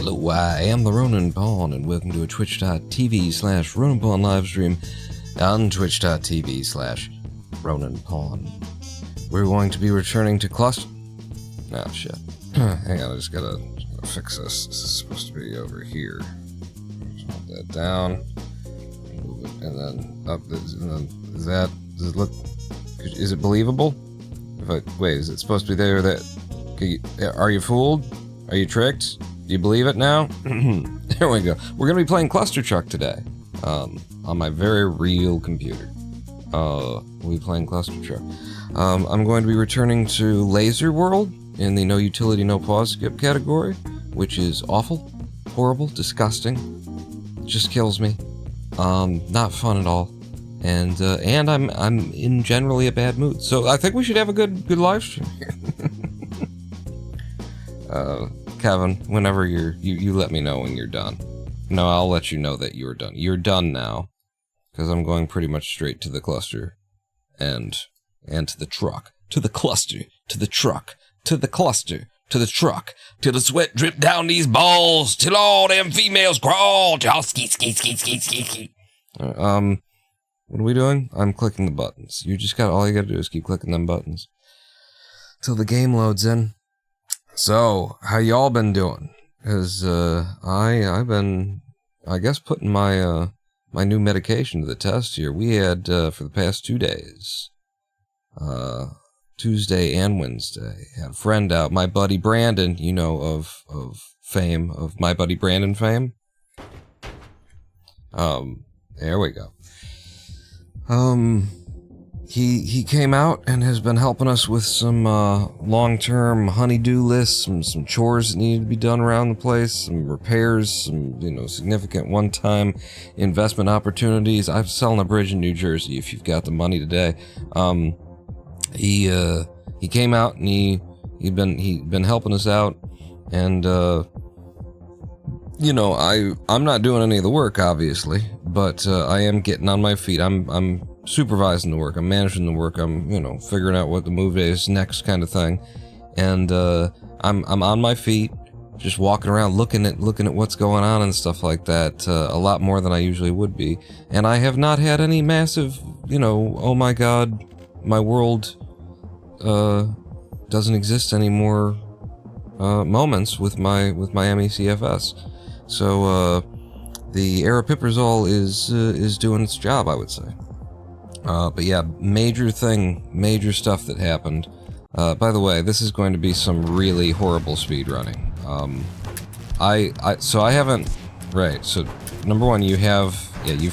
Hello, I am the Ronin Pawn, and welcome to a twitch.tv/Ronin Pawn livestream on twitch.tv/Ronin Pawn. We're going to be returning to Cluster... Oh, shit. Hang on, I just gotta fix this. This is supposed to be over here. Just hold that down. Move it, and then up this, and then is that... Does it look... Is it believable? Wait, is it supposed to be there that... Are you fooled? Are you tricked? Do you believe it now? There we go. We're gonna be playing Clustertuck today. On my very real computer. We'll be playing Clustertuck. I'm going to be returning to Laser World in the no utility, no pause skip category, which is awful, horrible, disgusting. It just kills me. Not fun at all. And I'm in generally a bad mood. So I think we should have a good live stream here. Kevin, whenever you let me know when you're done. No, I'll let you know that you're done. You're done now, because I'm going pretty much straight to the cluster, and to the truck, to the cluster, to the truck, to the cluster, to the truck, till the sweat drip down these balls, till all them females crawl, till ski. What are we doing? I'm clicking the buttons. All you gotta do is keep clicking them buttons till the game loads in. So, how y'all been doing? Because, I've been, I guess, putting my, my new medication to the test here. We had, for the past 2 days, Tuesday and Wednesday, had a friend out, my buddy Brandon, you know, of fame, of my buddy Brandon fame. There we go. He came out and has been helping us with some long-term honey-do lists, some chores that needed to be done around the place, some repairs, some, you know, significant one-time investment opportunities. I'm selling a bridge in New Jersey if you've got the money today. He came out and he'd been helping us out, and you know, I'm not doing any of the work, obviously, but I am getting on my feet. I'm supervising the work, I'm managing the work, I'm, you know, figuring out what the move is next kind of thing. And I'm on my feet, just walking around looking at what's going on and stuff like that, a lot more than I usually would be. And I have not had any massive, you know, oh my god, my world doesn't exist anymore moments with my MECFS. So the aripiprazole is doing its job, I would say. But yeah, major stuff that happened. By the way, this is going to be some really horrible speedrunning. So I haven't, right, so number one, you've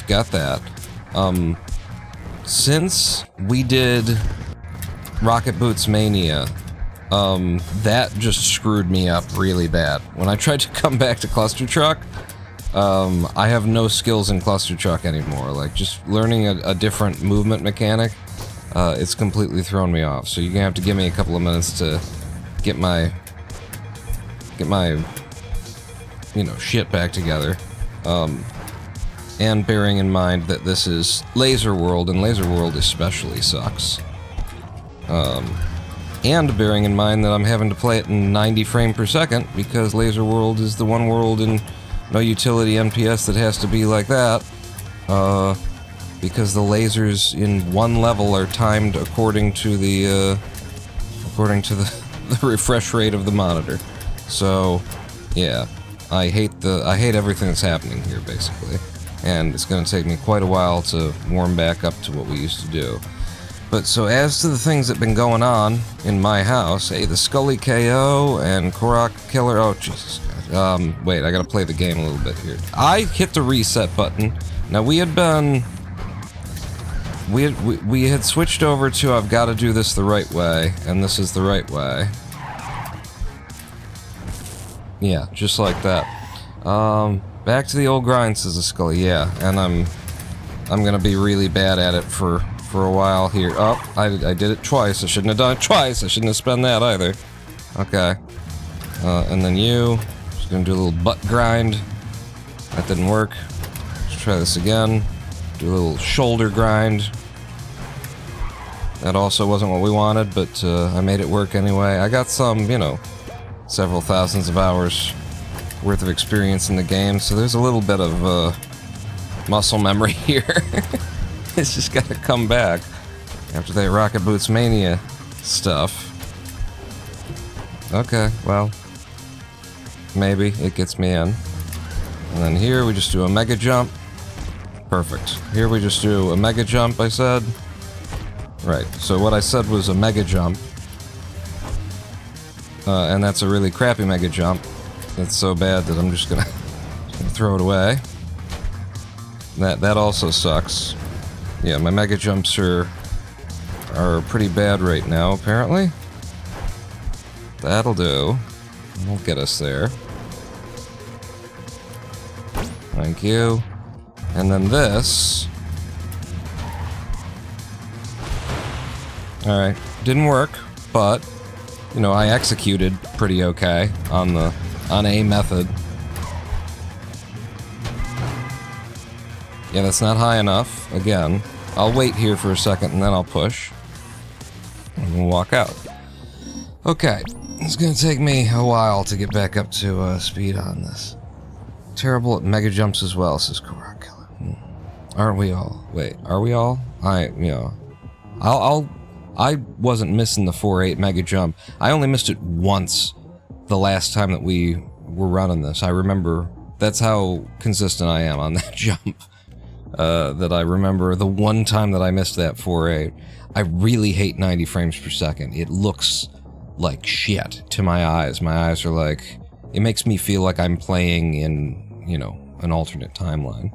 got that. Since we did Rocket Boots Mania, that just screwed me up really bad. When I tried to come back to Clustertuck, I have no skills in Clustertuck anymore. Like, just learning a different movement mechanic, it's completely thrown me off. So you're gonna have to give me a couple of minutes to get my, you know, shit back together. And bearing in mind that this is Laser World, and Laser World especially sucks. And bearing in mind that I'm having to play it in 90 frames per second, because Laser World is the one world in no utility NPS that has to be like that, because the lasers in one level are timed according to the refresh rate of the monitor. So, yeah, I hate everything that's happening here, basically, and it's going to take me quite a while to warm back up to what we used to do. But so as to the things that have been going on in my house, hey, the Scully KO and Korok Killer, oh Jesus. Wait, I gotta play the game a little bit here. I hit the reset button. Now we had switched over to I've got to do this the right way, and this is the right way. Yeah, just like that. Back to the old grind, says the Scully. Yeah, and I'm gonna be really bad at it for a while here. Oh, I did it twice. I shouldn't have done it twice. I shouldn't have spent that either. Okay. And then just gonna do a little butt grind. That didn't work. Let's try this again. Do a little shoulder grind. That also wasn't what we wanted, but I made it work anyway. I got some, you know, several thousands of hours worth of experience in the game, so there's a little bit of muscle memory here. It's just gotta come back after that Rocket Boots Mania stuff. Okay, well, maybe it gets me in. And then here we just do a mega jump. Perfect. Here we just do a mega jump, I said. Right, so what I said was a mega jump. And that's a really crappy mega jump. That's so bad that I'm just gonna throw it away. That also sucks. Yeah, my mega jumps are pretty bad right now, apparently. That'll do. Won't get us there. Thank you. And then this. Alright, didn't work, but, you know, I executed pretty okay on a method. Yeah, that's not high enough. Again, I'll wait here for a second and then I'll push. And we'll walk out. Okay, it's gonna take me a while to get back up to speed on this. Terrible at mega jumps as well, says Korok Killer. Aren't we all? Wait, are we all? I wasn't missing the 4-8 mega jump. I only missed it once the last time that we were running this. I remember, that's how consistent I am on that jump. That I remember the one time that I missed that 4-8. I really hate 90 frames per second. It looks like shit to my eyes. My eyes are like, it makes me feel like I'm playing in, you know, an alternate timeline.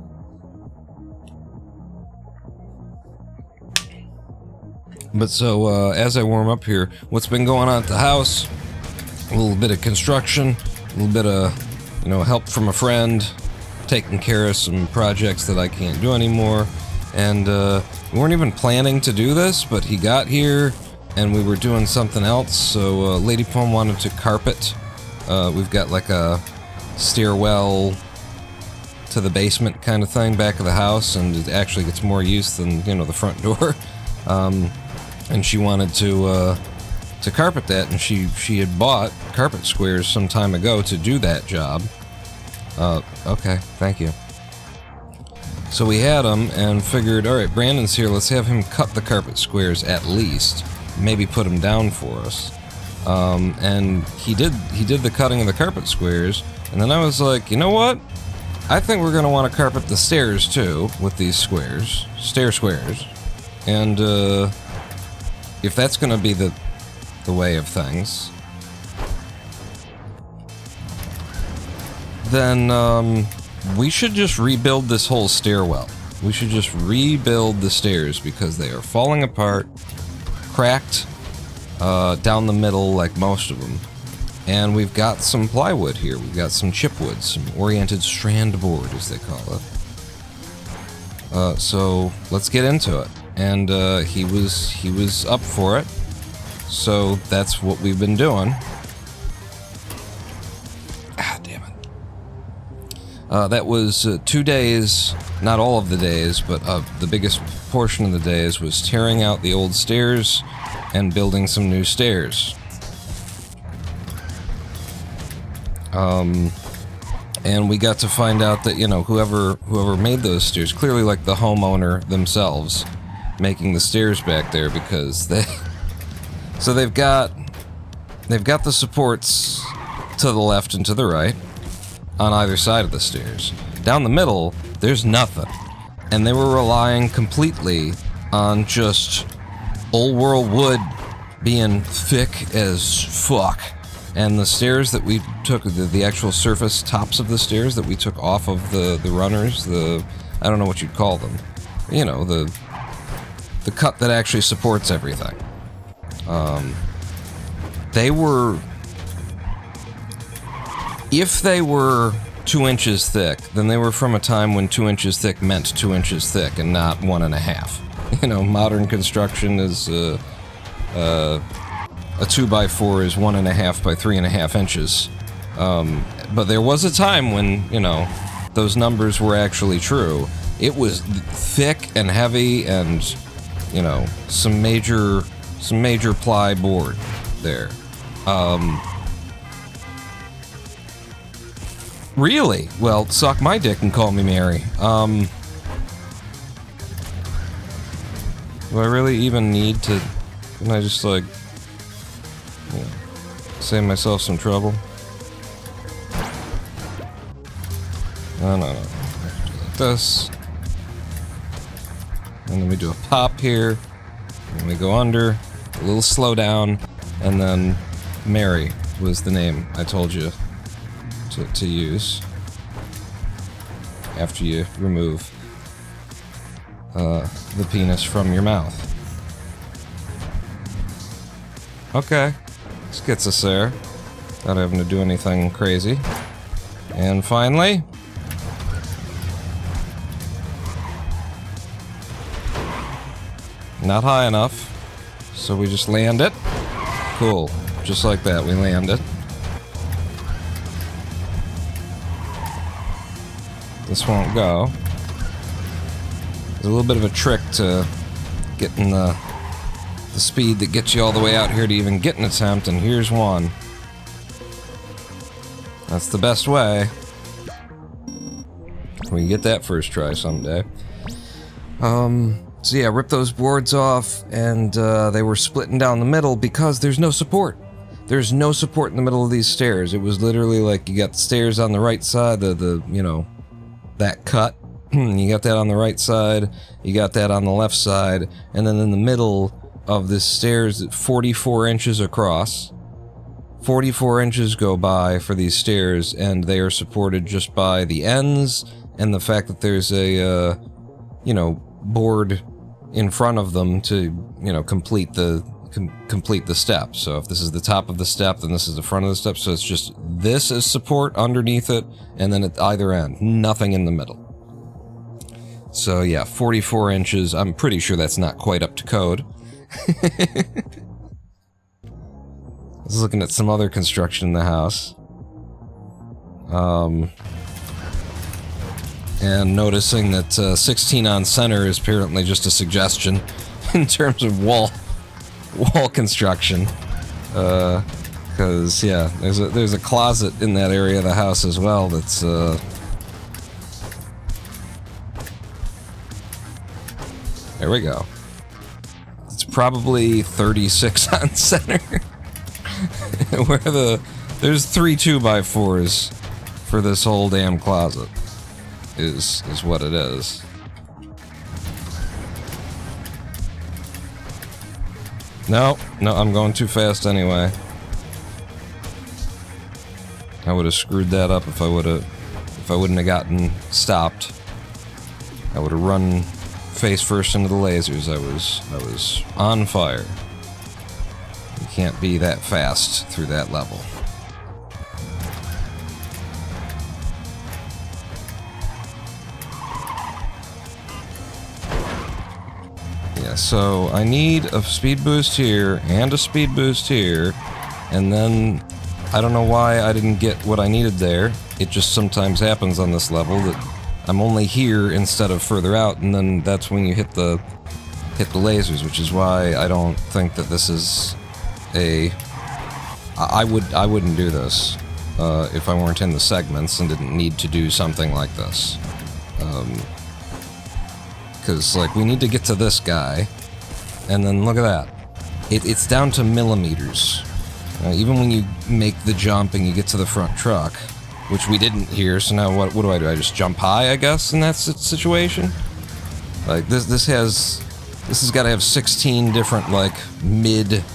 But so, as I warm up here, what's been going on at the house? A little bit of construction, a little bit of, you know, help from a friend, taking care of some projects that I can't do anymore. And we weren't even planning to do this, but he got here, and we were doing something else, so Lady Poem wanted to carpet. We've got like a stairwell to the basement kind of thing back of the house, and it actually gets more use than, you know, the front door. And she wanted to carpet that, and she had bought carpet squares some time ago to do that job. Okay, thank you. So we had them and figured, alright, Brandon's here, let's have him cut the carpet squares at least. Maybe put them down for us. And he did the cutting of the carpet squares, and then I was like, you know what? I think we're gonna want to carpet the stairs too, with these squares. Stair squares. And, if that's gonna be the way of things, then, we should just rebuild this whole stairwell. We should just rebuild the stairs because they are falling apart, cracked, down the middle like most of them. And we've got some plywood here. We've got some chipwood, some oriented strand board, as they call it. So let's get into it. And he was up for it. So that's what we've been doing. Ah, damn it. That was 2 days, not all of the days, but the biggest portion of the days was tearing out the old stairs and building some new stairs. And we got to find out that, you know, whoever made those stairs, clearly like the homeowner themselves, making the stairs back there, because they've got the supports to the left and to the right on either side of the stairs. Down the middle, there's nothing. And they were relying completely on just old world wood being thick as fuck. And the stairs that we took, the actual surface tops of the stairs that we took off of the runners, I don't know what you'd call them. You know, the cut that actually supports everything. They were... If they were 2 inches thick, then they were from a time when 2 inches thick meant 2 inches thick and not 1.5. You know, modern construction is, a 2x4 is 1.5 by 3.5 inches. But there was a time when, you know, those numbers were actually true. It was thick and heavy and, you know, some major ply board there. Really? Well, suck my dick and call me Mary. Do I really even need to... Can I just, like... You know, save myself some trouble? No. I have to do like this. And then we do a pop here. And we go under. A little slowdown. And then Mary was the name I told you to use. After you remove the penis from your mouth. Okay. This gets us there. Without having to do anything crazy. And finally... Not high enough. So we just land it. Cool. Just like that, we land it. This won't go. There's a little bit of a trick to getting the speed that gets you all the way out here to even get an attempt, and here's one. That's the best way. We can get that first try someday. So yeah, rip those boards off, and they were splitting down the middle because there's no support. There's no support in the middle of these stairs. It was literally like you got the stairs on the right side, you know, that cut. You got that on the right side, you got that on the left side, and then in the middle of this stairs, 44 inches across. 44 inches go by for these stairs, and they are supported just by the ends, and the fact that there's a, you know, board in front of them to, you know, complete the step. So if this is the top of the step, then this is the front of the step. So it's just this is support underneath it, and then at either end, nothing in the middle. So yeah, 44 inches. I'm pretty sure that's not quite up to code. I was looking at some other construction in the house. And noticing that 16 on center is apparently just a suggestion in terms of wall construction. Because yeah, there's a closet in that area of the house as well. That's there we go. It's probably 36 on center. Where there's 3 2x4s for this whole damn closet. Is what it is. No, I'm going too fast anyway. I would have screwed that up if I wouldn't have gotten stopped. I would have run face first into the lasers. I was on fire. You can't be that fast through that level. So I need a speed boost here and a speed boost here, and then I don't know why I didn't get what I needed there. It just sometimes happens on this level that I'm only here instead of further out, and then that's when you hit the lasers, which is why I don't think that this is a... I wouldn't do this if I weren't in the segments and didn't need to do something like this. Because, like, we need to get to this guy, and then look at that. It's down to millimeters. Even when you make the jump and you get to the front truck, which we didn't here, so now what do? I just jump high, I guess, in that situation? Like, this has got to have 16 different, like, mid-fly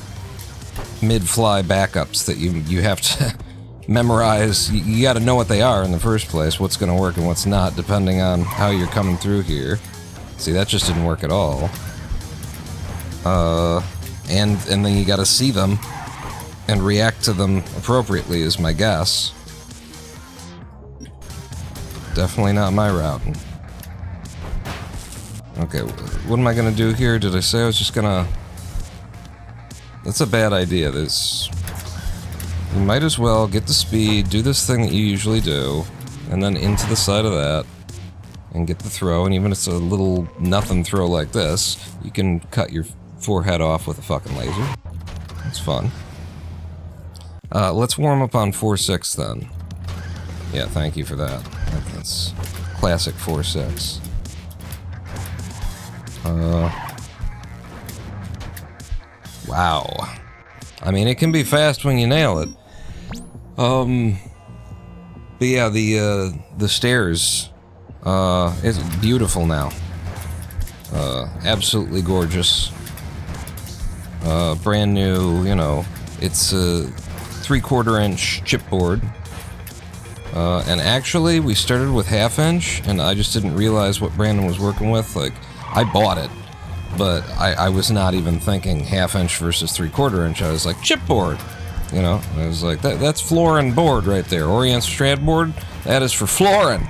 backups that you have to memorize. You got to know what they are in the first place, what's going to work and what's not, depending on how you're coming through here. See, that just didn't work at all. And then you gotta see them and react to them appropriately is my guess. Definitely not my route. Okay, what am I gonna do here? Did I say I was just gonna... That's a bad idea. You might as well get the speed, do this thing that you usually do, and then into the side of that. And get the throw, and even if it's a little nothing throw like this, you can cut your forehead off with a fucking laser. It's fun. Let's warm up on 4-6 then. Yeah, thank you for that. That's classic 4-6. Wow. I mean, it can be fast when you nail it. But yeah, the stairs, it's beautiful now. Absolutely gorgeous. Brand new, you know, it's a 3/4 inch chipboard. And actually, we started with 1/2 inch, and I just didn't realize what Brandon was working with. Like, I bought it, but I was not even thinking 1/2 inch versus 3/4 inch. I was like, chipboard! You know, I was like, that's flooring board right there. Orient Strad board, that is for flooring.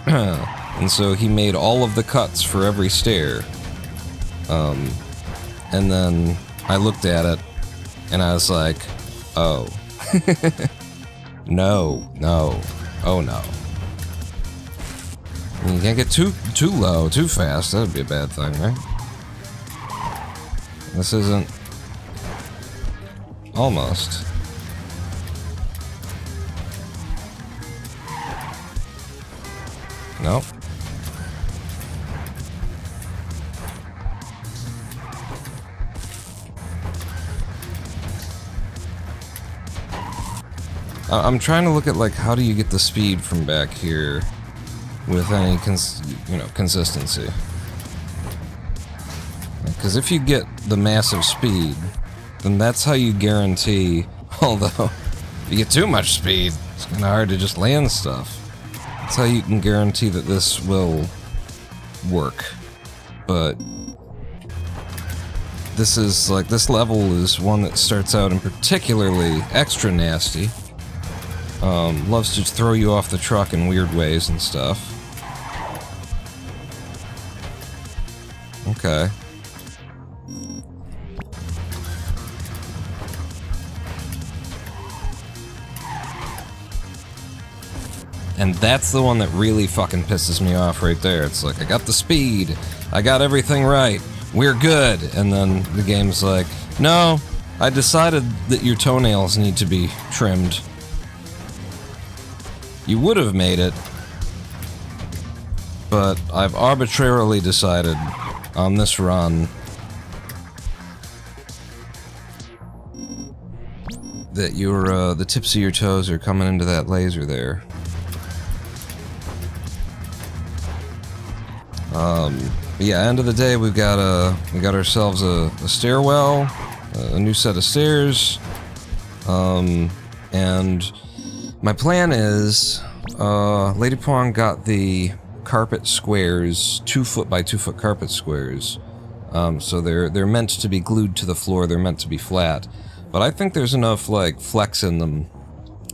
And so he made all of the cuts for every stair. And then I looked at it, and I was like, oh. No. Oh no. You can't get too low, too fast. That would be a bad thing, right? This isn't... Almost. Nope. I'm trying to look at, like, how do you get the speed from back here with any consistency. Because if you get the massive speed, then that's how you guarantee, although if you get too much speed, it's kind of hard to just land stuff. That's how you can guarantee that this will work. But this is, like, this level is one that starts out in particularly extra nasty. Loves to throw you off the truck in weird ways and stuff. Okay. And that's the one that really fucking pisses me off right there. It's like, I got the speed, I got everything right, we're good. And then the game's like, no, I decided that your toenails need to be trimmed. You would have made it, but I've arbitrarily decided on this run that your the tips of your toes are coming into that laser there. Yeah, end of the day, we got ourselves a stairwell, a new set of stairs, and my plan is, Lady Pong got the carpet squares, 2-foot by 2-foot carpet squares. So they're meant to be glued to the floor. They're meant to be flat. But I think there's enough, like, flex in them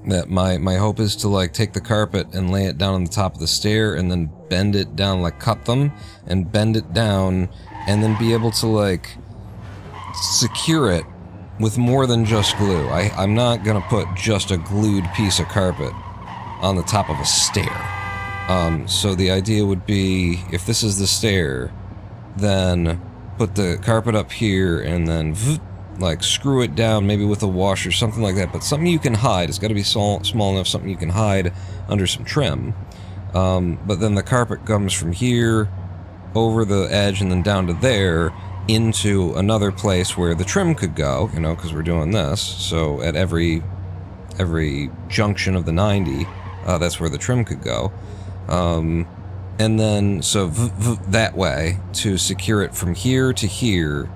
that my hope is to, like, take the carpet and lay it down on the top of the stair and then bend it down, like, cut them and bend it down and then be able to, like, secure it with more than just glue. I'm not gonna put just a glued piece of carpet on the top of a stair. So the idea would be, if this is the stair, then put the carpet up here and then like screw it down, maybe with a washer, something like that, but something you can hide. It's gotta be small enough, something you can hide under some trim. But then the carpet comes from here, over the edge, and then down to there, into another place where the trim could go, you know, because we're doing this. So at every junction of the 90, that's where the trim could go. And then, so that way, to secure it from here to here,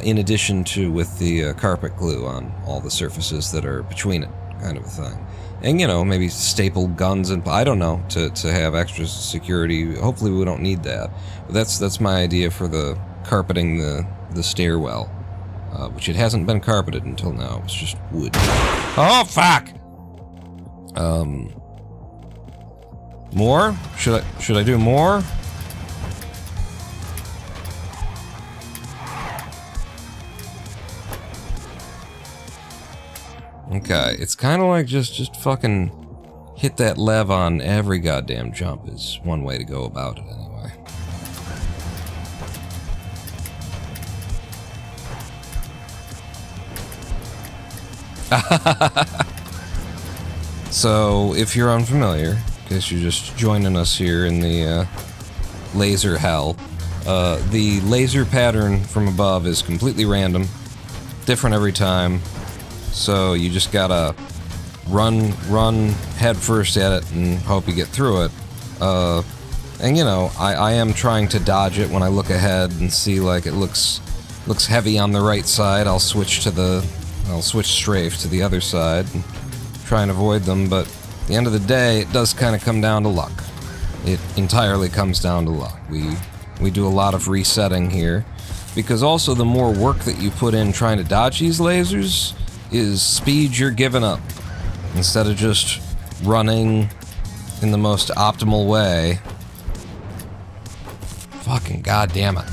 in addition to with the carpet glue on all the surfaces that are between it, kind of a thing. And, you know, maybe staple guns and, I don't know, to have extra security. Hopefully we don't need that. But that's my idea for the carpeting the stairwell, which it hasn't been carpeted until now. It's just wood. Oh, fuck! More? Should I do more? Okay, it's kind of like just fucking hit that lev on every goddamn jump is one way to go about it anyway. So, if you're unfamiliar, in case you're just joining us here in the laser hell, the laser pattern from above is completely random, different every time, so you just gotta run head first at it and hope you get through it. And you know, I am trying to dodge it when I look ahead and see like it looks heavy on the right side. I'll switch strafe to the other side and try and avoid them, but at the end of the day, it does kind of come down to luck. It entirely comes down to luck. We do a lot of resetting here, because also the more work that you put in trying to dodge these lasers is speed you're giving up. Instead of just running in the most optimal way. Fucking goddamn it.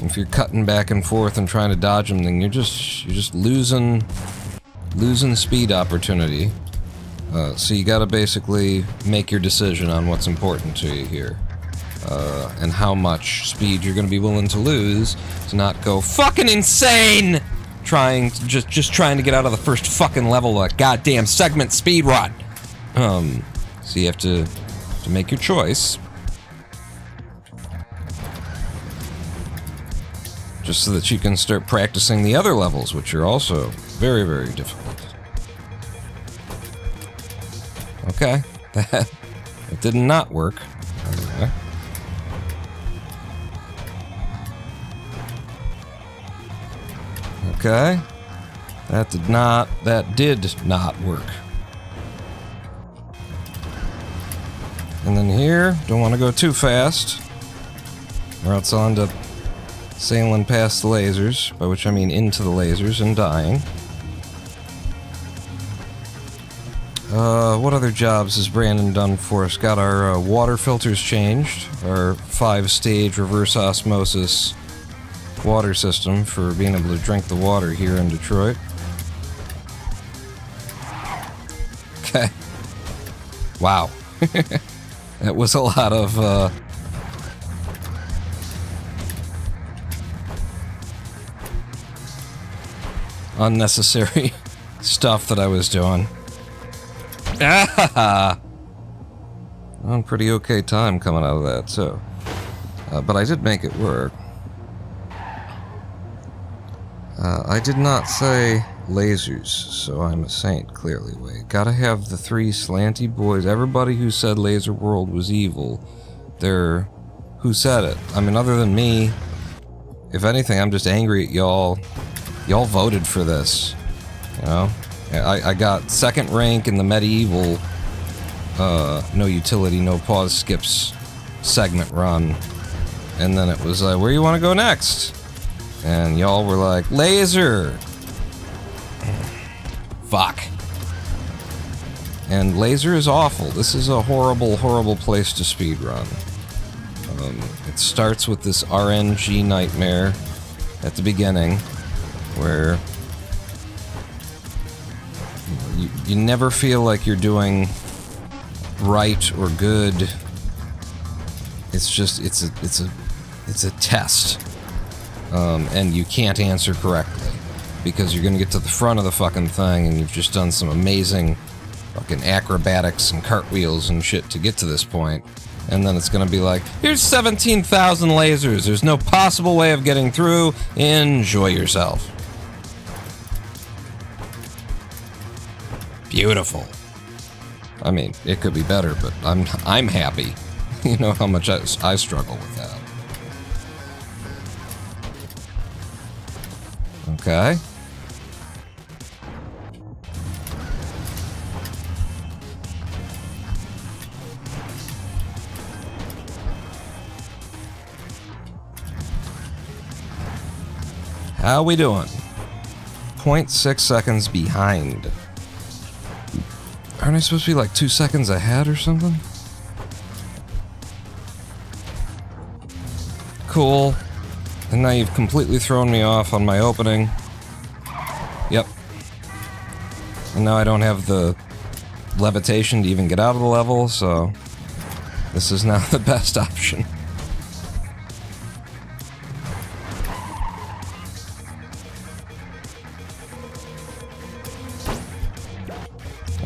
If you're cutting back and forth and trying to dodge them, then you're just losing speed opportunity. So you gotta basically make your decision on what's important to you here. And how much speed you're gonna be willing to lose to not go fucking insane trying to trying to get out of the first fucking level of a goddamn segment speedrun. So you have to make your choice. Just so that you can start practicing the other levels, which are also very, very difficult. Okay, that did not work. Okay. Okay, that did not work. And then here, don't want to go too fast, or else I'll end up sailing past the lasers, by which I mean into the lasers and dying. What other jobs has Brandon done for us? Got our water filters changed, our 5-stage reverse osmosis water system for being able to drink the water here in Detroit. Okay. Wow. That was a lot of, unnecessary stuff that I was doing. Ah! On pretty okay time coming out of that, so. But I did make it work. I did not say LAZERZ, so I'm a saint, clearly. Wait, gotta have the 3 slanty boys. Everybody who said Laser World was evil, who said it? I mean, other than me, if anything, I'm just angry at y'all. Y'all voted for this, you know? I got 2nd rank in the medieval, no utility, no pause skips segment run. And then it was like, where you want to go next? And y'all were like, laser! Fuck. And laser is awful. This is a horrible, horrible place to speedrun. It starts with this RNG nightmare at the beginning, where you never feel like you're doing right or good. It's just it's a test, and you can't answer correctly because you're gonna get to the front of the fucking thing and you've just done some amazing fucking acrobatics and cartwheels and shit to get to this point, and then it's gonna be like, here's 17,000 lasers. There's no possible way of getting through. Enjoy yourself. Beautiful. I mean, it could be better, but I'm happy. You know how much I struggle with that. Okay. How we doing? 0.6 seconds behind. Aren't I supposed to be like 2 seconds ahead or something? Cool. And now you've completely thrown me off on my opening. Yep. And now I don't have the levitation to even get out of the level, so this is now the best option.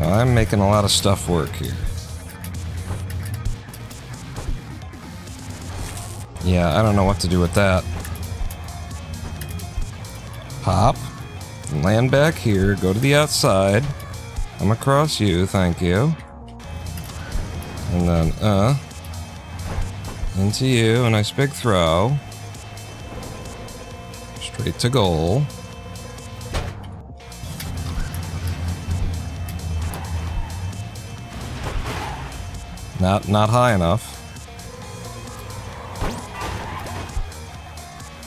I'm making a lot of stuff work here. Yeah, I don't know what to do with that. Pop. Land back here. Go to the outside. Come across you, thank you. And then, into you. A nice big throw. Straight to goal. Not high enough.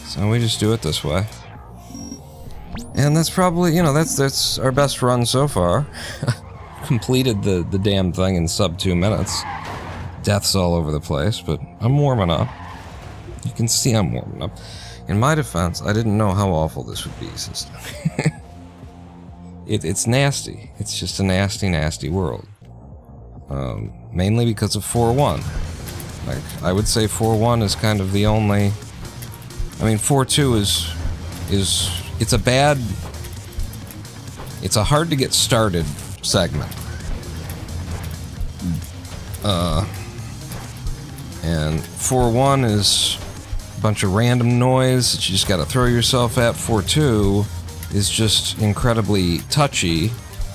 So we just do it this way. And that's probably, you know, that's our best run so far. Completed the damn thing in sub 2 minutes. Deaths all over the place, but I'm warming up. You can see I'm warming up. In my defense, I didn't know how awful this would be, sister. It's nasty. It's just a nasty, nasty world. Mainly because of 4.1. Like, I would say 4.1 is kind of the only... I mean, 4.2 is... It's a bad... It's a hard to get started segment. And 4.1 is a bunch of random noise that you just gotta throw yourself at. 4.2 is just incredibly touchy.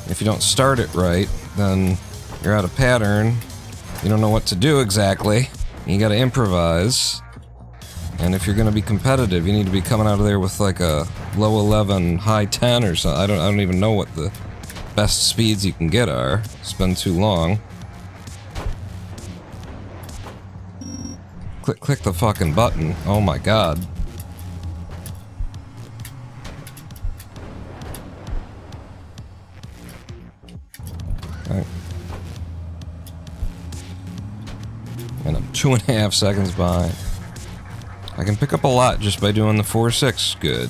If you don't start it right, then you're out of pattern. You don't know what to do exactly. You gotta improvise. And if you're gonna be competitive, you need to be coming out of there with like a low 11, high 10 or something. I don't even know what the best speeds you can get are. It's been too long. Click the fucking button. Oh my god. Okay. And I'm 2.5 seconds behind. I can pick up a lot just by doing the 4.6 good,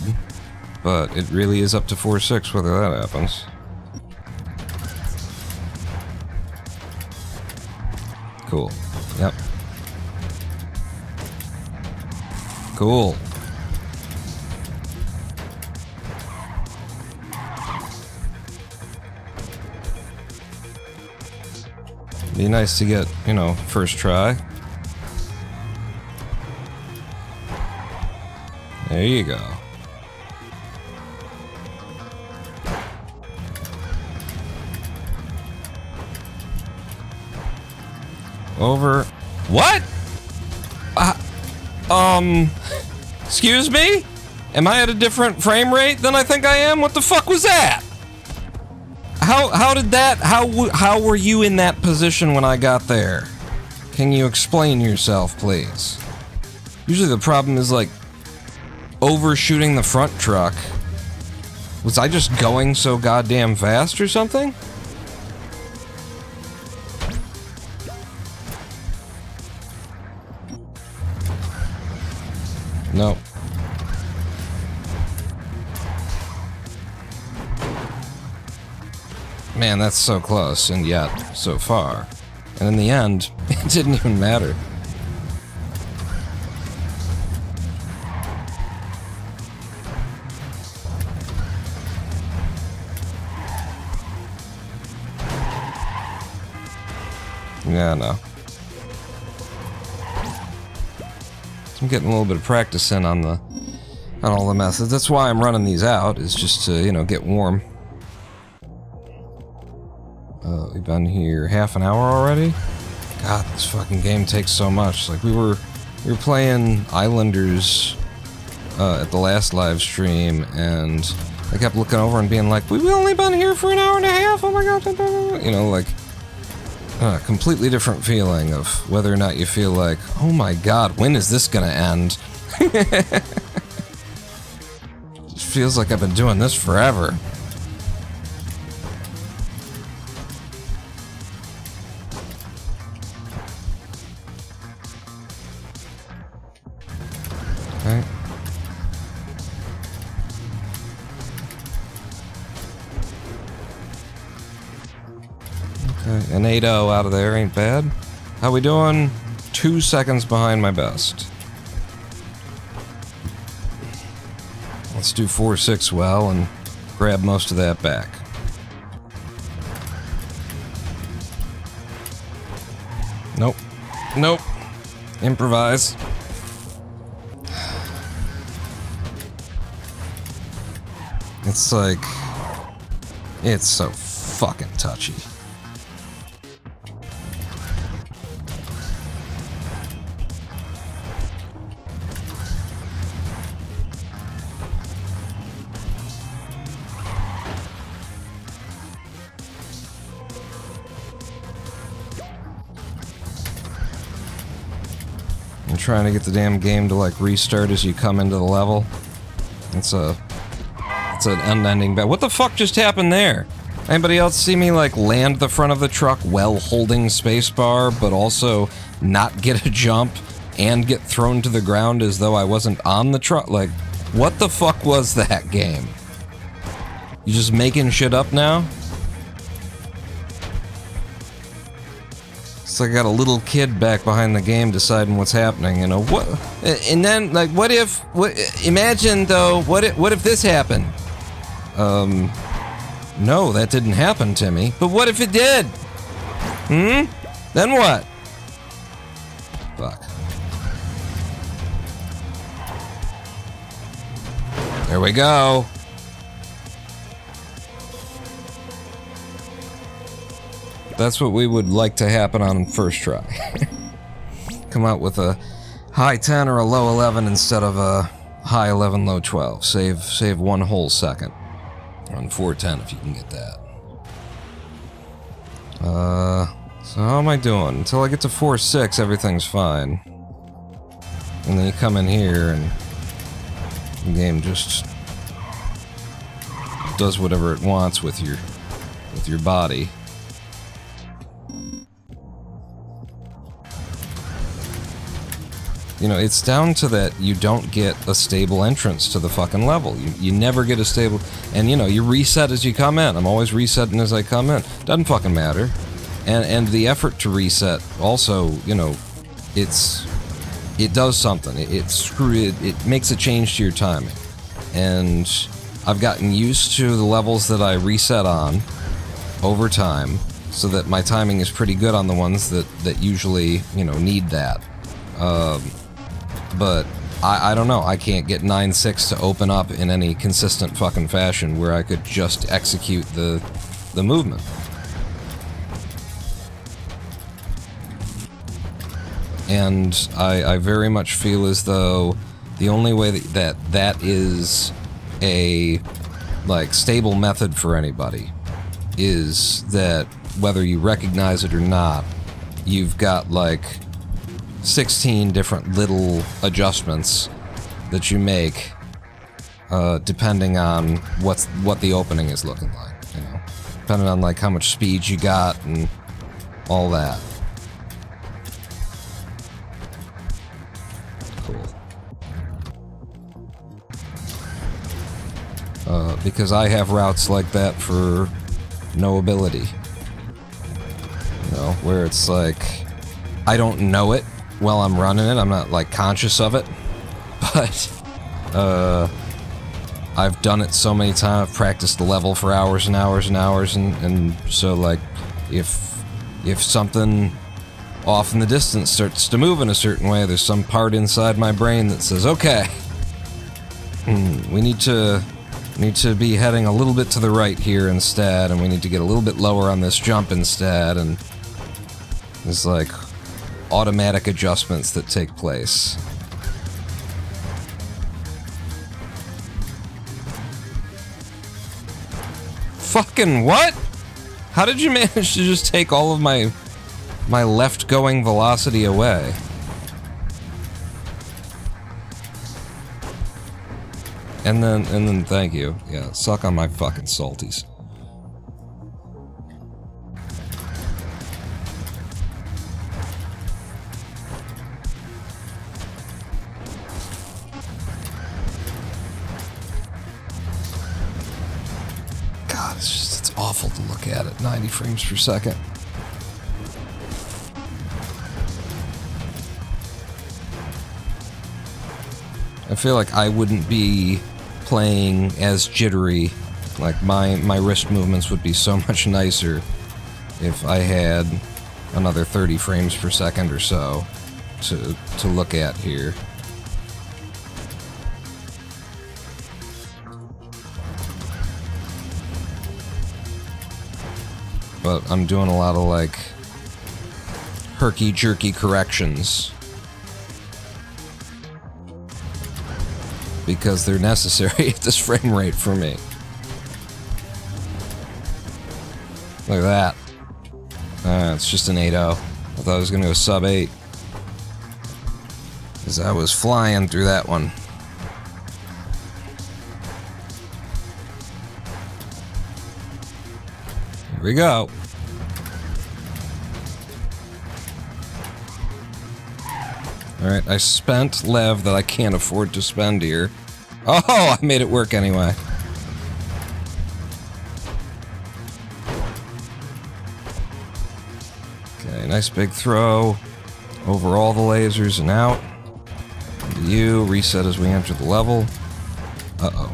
but it really is up to 4.6 whether that happens. Cool. Yep. Cool. Be nice to get, you know, first try. There you go. Over. What? Excuse me? Am I at a different frame rate than I think I am? What the fuck was that? How did that, how were you in that position when I got there? Can you explain yourself, please? Usually the problem is like overshooting the front truck. Was I just going so goddamn fast or something? No. Man, that's so close, and yet so far. And in the end, it didn't even matter. Yeah, no. I'm getting a little bit of practice in on all the methods. That's why I'm running these out, is just to, you know, get warm. We've been here half an hour already? God, this fucking game takes so much. Like, we were playing Islanders at the last live stream, and I kept looking over and being like, we've only been here for an hour and a half, oh my god, you know, like, completely different feeling of whether or not you feel like, oh my god, when is this gonna end? It feels like I've been doing this forever. Okay. Okay, an 8-0 out of there ain't bad. How we doing? 2 seconds behind my best. Let's do 4.6 well and grab most of that back. Nope. Improvise. It's like... It's so fucking touchy. I'm trying to get the damn game to like restart as you come into the level. It's an unending battle. What the fuck just happened there? Anybody else see me like land the front of the truck while holding spacebar, but also not get a jump and get thrown to the ground as though I wasn't on the truck? Like, what the fuck was that game? You just making shit up now? It's like I got a little kid back behind the game deciding what's happening, you know, what, and then, like, imagine, though, what if this happened? No, that didn't happen, Timmy, but what if it did? Then what? Fuck. There we go. That's what we would like to happen on first try. Come out with a high 10 or a low 11 instead of a high 11, low 12. Save one whole second. On 410 if you can get that. So how am I doing? Until I get to 4.6, everything's fine. And then you come in here and the game just does whatever it wants with your body. You know, it's down to that you don't get a stable entrance to the fucking level. You never get a stable... And, you know, you reset as you come in. I'm always resetting as I come in. Doesn't fucking matter. And the effort to reset also, you know, it does something. It makes a change to your timing. And I've gotten used to the levels that I reset on over time so that my timing is pretty good on the ones that usually, you know, need that. But I don't know, I can't get 9.6 to open up in any consistent fucking fashion where I could just execute the movement. And I very much feel as though the only way that is a, like, stable method for anybody is that whether you recognize it or not, you've got, like, 16 different little adjustments that you make depending on what the opening is looking like, you know, depending on like how much speed you got and all that. Cool. Because I have routes like that for no ability, you know, where it's like I don't know it while I'm running it, I'm not, like, conscious of it, but, I've done it so many times, I've practiced the level for hours and hours and hours, and so, like, if something off in the distance starts to move in a certain way, there's some part inside my brain that says, okay, we need to be heading a little bit to the right here instead, and we need to get a little bit lower on this jump instead, and it's like automatic adjustments that take place. Fucking what? How did you manage to just take all of my left-going velocity away? And then thank you. Yeah, suck on my fucking salties. It's awful to look at 90 frames per second. I feel like I wouldn't be playing as jittery. Like my wrist movements would be so much nicer if I had another 30 frames per second or so to look at here. But I'm doing a lot of, like, herky-jerky corrections. Because they're necessary at this frame rate for me. Look at that. It's just an 8.0. I thought I was gonna go sub 8. Because I was flying through that one. Here we go. Alright, I spent lev that I can't afford to spend here. Oh, I made it work anyway. Okay, nice big throw. Over all the lasers and out. Into you, reset as we enter the level. Uh-oh.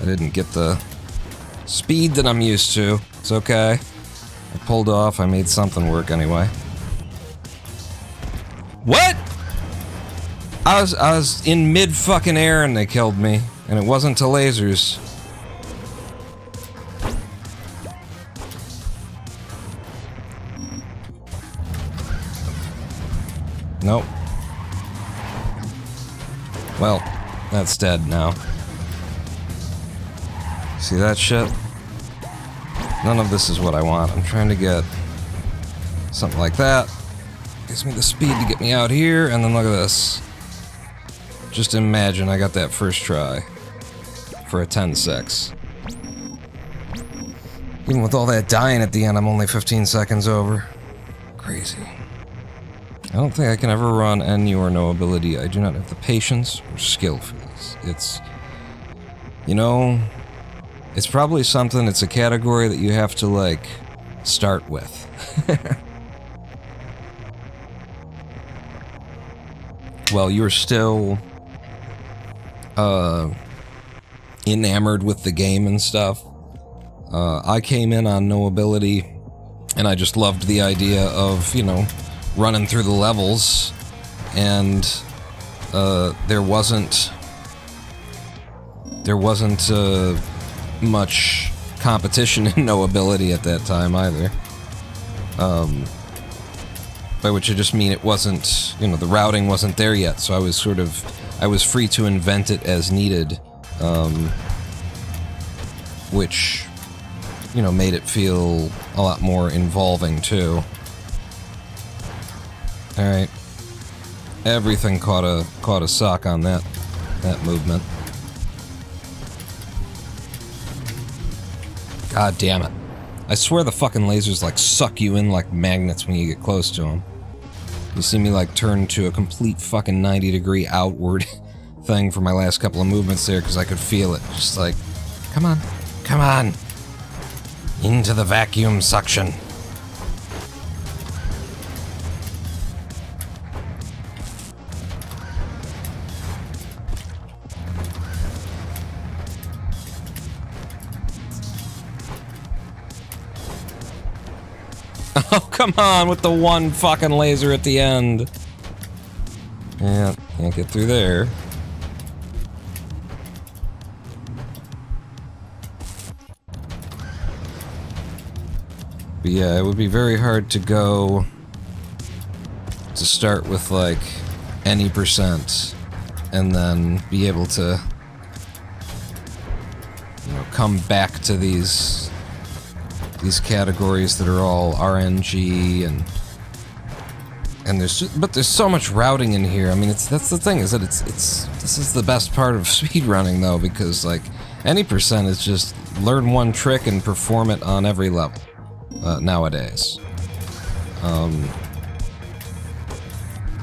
I didn't get the speed that I'm used to. It's okay. I pulled off, I made something work anyway. What? I was in mid fucking air and they killed me, and it wasn't to lasers. Nope. Well, that's dead now. See that shit? None of this is what I want. I'm trying to get something like that. Gives me the speed to get me out here, and then look at this. Just imagine I got that first try for a 10-6. Even with all that dying at the end, I'm only 15 seconds over. Crazy. I don't think I can ever run NU or no ability. I do not have the patience or skill for this. It's... You know... It's probably something, it's a category that you have to, like, start with. Well, you're still enamored with the game and stuff. I came in on no ability, and I just loved the idea of, you know, running through the levels, and there wasn't much competition in no ability at that time either. By which I just mean it wasn't, you know, the routing wasn't there yet, so I was free to invent it as needed, which, you know, made it feel a lot more involving too. Alright. Everything caught a sock on that movement. God damn it. I swear the fucking lasers, like, suck you in like magnets when you get close to them. You see me, like, turn to a complete fucking 90-degree outward thing for my last couple of movements there, because I could feel it. Just like, come on, come on. Into the vacuum suction. Oh, come on, with the one fucking laser at the end. Yeah, can't get through there. But yeah, it would be very hard to go to start with, like, any percent and then be able to, you know, come back to these categories that are all RNG and there's so much routing in here. I mean, that's the thing, is that this is the best part of speedrunning though, because, like, any percent is just learn one trick and perform it on every level nowadays.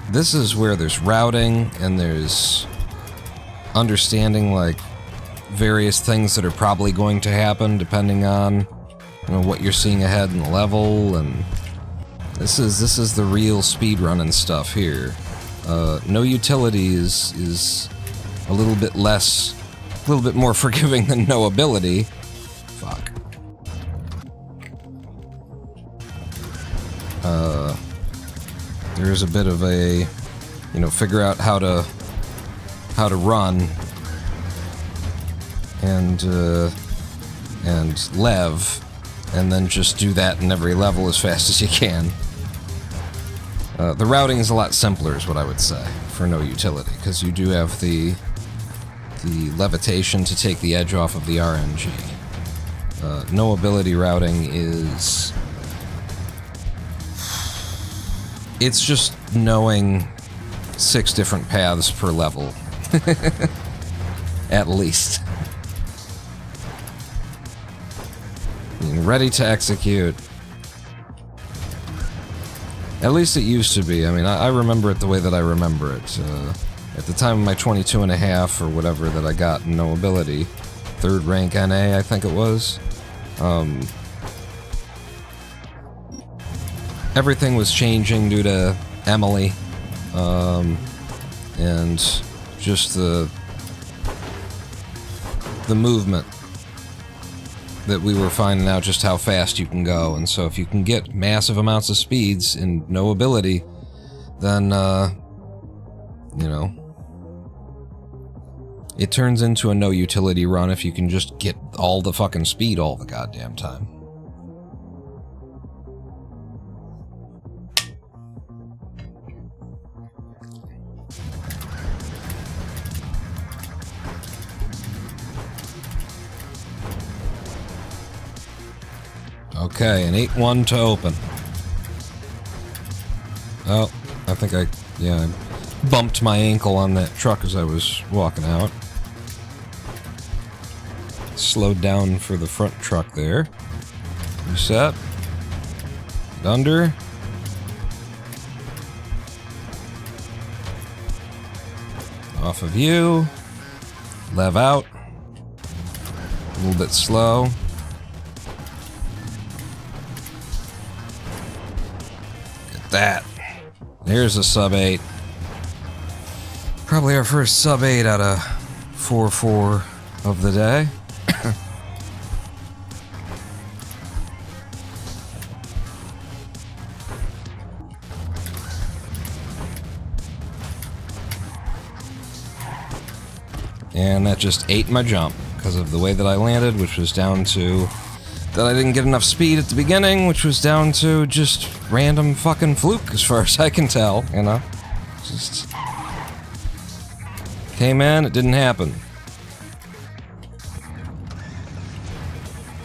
This is where there's routing and there's understanding, like, various things that are probably going to happen depending on, you know, what you're seeing ahead in the level, and this is the real speedrunning stuff here. No utility is a little bit more forgiving than no ability. Fuck. there's a bit of a, you know, figure out how to run and lev, and then just do that in every level as fast as you can. The routing is a lot simpler, is what I would say, for no utility, because you do have the levitation to take the edge off of the RNG. No ability routing is... It's just knowing 6 different paths per level. At least. Being ready to execute. At least it used to be. I mean, I remember it the way that I remember it. At the time of my 22.5 or whatever that I got in no ability, 3rd rank NA, I think it was. Everything was changing due to Emily, and just the movement that we were finding out just how fast you can go. And so if you can get massive amounts of speeds and no ability, then, you know, it turns into a no utility run if you can just get all the fucking speed all the goddamn time. Okay, an 8-1 to open. Oh, I think I bumped my ankle on that truck as I was walking out. Slowed down for the front truck there. Reset. Under. Off of you. Lev out. A little bit slow. That. Here's a sub 8. Probably our first sub 8 out of 4-4 of the day. And that just ate my jump because of the way that I landed, which was down to that I didn't get enough speed at the beginning, which was down to just random fucking fluke, as far as I can tell, you know? Just came in, it didn't happen.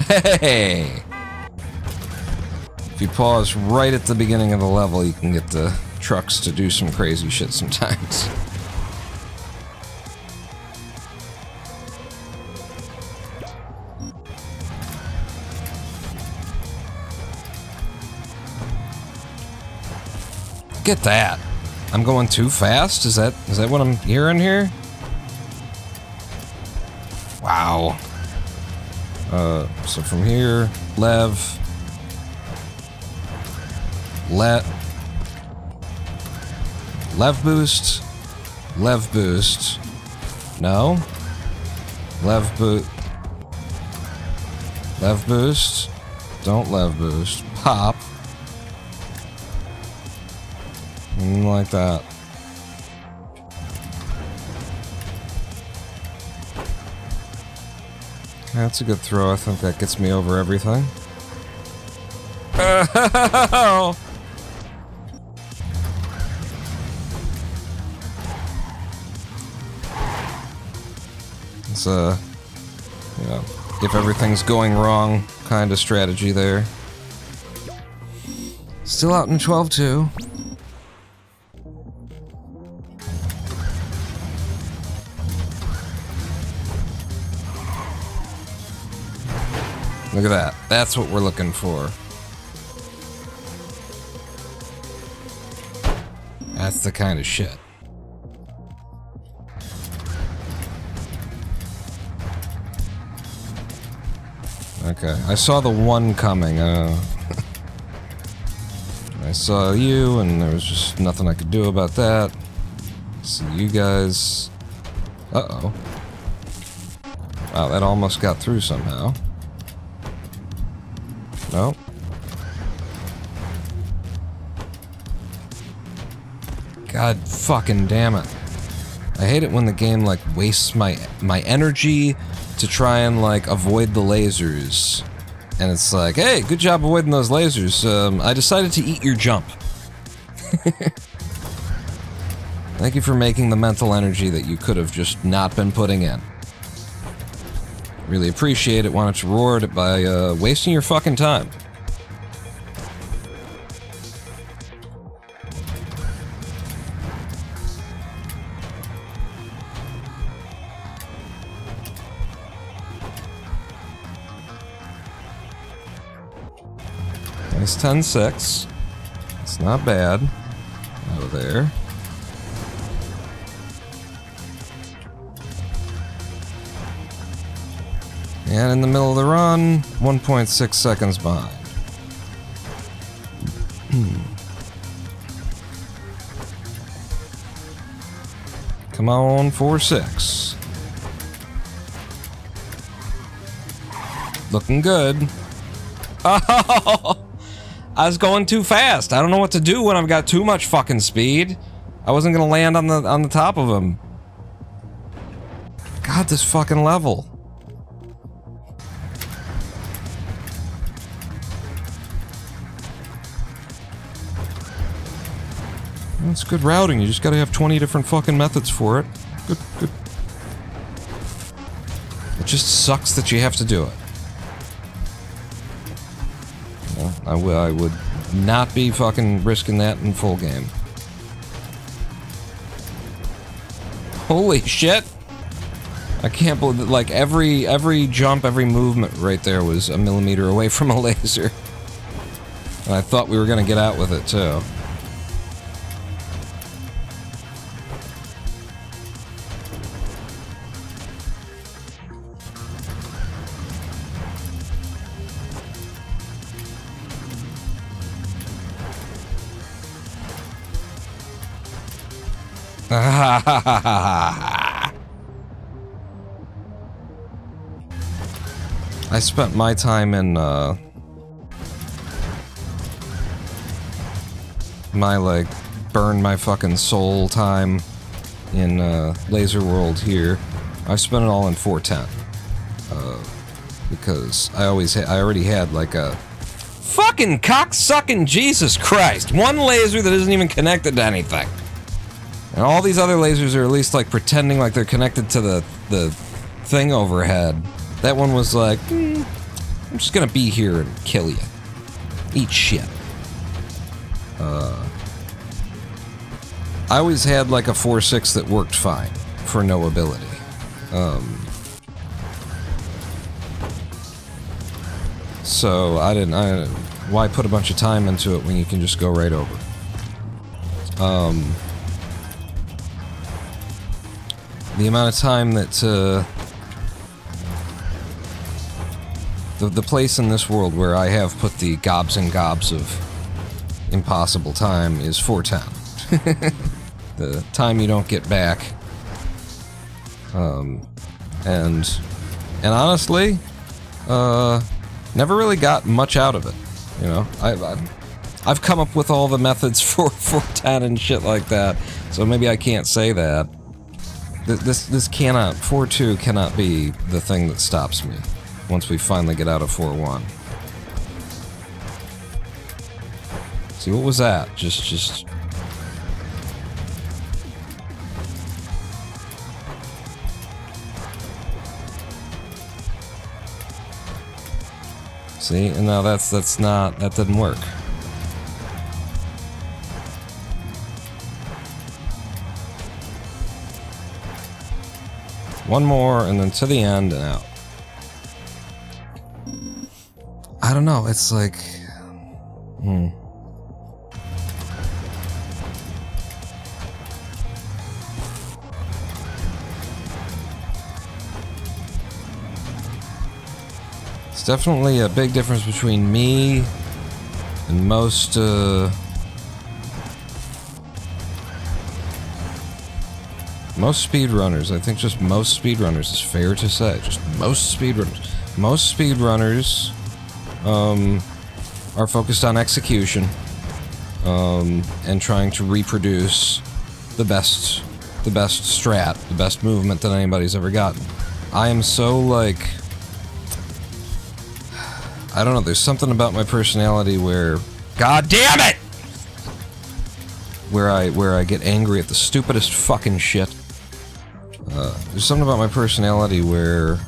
Hey! If you pause right at the beginning of the level, you can get the trucks to do some crazy shit sometimes. Get that. I'm going too fast? Is that what I'm hearing here? Wow. So from here, lev boost, no, lev boost, don't lev boost, pop, like that. That's a good throw. I think that gets me over everything. It's a, you know, if everything's going wrong kind of strategy there. Still out in 12-2. Look at that. That's what we're looking for. That's the kind of shit. Okay, I saw the one coming. I saw you, and there was just nothing I could do about that. See you guys. Uh-oh. Wow, that almost got through somehow. No. God fucking damn it. I hate it when the game, like, wastes my energy to try and, like, avoid the lasers. And it's like, hey, good job avoiding those lasers. I decided to eat your jump. Thank you for making the mental energy that you could have just not been putting in. Really appreciate it. Why don't you reward it by, wasting your fucking time. Nice 10-6. It's not bad. Out of there. And in the middle of the run, 1.6 seconds behind. Come on, 4-6. Looking good. Oh! I was going too fast. I don't know what to do when I've got too much fucking speed. I wasn't gonna land on the top of him. God, this fucking level. That's good routing. You just gotta have 20 different fucking methods for it. Good, good. It just sucks that you have to do it. Well, I would not be fucking risking that in full game. Holy shit! I can't believe that, like, every jump, every movement right there was a millimeter away from a laser. And I thought we were gonna get out with it, too. I spent my time in, my, like, burn my fucking soul time in, Laser World here. I spent it all in 410. Because I already had, like, a fucking cocksucking Jesus Christ! One laser that isn't even connected to anything. And all these other lasers are at least, like, pretending like they're connected to the thing overhead. That one was like, I'm just gonna be here and kill you. Eat shit. I always had, like, a 4-6 that worked fine for no ability. So why put a bunch of time into it when you can just go right over? The amount of time that, the place in this world where I have put the gobs and gobs of impossible time is 410. The time you don't get back. And honestly, never really got much out of it. You know, I've come up with all the methods for 410 and shit like that, so maybe I can't say that. This cannot, 4-2 cannot be the thing that stops me once we finally get out of 4-1. See, what was that? Just... See, and now that didn't work. One more, and then to the end, and out. I don't know, it's like... It's definitely a big difference between me and most, most speedrunners. I think just most speedrunners is fair to say. Just most speedrunners. Most speedrunners are focused on execution and trying to reproduce the best strat, the best movement that anybody's ever gotten. I am so, like... I don't know, there's something about my personality where... God damn it! Where I get angry at the stupidest fucking shit. There's something about my personality where...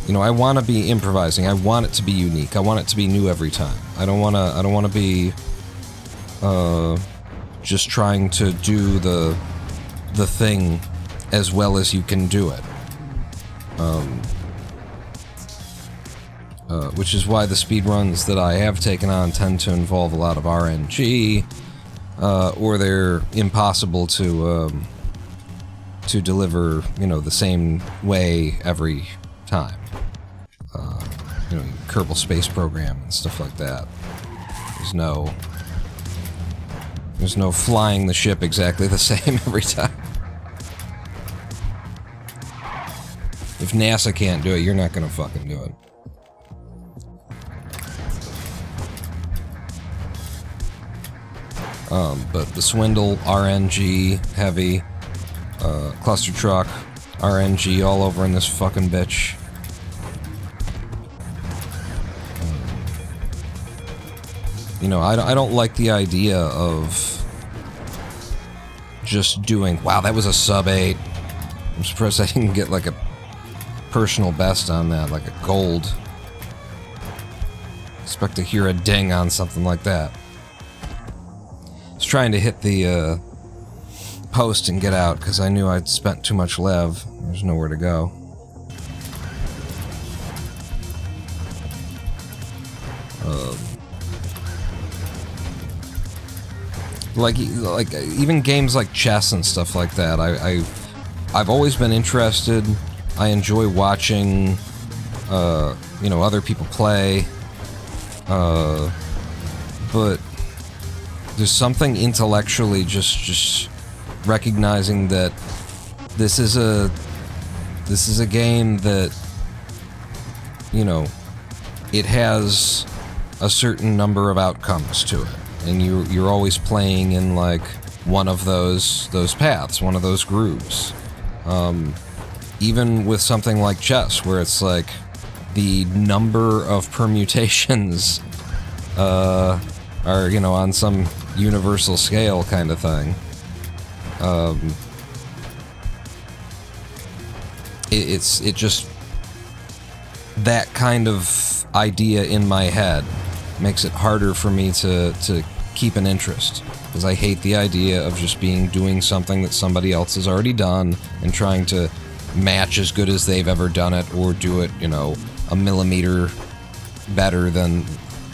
you know, I want to be improvising. I want it to be unique. I want it to be new every time. I don't want to be just trying to do the thing as well as you can do it. Which is why the speedruns that I have taken on tend to involve a lot of RNG, or they're impossible to deliver, you know, the same way every time. You know, Kerbal Space Program and stuff like that. There's no flying the ship exactly the same every time. If NASA can't do it, you're not gonna fucking do it. But the Swindle, RNG, heavy, Clustertuck, RNG all over in this fucking bitch. You know, I don't like the idea of just doing, wow, that was a sub 8. I'm surprised I didn't get like a personal best on that, like a gold. Expect to hear a ding on something like that. I was trying to hit the post and get out because I knew I'd spent too much lev. There's nowhere to go. Like even games like chess and stuff like that, I've always been interested. I enjoy watching, you know, other people play, but there's something intellectually just recognizing that this is a game that, you know, it has a certain number of outcomes to it. And you're always playing in, like, one of those paths, one of those grooves. Even with something like chess, where it's like the number of permutations are, you know, on some universal scale kind of thing. It just, that kind of idea in my head makes it harder for me to keep an interest, because I hate the idea of just doing something that somebody else has already done and trying to match as good as they've ever done it, or do it, you know, a millimeter better than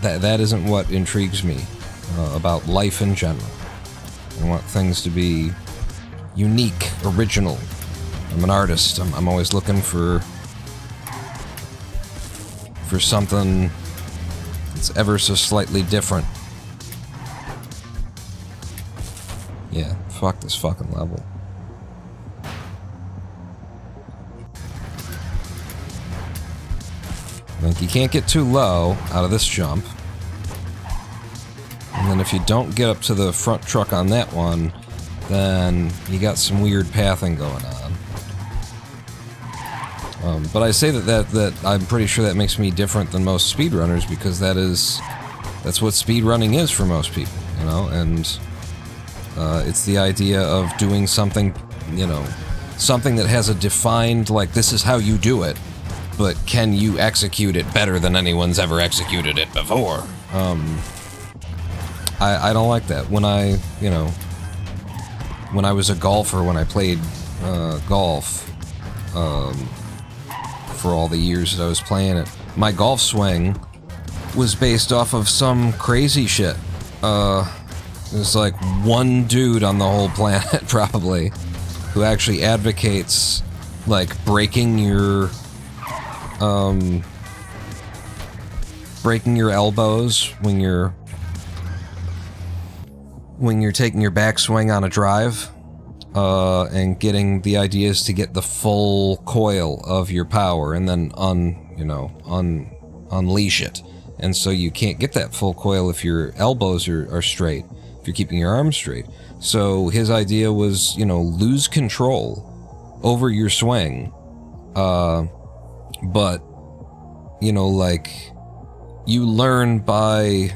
that. That isn't what intrigues me about life in general. I want things to be unique, original. I'm an artist. I'm always looking for something it's ever so slightly different. Yeah, fuck this fucking level. Like, you can't get too low out of this jump. And then if you don't get up to the front truck on that one, then you got some weird pathing going on. But I say that I'm pretty sure that makes me different than most speedrunners, because that's what speedrunning is for most people, you know, and it's the idea of doing something, you know, something that has a defined, like, this is how you do it, but can you execute it better than anyone's ever executed it before? I don't like that. When I was a golfer, when I played golf, for all the years that I was playing it, my golf swing was based off of some crazy shit. There's like one dude on the whole planet, probably, who actually advocates, like, breaking your elbows when you're taking your backswing on a drive. And getting the idea is to get the full coil of your power and then unleash it. And so you can't get that full coil if your elbows are straight. if you're keeping your arms straight. So his idea was, you know, lose control over your swing, but, you know, like, you learn by,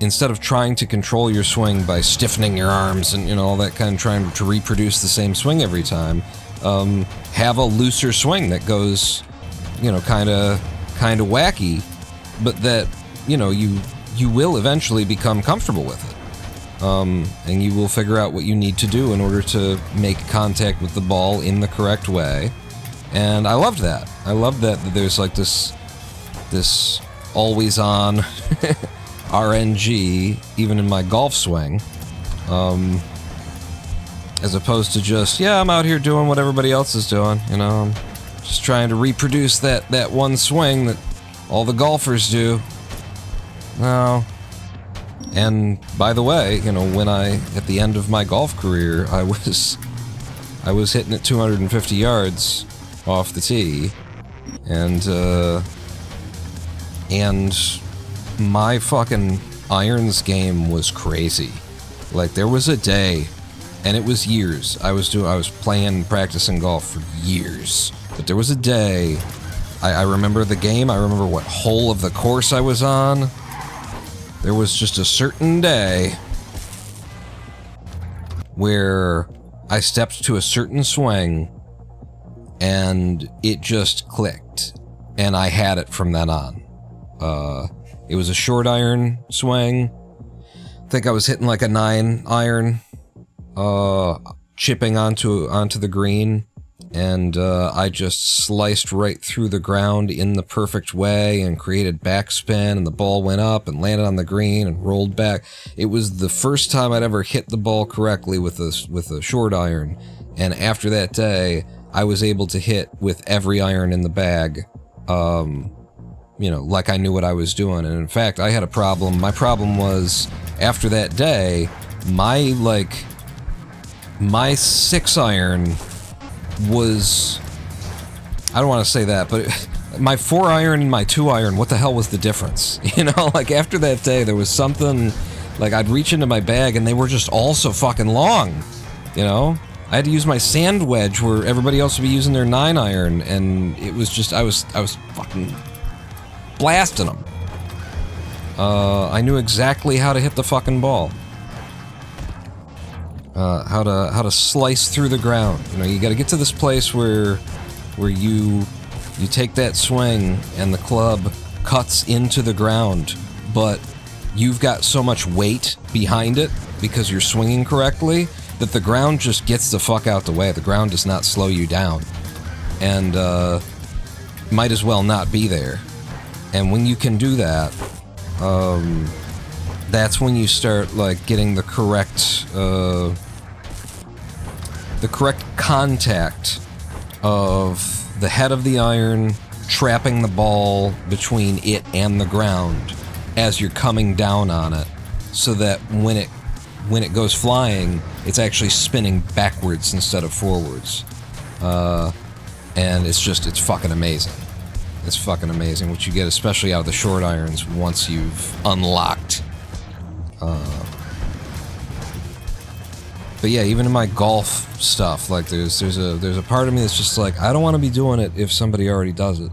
instead of trying to control your swing by stiffening your arms and, you know, all that kind of trying to reproduce the same swing every time, have a looser swing that goes, you know, kind of wacky, but that, you know, you will eventually become comfortable with it. And you will figure out what you need to do in order to make contact with the ball in the correct way. And I loved that. I loved that there's like this always on RNG even in my golf swing. As opposed to just, yeah, I'm out here doing what everybody else is doing, you know, I'm just trying to reproduce that one swing that all the golfers do. No. And by the way, you know, when at the end of my golf career, I was hitting it 250 yards off the tee, and my fucking irons game was crazy. Like, there was a day, and it was years. I was playing, practicing golf for years, but there was a day, I remember the game, I remember what hole of the course I was on. There was just a certain day where I stepped to a certain swing and it just clicked, and I had it from then on. It was a short iron swing. I think I was hitting like a 9 iron, chipping onto the green, and I just sliced right through the ground in the perfect way and created backspin, and the ball went up and landed on the green and rolled back. It was the first time I'd ever hit the ball correctly with a short iron, and after that day, I was able to hit with every iron in the bag, you know, like I knew what I was doing. And in fact, I had a problem. My problem was, after that day, my 6 iron was, I don't want to say that, but my 4 iron and my 2 iron, what the hell was the difference? You know, like, after that day, there was something, like, I'd reach into my bag and they were just all so fucking long, you know? I had to use my sand wedge where everybody else would be using their 9 iron, and it was just, I was fucking blasting them. I knew exactly how to hit the fucking ball. How to slice through the ground. You know, you gotta get to this place where you take that swing and the club cuts into the ground, but you've got so much weight behind it because you're swinging correctly that the ground just gets the fuck out the way. The ground does not slow you down, and might as well not be there. And when you can do that, that's when you start, like, getting the correct contact of the head of the iron trapping the ball between it and the ground as you're coming down on it, so that when it goes flying, it's actually spinning backwards instead of forwards. And it's fucking amazing. It's fucking amazing what you get, especially out of the short irons, once you've unlocked. But yeah, even in my golf stuff, like, there's a part of me that's just like, I don't want to be doing it if somebody already does it.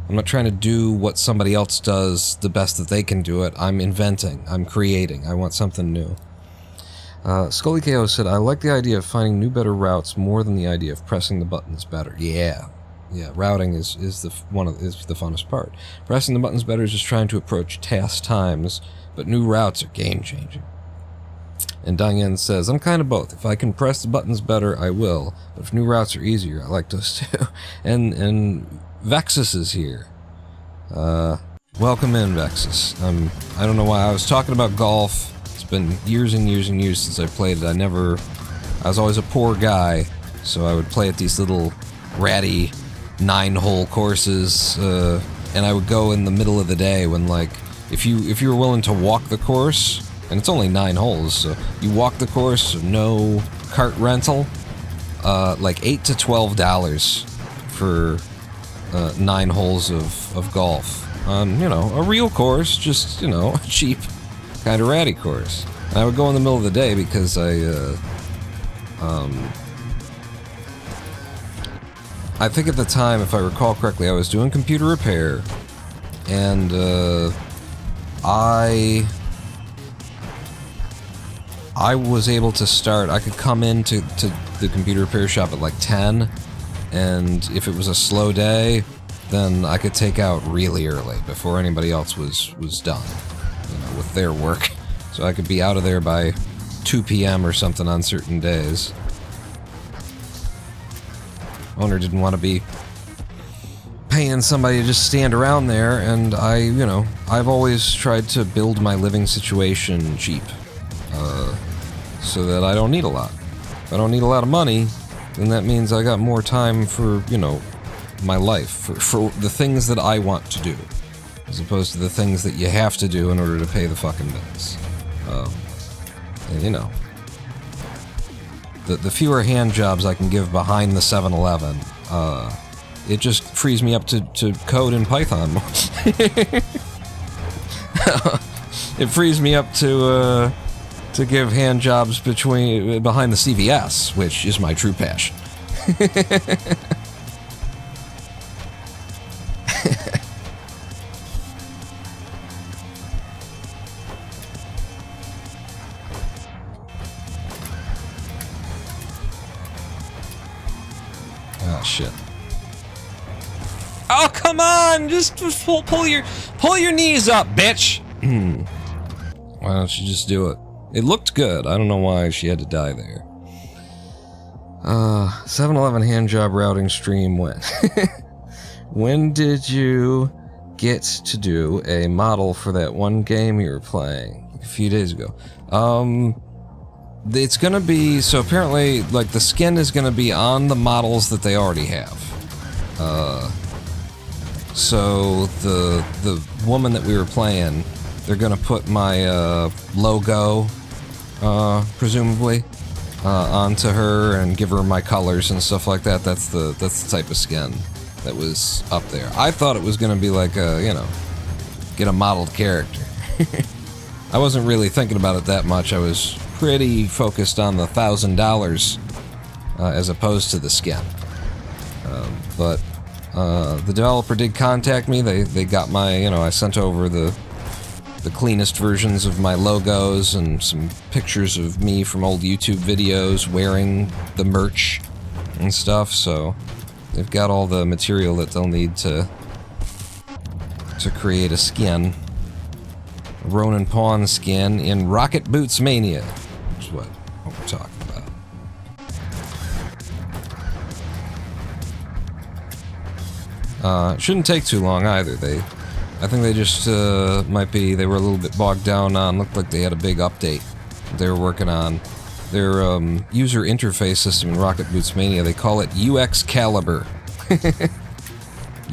I'm not trying to do what somebody else does the best that they can do it. I'm inventing. I'm creating. I want something new. Scully KO said, I like the idea of finding new, better routes more than the idea of pressing the buttons better. Yeah, routing is the funnest part. Pressing the buttons better is just trying to approach task times, but new routes are game-changing. And Diane says, I'm kind of both. If I can press the buttons better, I will. But if new routes are easier, I like those too. And Vexus is here. Welcome in, Vexus. I don't know why. I was talking about golf. It's been years and years and years since I played it. I was always a poor guy, so I would play at these little ratty 9-hole courses, and I would go in the middle of the day when, like, if you were willing to walk the course, and it's only 9 holes, so you walk the course, no cart rental, like $8 to $12 for 9 holes of golf on, you know, a real course, just, you know, a cheap kind of ratty course. And I would go in the middle of the day because I think at the time, if I recall correctly, I was doing computer repair, and I was able to start. I could come into the computer repair shop at like 10, and if it was a slow day, then I could take out really early before anybody else was done, you know, with their work. So I could be out of there by 2 p.m. or something on certain days. Owner didn't want to be paying somebody to just stand around there, and I've always tried to build my living situation cheap, so that I don't need a lot. If I don't need a lot of money, then that means I got more time for, you know, my life, for the things that I want to do, as opposed to the things that you have to do in order to pay the fucking bills. And, you know, the fewer hand jobs I can give behind the 7-Eleven, it just frees me up to code in Python more. It frees me up to give hand jobs behind the CVS, which is my true passion. Oh shit. Oh, come on! Just pull your knees up, bitch! Why don't you just do it? It looked good. I don't know why she had to die there. 7-Eleven handjob routing stream when? When did you get to do a model for that one game you were playing? A few days ago. It's gonna be, so apparently, like, the skin is gonna be on the models that they already have. So the woman that we were playing, they're gonna put my logo, presumably, onto her and give her my colors and stuff like that. That's the type of skin that was up there. I thought it was gonna be like a, you know, get a modeled character. I wasn't really thinking about it that much. I was pretty focused on the $1,000 as opposed to the skin. But the developer did contact me. They got my, you know, I sent over the cleanest versions of my logos and some pictures of me from old YouTube videos wearing the merch and stuff, so they've got all the material that they'll need to create a skin. A Ronin Pawn skin in Rocket Boots Mania, which is what we're talking about. It shouldn't take too long either. I think they just they were a little bit bogged down on, looked like they had a big update they were working on. Their user interface system in Rocket Boots Mania, they call it UX Caliber.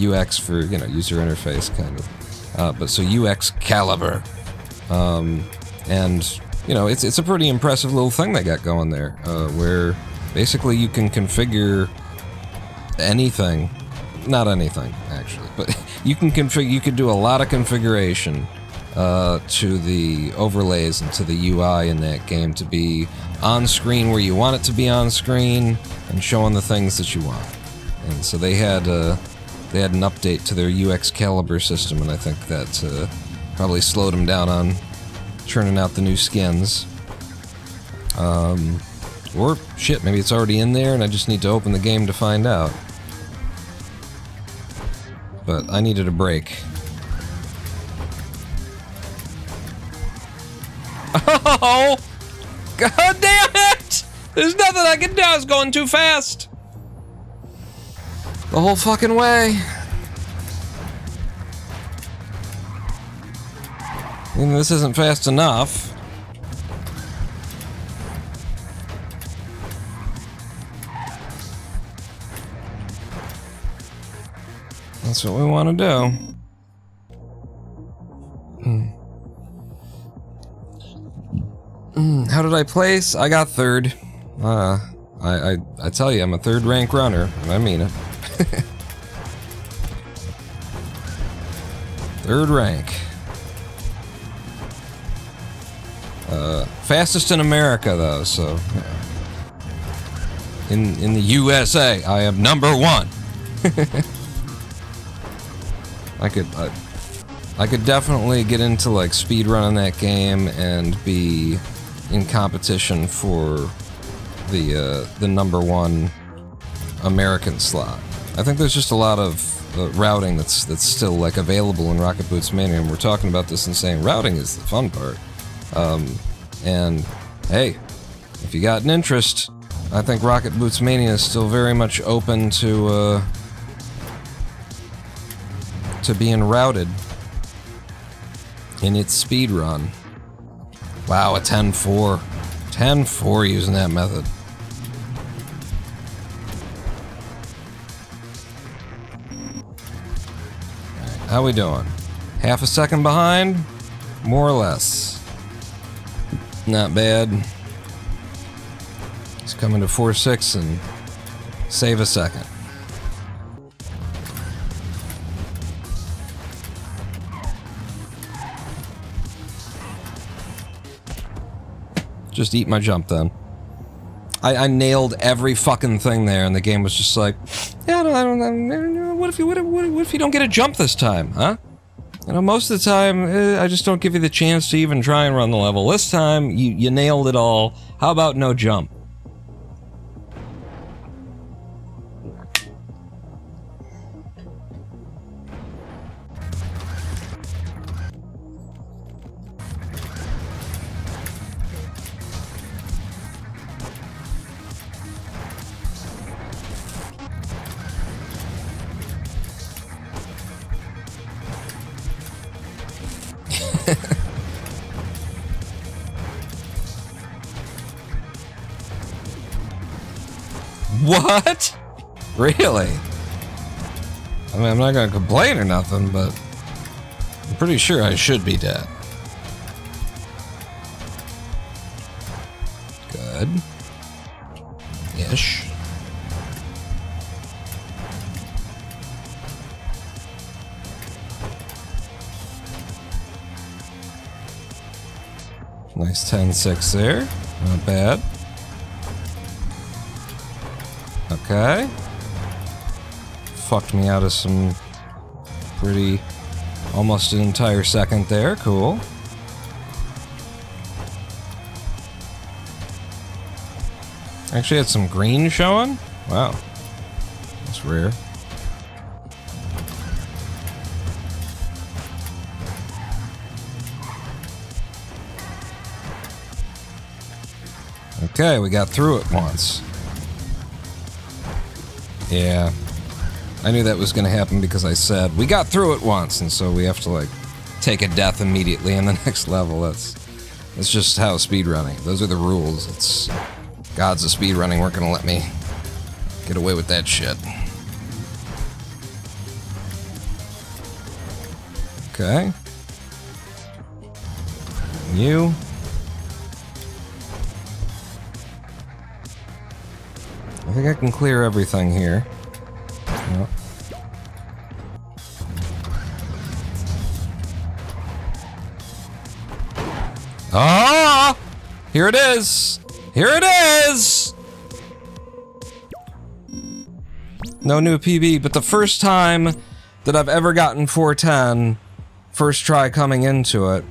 UX for, you know, user interface, kind of. But so UX Caliber. And, you know, it's a pretty impressive little thing they got going there, where basically you can configure anything. Not anything, actually, but you could do a lot of configuration to the overlays and to the UI in that game to be on screen where you want it to be on screen and showing the things that you want. And so they had an update to their UX Caliber system, and I think that probably slowed them down on churning out the new skins. Or shit, maybe it's already in there and I just need to open the game to find out. But I needed a break. Oh! God damn it! There's nothing I can do, I was going too fast! The whole fucking way. I mean, this isn't fast enough. That's what we want to do. How did I place? I got third. I tell you, I'm a third rank runner, and I mean it. Third rank. Fastest in America, though, so... In the USA, I am #1. I could definitely get into, like, speedrunning that game and be in competition for the #1 American slot. I think there's just a lot of routing that's still, like, available in Rocket Boots Mania, and we're talking about this and saying routing is the fun part. And, hey, if you got an interest, I think Rocket Boots Mania is still very much open to being routed in its speed run. Wow, a 10-4. 10-4 using that method. Alright, how we doing? Half a second behind? More or less. Not bad. He's coming to 4-6 and save a second. Just eat my jump then. I nailed every fucking thing there, and the game was just like, yeah, I don't, what if you don't get a jump this time, huh? You know, most of the time, I just don't give you the chance to even try and run the level. This time, you nailed it all. How about no jump? What? Really? I mean, I'm not gonna complain or nothing, but I'm pretty sure I should be dead. Good. Ish. Nice 10-6 there. Not bad. Okay. Fucked me out of some pretty... almost an entire second there. Cool. Actually had some green showing? Wow. That's rare. Okay, we got through it once. Yeah. I knew that was gonna happen because I said, we got through it once, and so we have to, like, take a death immediately in the next level. That's just how speedrunning. Those are the rules. It's... gods of speedrunning weren't gonna let me get away with that shit. Okay. You... I think I can clear everything here. Yep. Ah! Here it is! Here it is! No new PB, but the first time that I've ever gotten 410, first try coming into it,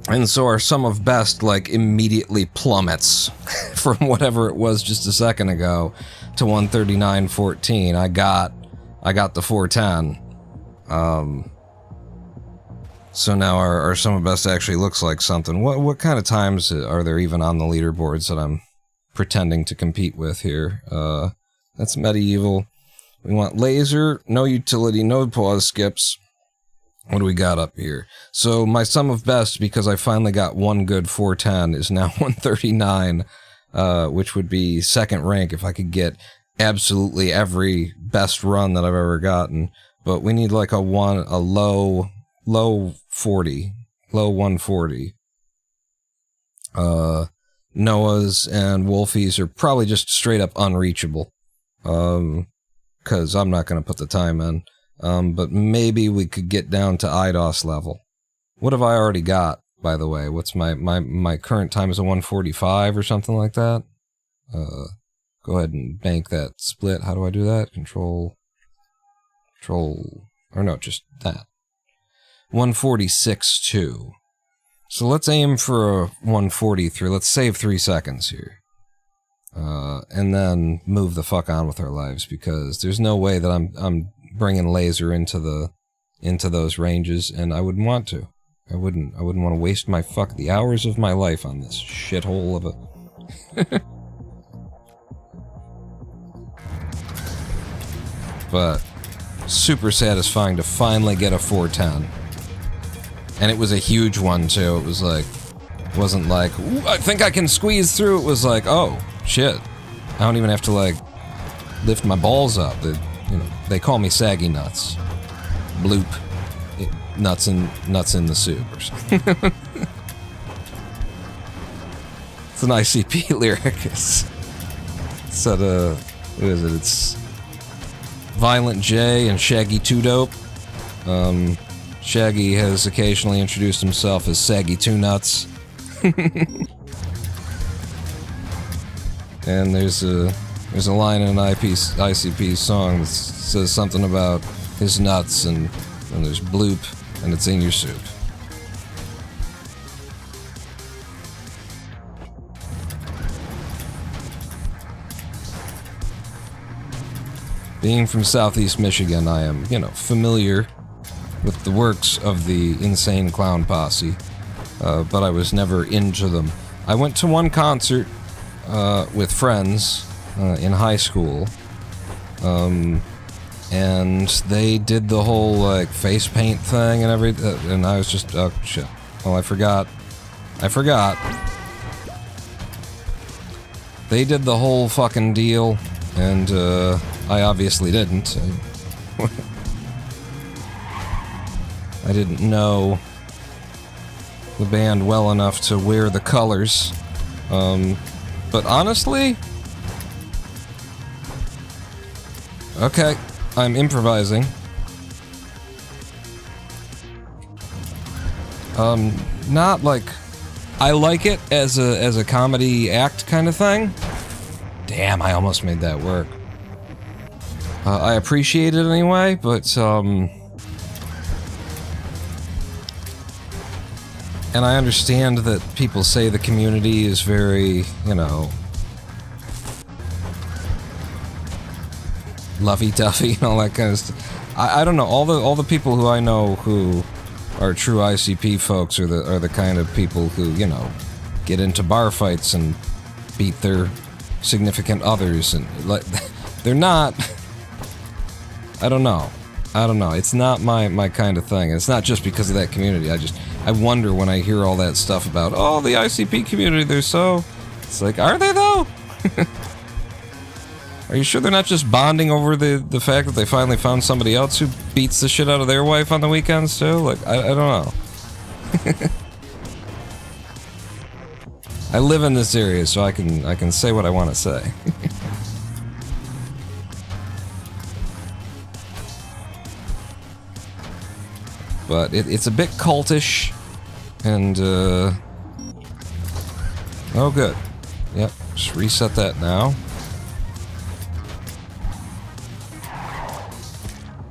and so our sum of best, like, immediately plummets from whatever it was just a second ago to 139.14. I got the 410. So now our sum of best actually looks like something. What kind of times are there even on the leaderboards that I'm pretending to compete with here? That's medieval. We want laser, no utility, no pause skips. What do we got up here? So my sum of best, because I finally got one good 410, is now 139, which would be second rank if I could get absolutely every best run that I've ever gotten. But we need like a low 40, low 140. Noah's and Wolfie's are probably just straight up unreachable. Because I'm not going to put the time in. But maybe we could get down to IDOS level. What have I already got? by the way. What's my current time is a 1:45 or something like that. Go ahead and bank that split. How do I do that? Control, or no, just that. 1:46.2. So let's aim for a 1:43. Let's save 3 seconds here. And then move the fuck on with our lives, because there's no way that I'm bringing laser into those ranges, and I wouldn't want to. I wouldn't want to waste the hours of my life on this shithole of a... But super satisfying to finally get a 410. And it was a huge one too. It was like, wasn't like, ooh, I think I can squeeze through. It was like, oh shit, I don't even have to like lift my balls up. They call me saggy nuts. Bloop. Nuts in the soup or something. It's an ICP lyric. What is it? It's Violent J and Shaggy 2 Dope. Shaggy has occasionally introduced himself as Saggy 2 Nuts. And there's a line in an ICP song that says something about his nuts, and there's bloop, and it's in your soup. Being from Southeast Michigan, I am, familiar with the works of the Insane Clown Posse, but I was never into them. I went to one concert with friends in high school, and they did the whole like face paint thing and everything, and I was just, oh shit. Oh, I forgot. They did the whole fucking deal, and I obviously didn't. I didn't know the band well enough to wear the colors. But honestly, okay, I'm improvising. Not like, I like it as a comedy act kind of thing. Damn, I almost made that work. I appreciate it anyway, but and I understand that people say the community is very, lovey-dovey and all that kind of stuff. I don't know, all the people who I know who are true ICP folks are the kind of people who, get into bar fights and beat their significant others, and like they're not. I don't know. It's not my kind of thing. It's not just because of that community. I wonder when I hear all that stuff about, oh, the ICP community, they're so... It's like, are they though? Are you sure they're not just bonding over the fact that they finally found somebody else who beats the shit out of their wife on the weekends too? Like, I don't know. I live in this area, so I can say what I want to say. But it's a bit cultish, and oh good. Yep, just reset that now.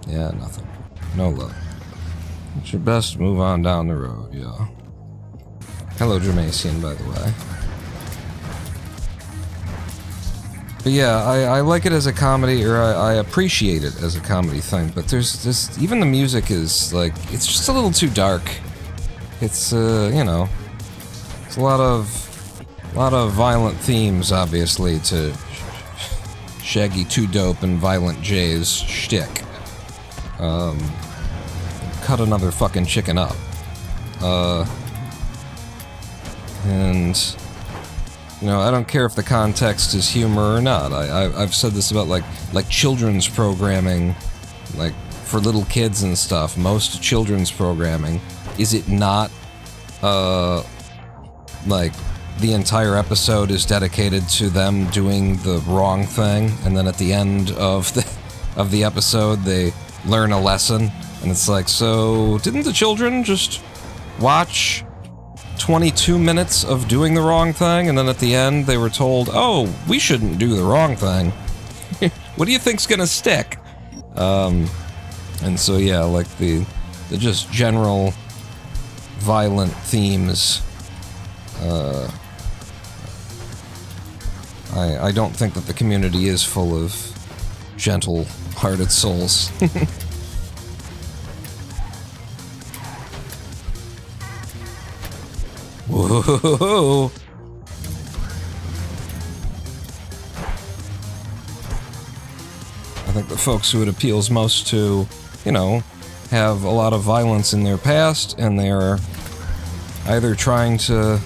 Yeah, nothing. No love. It's your best to move on down the road, yeah. Hello, Jermasian, by the way. But yeah, I like it as a comedy, or I appreciate it as a comedy thing, but there's this, even the music is, like, it's just a little too dark. It's, it's a lot of violent themes, obviously, to Shaggy 2 Dope and Violent J's shtick. Cut another fucking chicken up. And... I don't care if the context is humor or not. I've said this about like children's programming, like for little kids and stuff. Most children's programming, is it not like the entire episode is dedicated to them doing the wrong thing, and then at the end of the episode they learn a lesson, and it's like, so didn't the children just watch 22 minutes of doing the wrong thing, and then at the end they were told, oh, we shouldn't do the wrong thing. What do you think's gonna stick? And so yeah, like the just general violent themes, I don't think that the community is full of gentle-hearted souls. Whoa! I think the folks who it appeals most to, you know, have a lot of violence in their past, and they're either trying to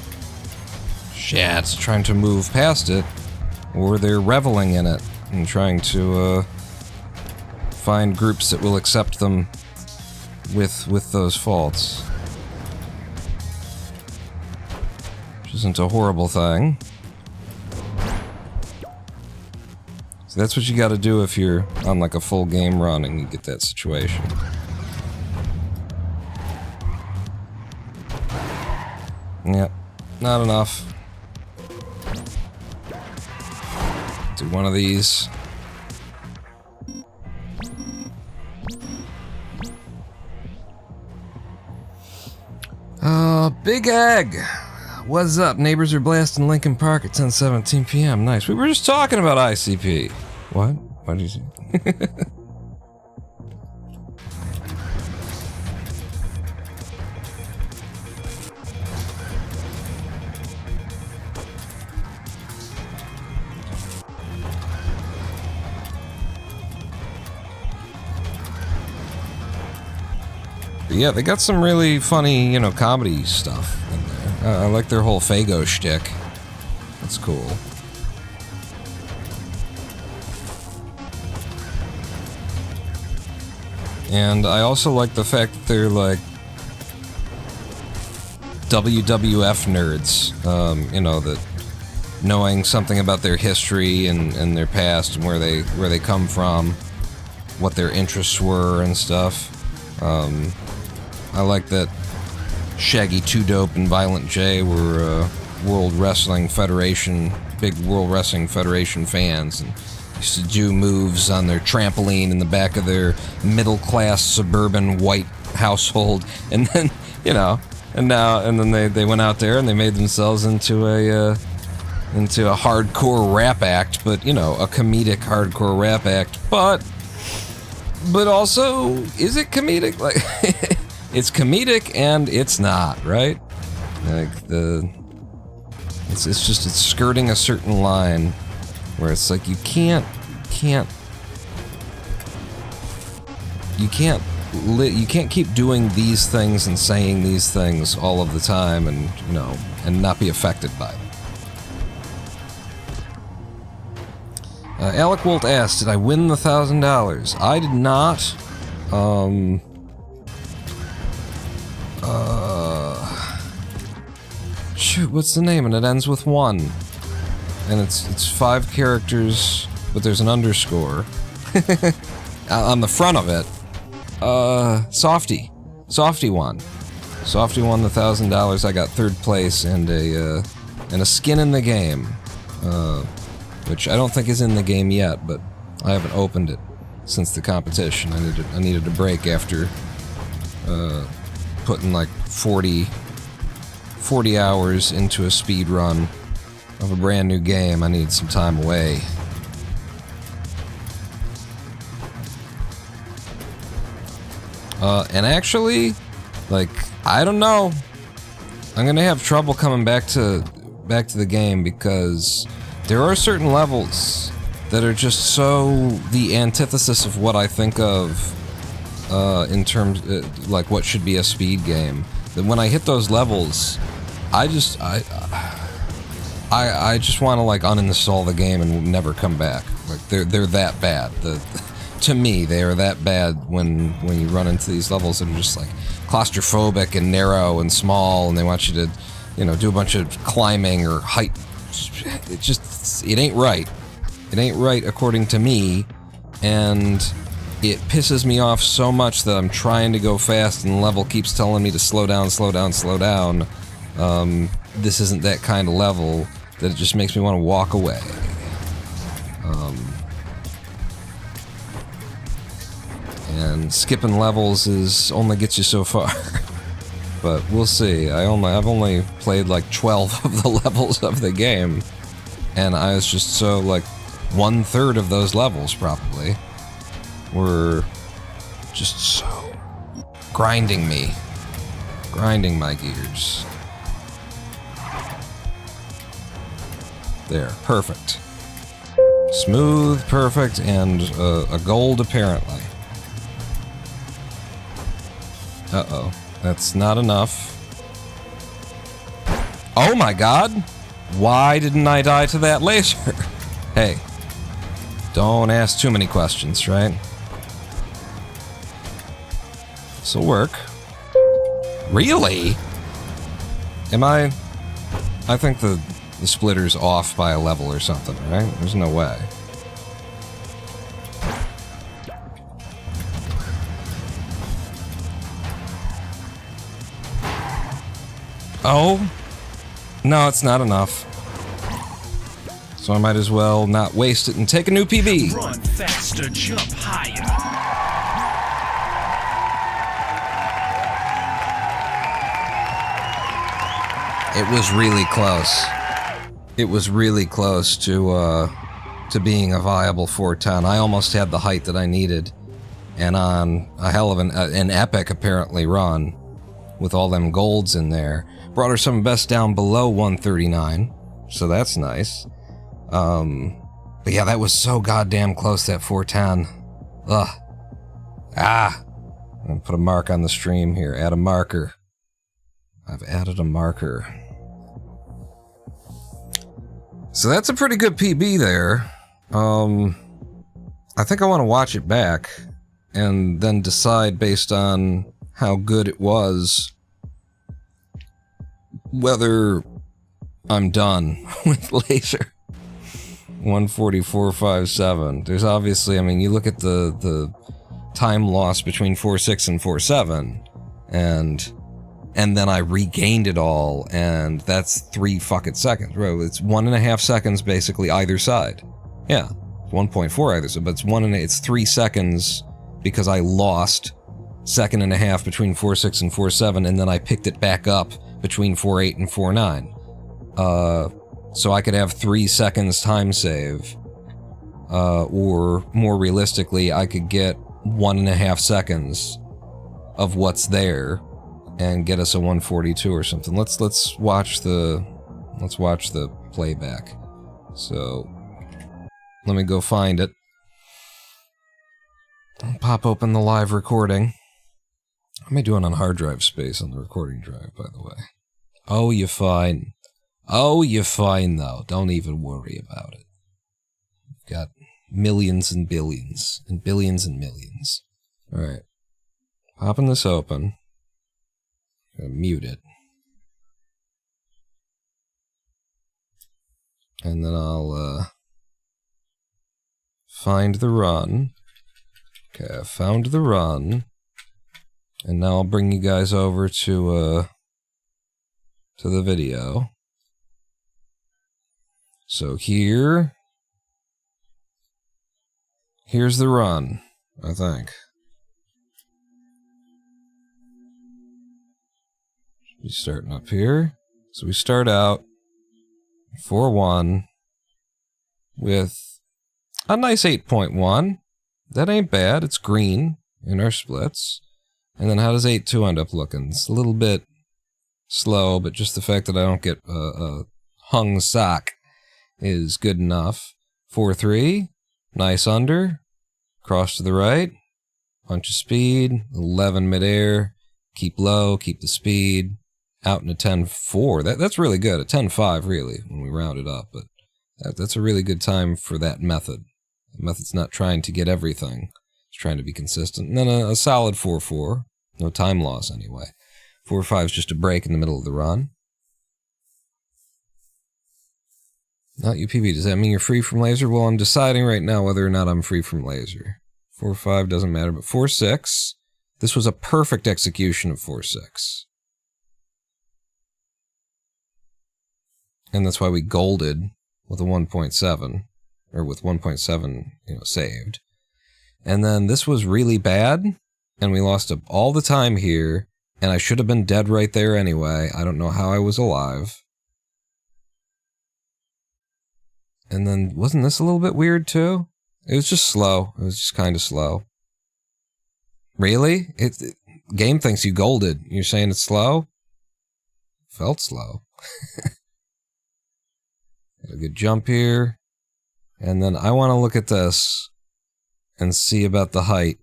move past it, or they're reveling in it and trying to find groups that will accept them with those faults. Which isn't a horrible thing. So that's what you gotta do if you're on like a full game run and you get that situation. Yep, not enough. Do one of these. Big Egg! What's up? Neighbors are blasting Lincoln Park at 10:17 p.m. Nice. We were just talking about ICP. What? What did you say? Yeah, they got some really funny, you know, comedy stuff in there. I like their whole Fago shtick. That's cool. And I also like the fact that they're like WWF nerds. You know, that knowing something about their history and their past and where they come from, what their interests were and stuff. I like that Shaggy 2 Dope and Violent J were World Wrestling Federation, big World Wrestling Federation fans, and used to do moves on their trampoline in the back of their middle-class suburban white household, and then, you know, and then they went out there and they made themselves into a hardcore rap act, but, you know, a comedic hardcore rap act, but also, is it comedic? Like, it's comedic and it's not, right? Like, it's skirting a certain line where it's like you can't keep doing these things and saying these things all of the time, and, you know, and not be affected by them. Alec Wolt asked, did I win the $1,000? I did not. Shoot, what's the name? And it ends with 1. And it's 5 characters, but there's an underscore. On the front of it. Softy. Softy won. Softy won the $1,000. I got 3rd place and a skin in the game. Which I don't think is in the game yet, but I haven't opened it since the competition. I needed a break after putting like 40 hours into a speed run of a brand new game. I needed some time away. And actually, like, I don't know. I'm gonna have trouble coming back to the game because there are certain levels that are just so the antithesis of what I think of in terms like what should be a speed game. That when I hit those levels, I just want to like uninstall the game and never come back. Like they're that bad. To me, they are that bad when you run into these levels that are just like claustrophobic and narrow and small, and they want you to, you know, do a bunch of climbing or height. It ain't right. It ain't right according to me, and it pisses me off so much that I'm trying to go fast and the level keeps telling me to slow down, slow down, slow down, This isn't that kind of level that it just makes me want to walk away. And skipping levels only gets you so far. But we'll see. I've only played like 12 of the levels of the game, and I was just so like 1/3 of those levels probably were just so grinding my gears. There, perfect. Smooth, perfect, and a gold apparently. Uh-oh. That's not enough. Oh my god! Why didn't I die to that laser? Hey. Don't ask too many questions, right? This'll work. Really? I think the splitter's off by a level or something, right? There's no way. Oh? No, it's not enough. So I might as well not waste it and take a new PB. Run faster, jump higher. It was really close. It was really close to being a viable 410. I almost had the height that I needed, and on a hell of an epic apparently run with all them golds in there, brought her some best down below 139, so that's nice. But yeah, that was so goddamn close, that 410. Ugh. Ah. I'm gonna put a mark on the stream here. Add a marker. I've added a marker. So that's a pretty good PB there. I think I want to watch it back and then decide based on how good it was whether I'm done with Laser. 144.57. There's obviously, I mean, you look at the time loss between 4.6 and 4.7, and then I regained it all, and that's 3 fucking seconds, bro. It's 1.5 seconds basically either side. Yeah, 1.4 either side, but it's 3 seconds because I lost 1.5 seconds between 4.6 and 4.7, and then I picked it back up between 4.8 and 4.9. So I could have 3 seconds time save, or more realistically, I could get 1.5 seconds of what's there and get us a 142 or something. Let's watch the playback. So let me go find it. I'll pop open the live recording. I may do it on hard drive space on the recording drive, by the way. Oh, you're fine. Oh, you're fine, though. Don't even worry about it. We've got millions and billions, and billions and millions. Alright. Popping this open. I'm gonna mute it. And then I'll, find the run. Okay, I found the run. And now I'll bring you guys over to the video. So here's the run, I think. Should be starting up here. So we start out 4-1 with a nice 8.1. That ain't bad. It's green in our splits. And then how does 8.2 end up looking? It's a little bit slow, but just the fact that I don't get a hung sock is good enough. 4.3, nice under, cross to the right, bunch of speed, 11 midair, keep low, keep the speed, out in a 10.4. That's really good, a 10.5 really, when we round it up, but that's a really good time for that method. The method's not trying to get everything, it's trying to be consistent. And then a solid 4.4, no time loss anyway. 4.5 is just a break in the middle of the run. Not UPB, does that mean you're free from laser? Well, I'm deciding right now whether or not I'm free from laser. 4.5 doesn't matter, but 4.6, this was a perfect execution of 4.6. and that's why we golded with a 1.7, or with 1.7, you know, saved. And then this was really bad, and we lost all the time here, and I should have been dead right there anyway. I don't know how I was alive. And then, wasn't this a little bit weird too? It was just slow. It was just kind of slow. Really? Game thinks you golded. You're saying it's slow? Felt slow. Got a good jump here. And then I want to look at this and see about the height.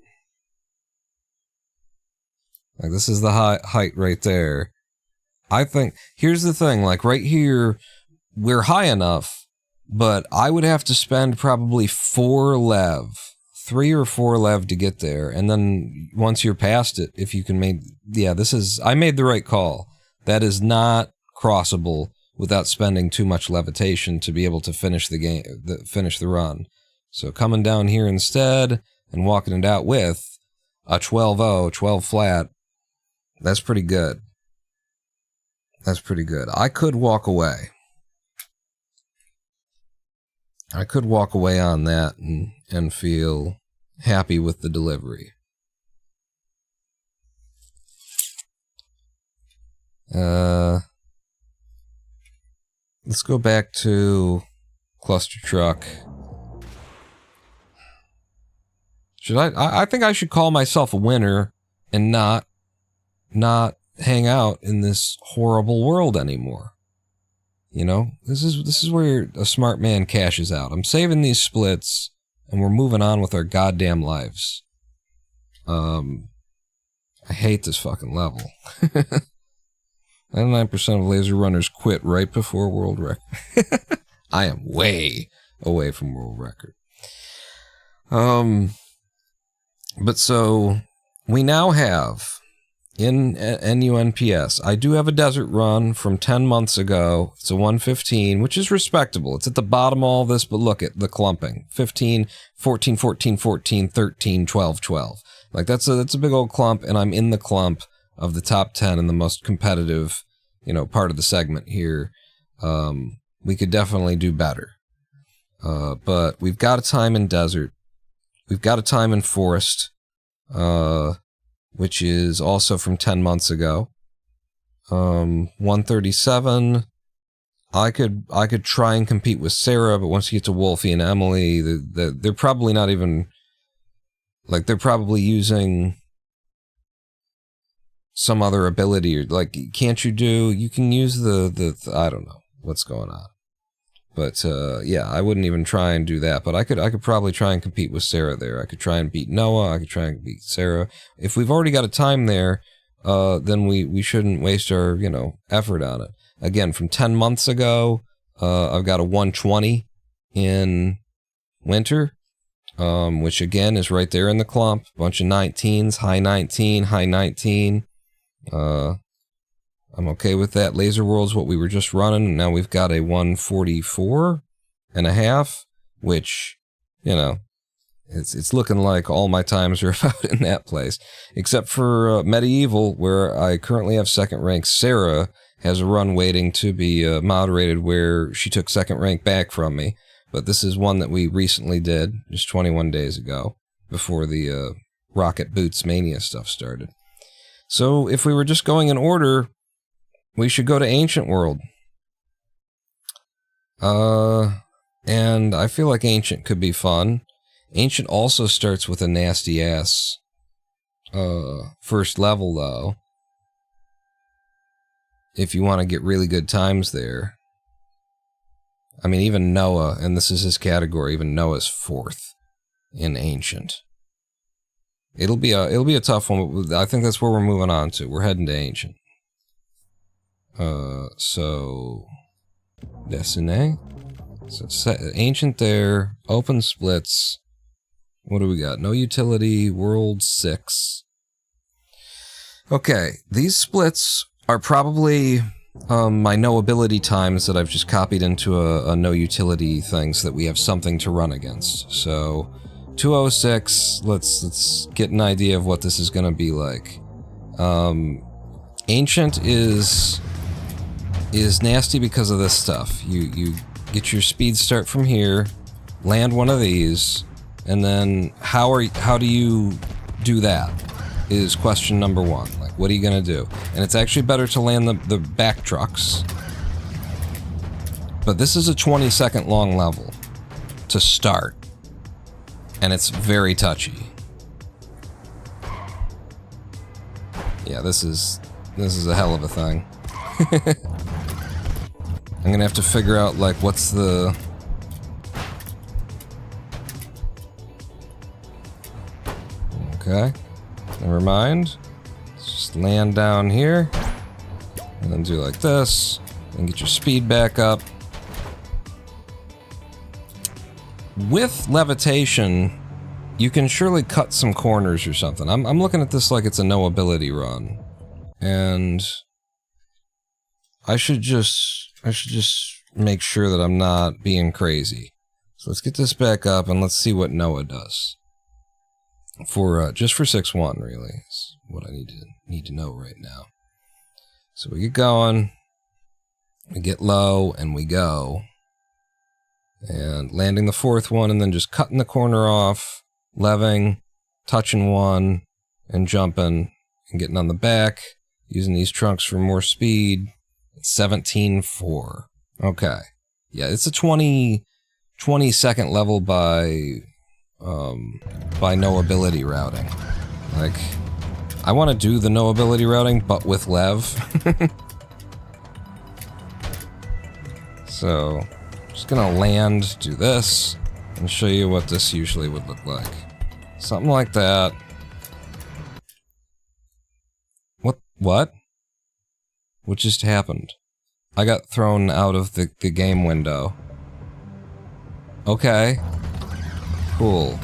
Like, this is the height right there. I think, here's the thing, like right here, we're high enough, but I would have to spend probably 3 or 4 lev to get there. And then once you're past it, if you can make, yeah, I made the right call. That is not crossable without spending too much levitation to be able to finish the game, finish the run. So coming down here instead and walking it out with a 12-0, 12 flat, that's pretty good. That's pretty good. I could walk away. I could walk away on that and feel happy with the delivery. Let's go back to Clustertuck. Should I think I should call myself a winner and not hang out in this horrible world anymore. You know, this is where a smart man cashes out. I'm saving these splits, and we're moving on with our goddamn lives. I hate this fucking level. 99% of laser runners quit right before world record. I am way away from world record. But so we now have in NU-NPS, I do have a desert run from 10 months ago. It's a 115, which is respectable. It's at the bottom of all this, but look at the clumping. 15, 14, 14, 14, 13, 12, 12. Like, that's a big old clump, and I'm in the clump of the top 10 in the most competitive, you know, part of the segment here. We could definitely do better. But we've got a time in desert. We've got a time in forest. Which is also from 10 months ago. 137. I could try and compete with Sarah, but once you get to Wolfie and Emily, they're probably not even, like, they're probably using some other ability, or like, you can use the I don't know what's going on. But yeah, I wouldn't even try and do that. But I could probably try and compete with Sarah there. I could try and beat Noah. I could try and beat Sarah. If we've already got a time there, then we shouldn't waste our, you know, effort on it. Again, from 10 months ago, I've got a 120 in winter, which again is right there in the clump. Bunch of 19s, high 19, high 19. I'm okay with that. Laser World's what we were just running, and now we've got a 144.5, which, you know, it's looking like all my times are about in that place. Except for Medieval, where I currently have second rank. Sarah has a run waiting to be moderated where she took second rank back from me. But this is one that we recently did, just 21 days ago, before the Rocket Boots Mania stuff started. So if we were just going in order, we should go to Ancient World. And I feel like Ancient could be fun. Ancient also starts with a nasty ass first level, though. If you want to get really good times there. I mean, even Noah, and this is his category, even Noah's 4th in Ancient. It'll be a tough one, but I think that's where we're moving on to. We're heading to Ancient. So Destiny. So Ancient there, open splits. What do we got? No utility, World 6. Okay, these splits are probably my no ability times that I've just copied into a no utility thing so that we have something to run against. So 206, let's get an idea of what this is going to be like. Ancient is is nasty because of this stuff. You get your speed start from here, land one of these, and then how do you do that? Is question number one. Like, what are you gonna do? And it's actually better to land the back trucks. But this is a 20-second long level to start, and it's very touchy. Yeah, this is a hell of a thing. I'm gonna have to figure out, like, what's the... Okay, never mind. Let's just land down here, and then do like this, and get your speed back up. With levitation, you can surely cut some corners or something. I'm looking at this like it's a no ability run, and I should just make sure that I'm not being crazy. So let's get this back up and let's see what Noah does. For just for 6-1, really, is what I need to know right now. So we get going, we get low, and we go, and landing the fourth one, and then just cutting the corner off, leving, touching one, and jumping, and getting on the back, using these trunks for more speed. It's 17-4. Okay, yeah, it's a 20-second level by no ability routing. Like, I want to do the no ability routing, but with Lev. So, just gonna land, do this, and show you what this usually would look like. Something like that. What? What just happened? I got thrown out of the game window. Okay. Cool.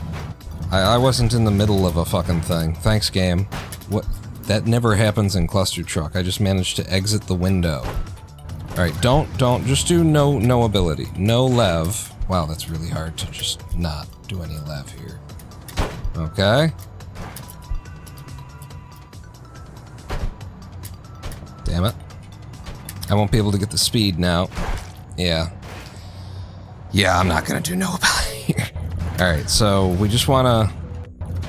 I wasn't in the middle of a fucking thing. Thanks, game. What? That never happens in Clustertuck. I just managed to exit the window. Alright, don't, just do no ability. No lev. Wow, that's really hard to just not do any lev here. Okay. Damn it. I won't be able to get the speed now. Yeah. Yeah, I'm not gonna do no ability here. Alright, so we just wanna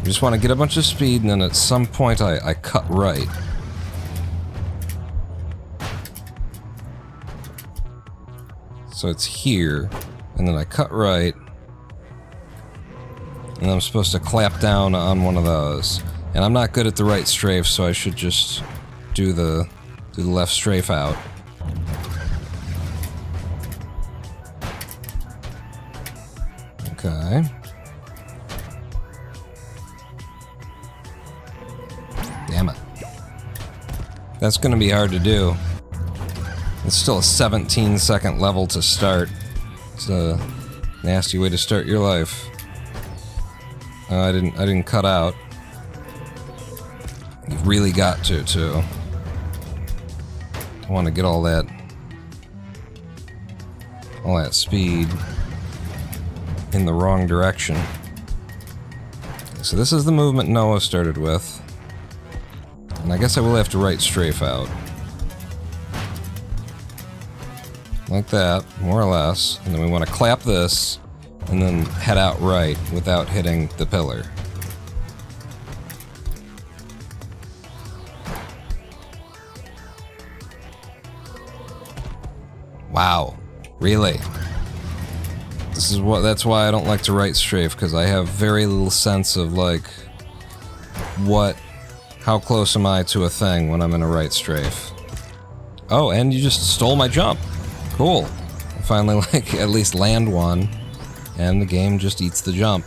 get a bunch of speed, and then at some point I cut right. So it's here, and then I cut right, and I'm supposed to clap down on one of those. And I'm not good at the right strafe, so I should just do the left strafe out. Okay. Damn it. That's gonna be hard to do. It's still a 17-second level to start. It's a nasty way to start your life. I didn't cut out. You've really got to, too. I want to get all that speed in the wrong direction. So this is the movement Noah started with. And I guess I will have to right strafe out. Like that, more or less. And then we want to clap this, and then head out right without hitting the pillar. Wow. Really? That's why I don't like to right strafe, because I have very little sense of, like, how close am I to a thing when I'm in a right strafe. Oh, and you just stole my jump. Cool. I finally, like, at least land one, and the game just eats the jump.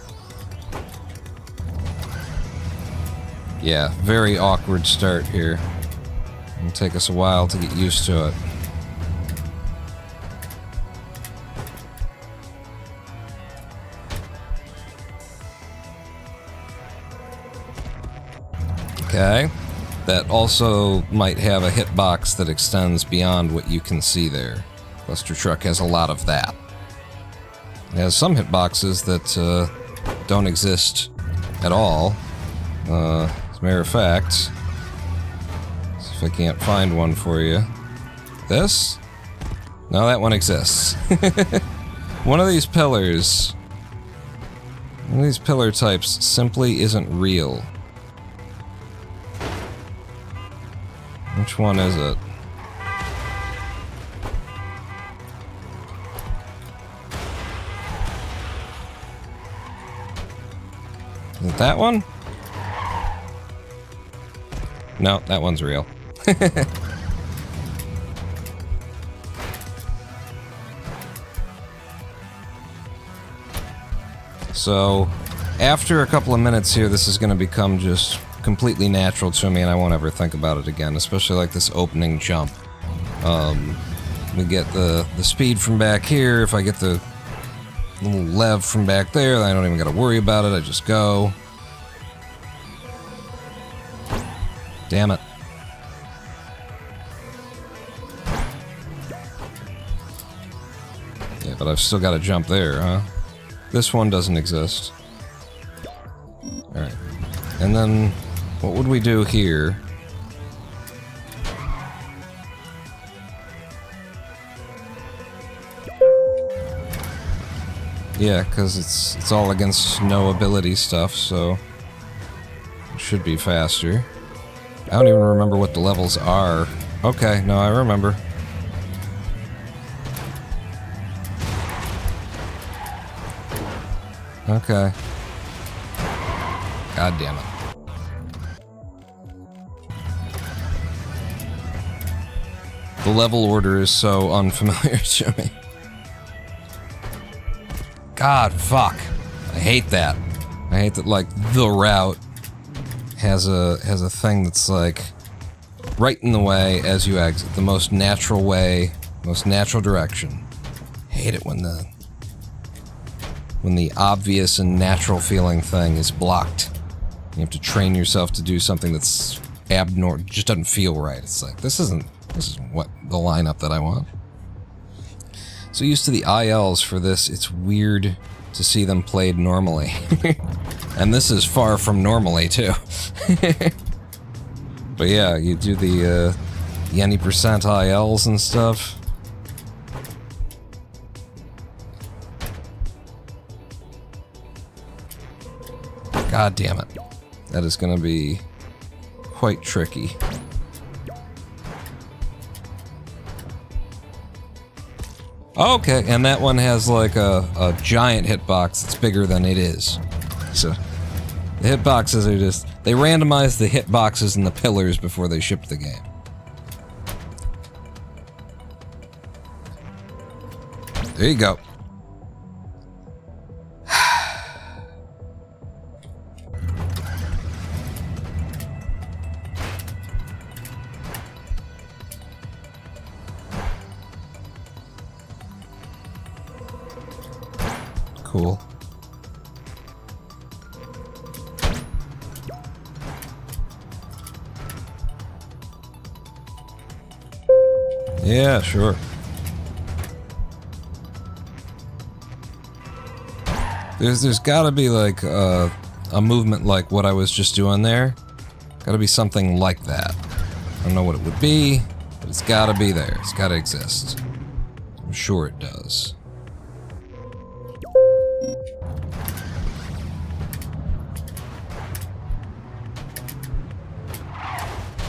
Yeah, very awkward start here. It'll take us a while to get used to it. Okay. That also might have a hitbox that extends beyond what you can see there. Clustertuck has a lot of that. It has some hitboxes that don't exist at all. As a matter of fact, see if I can't find one for you. This? No, that one exists. One of these pillars... One of these pillar types simply isn't real. Which one is it? Is it that one? No, that one's real. So, after a couple of minutes here, this is going to become just completely natural to me, and I won't ever think about it again, especially like this opening jump. We get the speed from back here. If I get the little lev from back there, I don't even got to worry about it. I just go. Damn it. Yeah, but I've still got to jump there, huh? This one doesn't exist. Alright. And then, what would we do here? Yeah, because it's all against no ability stuff, so it should be faster. I don't even remember what the levels are. Okay, no, I remember. Okay. God damn it. The level order is so unfamiliar to me. God, fuck. I hate that. I hate that, like, the route has a thing that's, like, right in the way as you exit. The most natural way, most natural direction. I hate it when the obvious and natural feeling thing is blocked. You have to train yourself to do something that's abnormal, just doesn't feel right. It's like, this isn't what the lineup that I want. So used to the ILs for this, it's weird to see them played normally. And this is far from normally, too. But yeah, you do the any percent ILs and stuff. God damn it. That is gonna be quite tricky. Okay, and that one has like a giant hitbox that's bigger than it is. So, the hitboxes are just... They randomize the hitboxes and the pillars before they ship the game. There you go. Cool. Yeah, sure. There's gotta be like a movement like what I was just doing there. Gotta be something like that. I don't know what it would be, but it's gotta be there. It's gotta exist. I'm sure it does.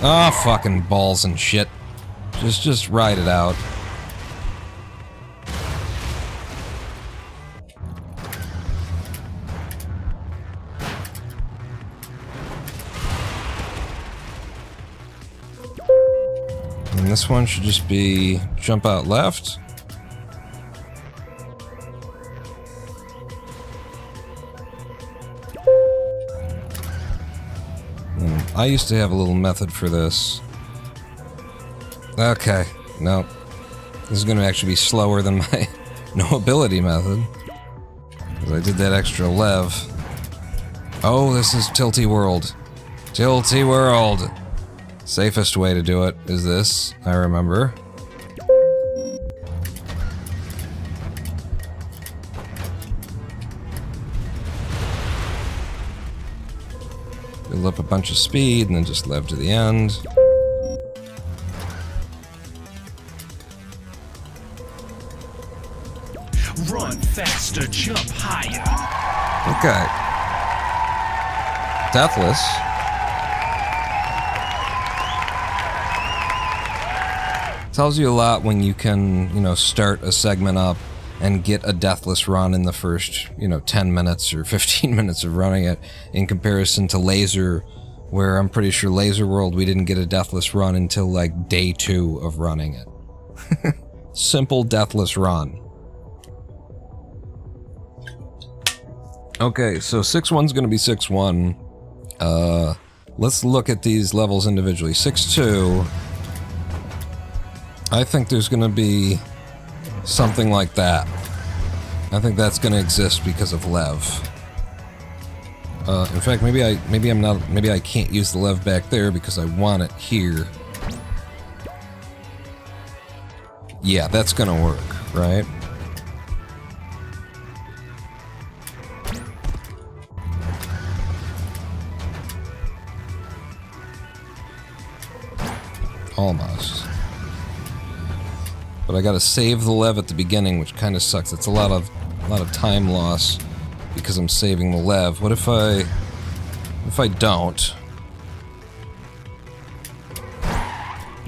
Ah, oh, fucking balls and shit. Just ride it out. And this one should just be jump out left. I used to have a little method for this. Okay, no. This is gonna actually be slower than my no ability method. Because I did that extra lev. Oh, this is Tilty World. Tilty World! Safest way to do it is this, I remember. Build up a bunch of speed and then just lev to the end. Has to jump higher. Okay. Deathless. Tells you a lot when you can, you know, start a segment up and get a deathless run in the first, you know, 10 minutes or 15 minutes of running it, in comparison to Laser, where I'm pretty sure Laser World we didn't get a deathless run until like day 2 of running it. Simple deathless run. Okay, so 6-1's gonna be 6-1. Let's look at these levels individually. 6-2. I think there's gonna be something like that. I think that's gonna exist because of Lev. In fact, maybe I can't use the Lev back there because I want it here. Yeah, that's gonna work, right? Almost. But I gotta save the Lev at the beginning, which kind of sucks. It's a lot of time loss because I'm saving the Lev. What if I don't?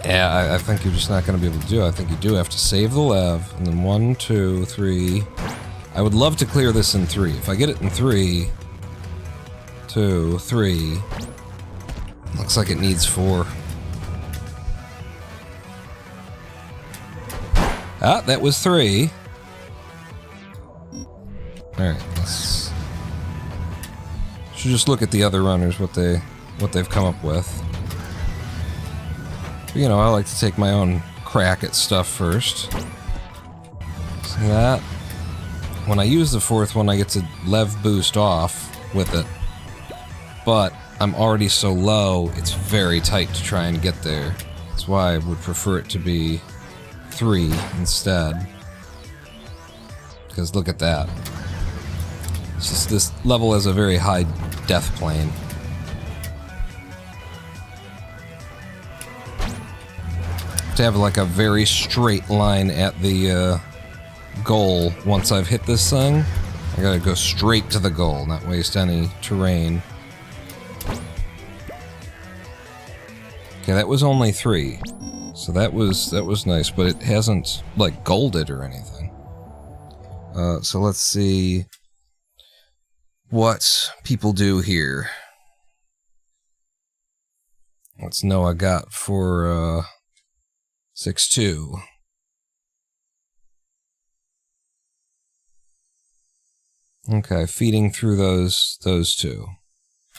Yeah, I think you're just not gonna be able to do it. I think you do have to save the Lev, and then 1, 2, 3. I would love to clear this in 3. If I get it in 3, 2, 3. Looks like it needs 4. Ah, that was 3. Alright, let's... should just look at the other runners, what they've come up with. But, you know, I like to take my own crack at stuff first. See that? When I use the 4th one, I get to Lev boost off with it. But I'm already so low, it's very tight to try and get there. That's why I would prefer it to be 3 instead. Because look at that. It's just this level has a very high death plane. To have like a very straight line at the goal once I've hit this thing. I gotta go straight to the goal, not waste any terrain. Okay, that was only 3. So that was nice, but it hasn't, like, golded or anything. So let's see what people do here. What's Noah got for, 6-2? Okay, feeding through those 2.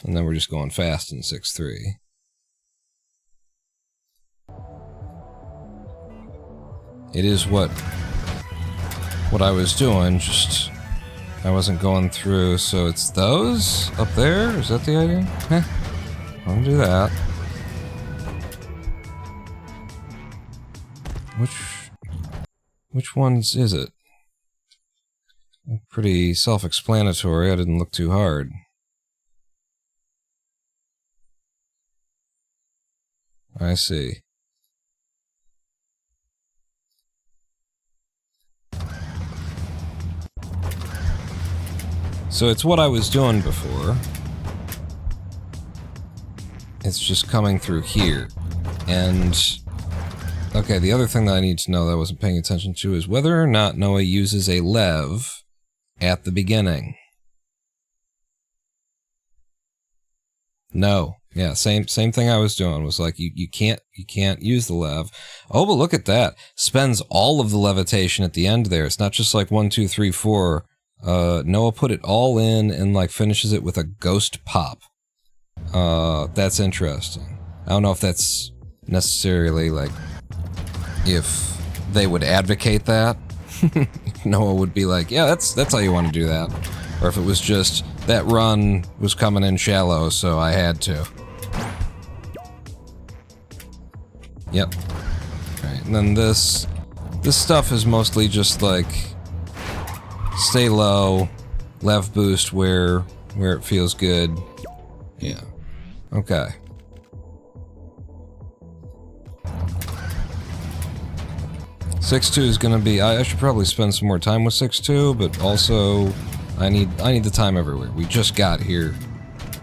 And then we're just going fast in 6-3. It is what I was doing, just I wasn't going through, so it's those up there? Is that the idea? Heh. I'll do that. Which ones is it? Pretty self-explanatory, I didn't look too hard. I see. So it's what I was doing before. It's just coming through here. And... okay, the other thing that I need to know that I wasn't paying attention to is whether or not Noah uses a Lev at the beginning. No. Yeah, same thing I was doing. Was like, you can't use the Lev. Oh, but look at that. Spends all of the levitation at the end there. It's not just like 1, 2, 3, 4. Noah put it all in and like finishes it with a ghost pop. That's interesting. I don't know if that's necessarily like if they would advocate that. Noah would be like, yeah, that's how you want to do that. Or if it was just that run was coming in shallow, so I had to. Yep. Alright, and then this stuff is mostly just like stay low, Lev boost where it feels good. Yeah. Okay. 6.2 is gonna be... I should probably spend some more time with 6.2, but also I need the time everywhere. We just got here.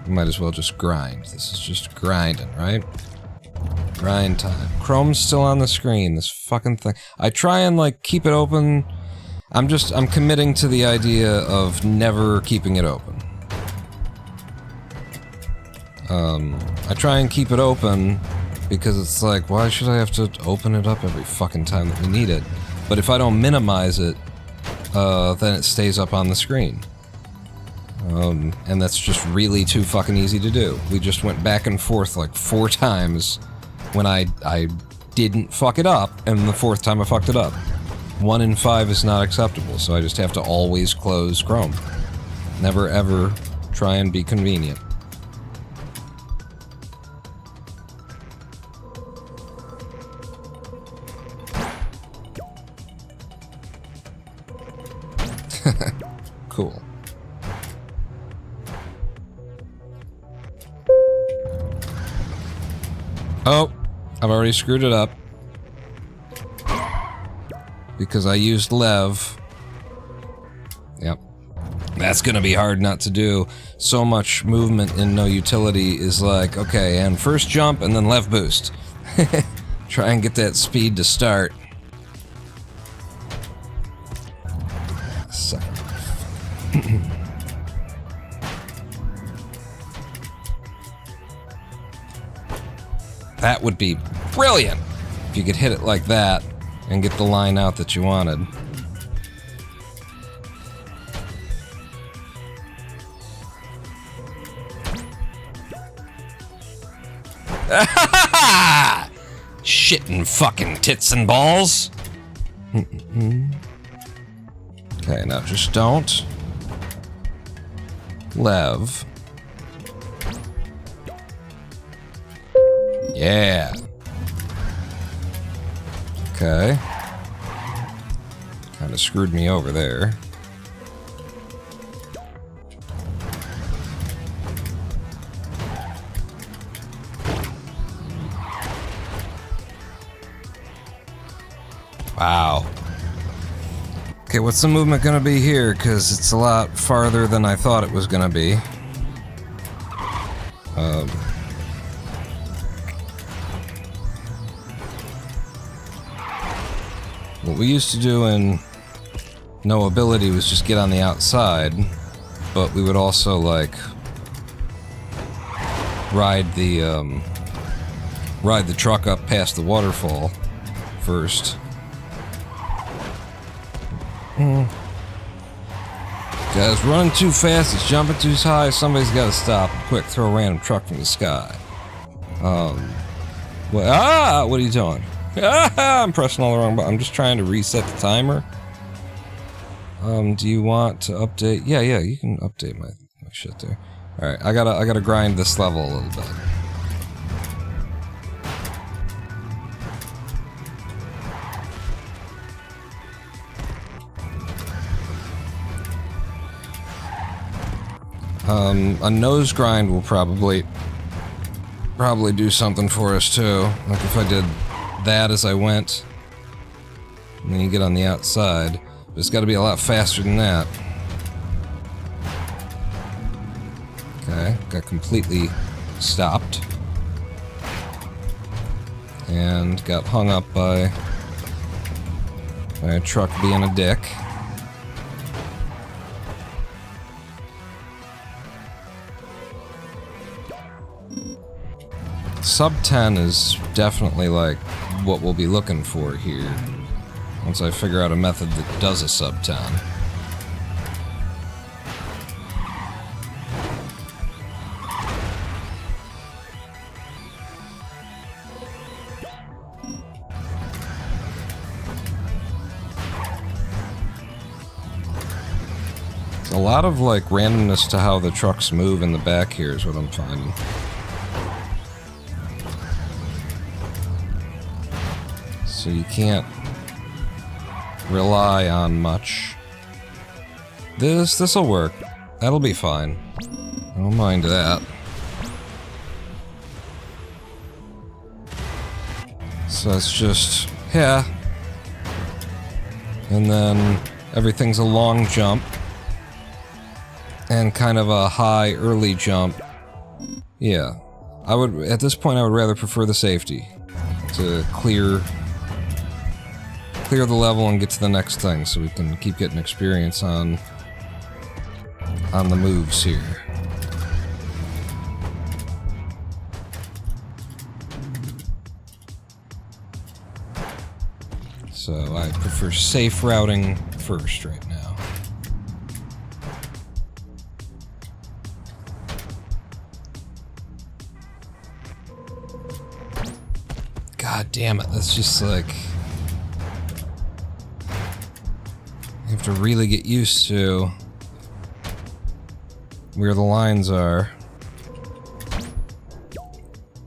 We might as well just grind. This is just grinding, right? Grind time. Chrome's still on the screen, this fucking thing. I try and, like, keep it open. I'm committing to the idea of never keeping it open. I try and keep it open because it's like, why should I have to open it up every fucking time that we need it? But if I don't minimize it, then it stays up on the screen. And that's just really too fucking easy to do. We just went back and forth like 4 times when I didn't fuck it up, and the 4th time I fucked it up. 1 in 5 is not acceptable, so I just have to always close Chrome. Never ever try and be convenient. Cool. Oh, I've already screwed it up. Because I used Lev. Yep. That's gonna be hard not to do. So much movement in no utility is like, okay, and first jump and then Lev boost. Try and get that speed to start. Second. That would be brilliant if you could hit it like that and get the line out that you wanted. Shitting fucking tits and balls. Okay, now just don't. Lev. Yeah. Okay. Kinda screwed me over there. Wow. Okay, what's the movement gonna be here? Because it's a lot farther than I thought it was gonna be. What we used to do in no ability was just get on the outside, but we would also, like, ride the truck up past the waterfall first. Guys, running too fast, it's jumping too high, somebody's gotta stop. Quick, throw a random truck from the sky. What are you doing? I'm pressing all the wrong buttons. I'm just trying to reset the timer. Do you want to update? Yeah, you can update my shit there. Alright, I gotta grind this level a little bit. A nose grind will probably do something for us too. Like if I did that as I went, and then you get on the outside. But it's got to be a lot faster than that. Okay, got completely stopped. And got hung up by a truck being a dick. Sub 10 is definitely like what we'll be looking for here. Once I figure out a method that does a sub 10. A lot of like randomness to how the trucks move in the back here is what I'm finding. So you can't rely on much. This'll work. That'll be fine. I don't mind that. So it's just, yeah. and then everything's a long jump, and kind of a high early jump. Yeah. I would, at this point, I would rather prefer the safety. To clear the level and get to the next thing, so we can keep getting experience on the moves here. So I prefer safe routing first right now. God damn it, that's just like... You have to really get used to where the lines are.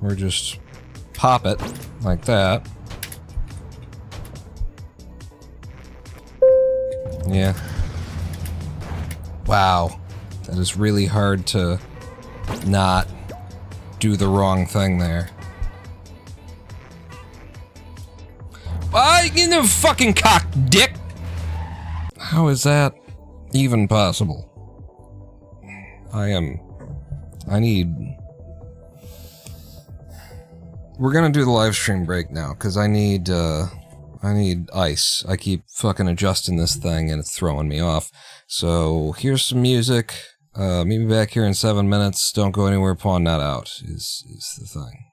Or just pop it like that. Yeah. Wow. That is really hard to not do the wrong thing there. In the fucking cock, dick! How is that even possible? I need... We're gonna do the live stream break now, because I need ice. I keep fucking adjusting this thing and it's throwing me off. So, here's some music. Meet me back here in 7 minutes. Don't go anywhere, pawn that out, is the thing.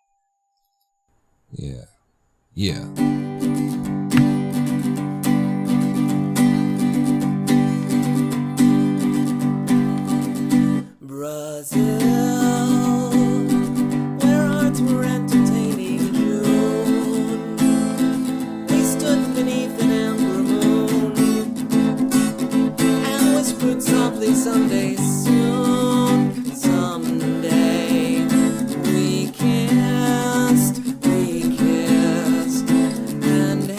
Yeah. Yeah. Brazil, where arts were entertaining June. We stood beneath an amber moon and whispered softly, someday soon, someday. We kissed, and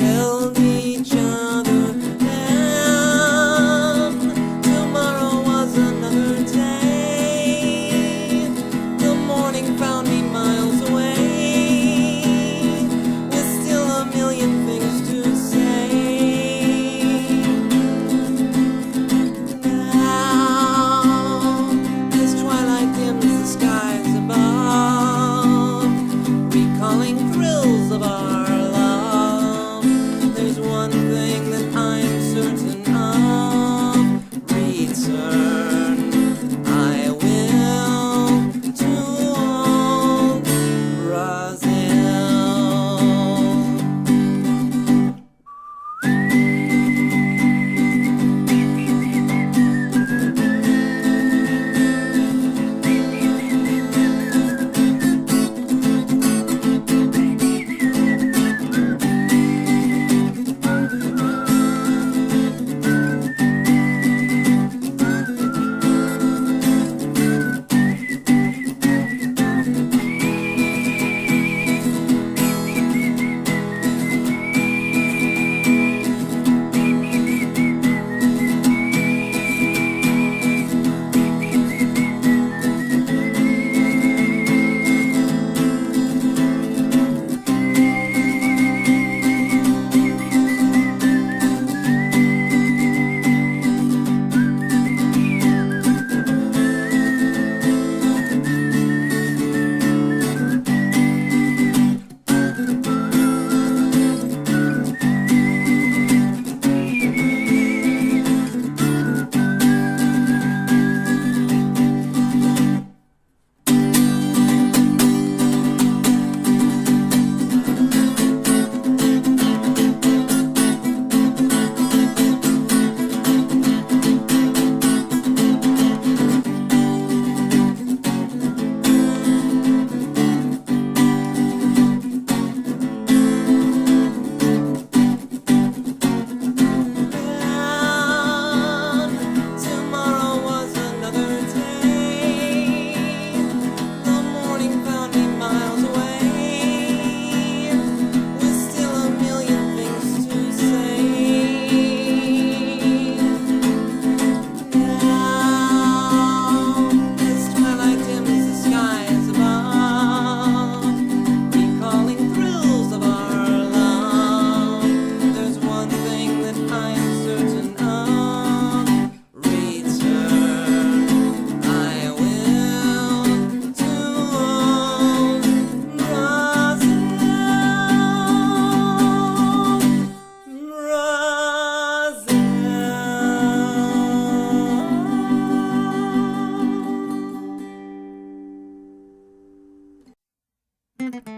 Little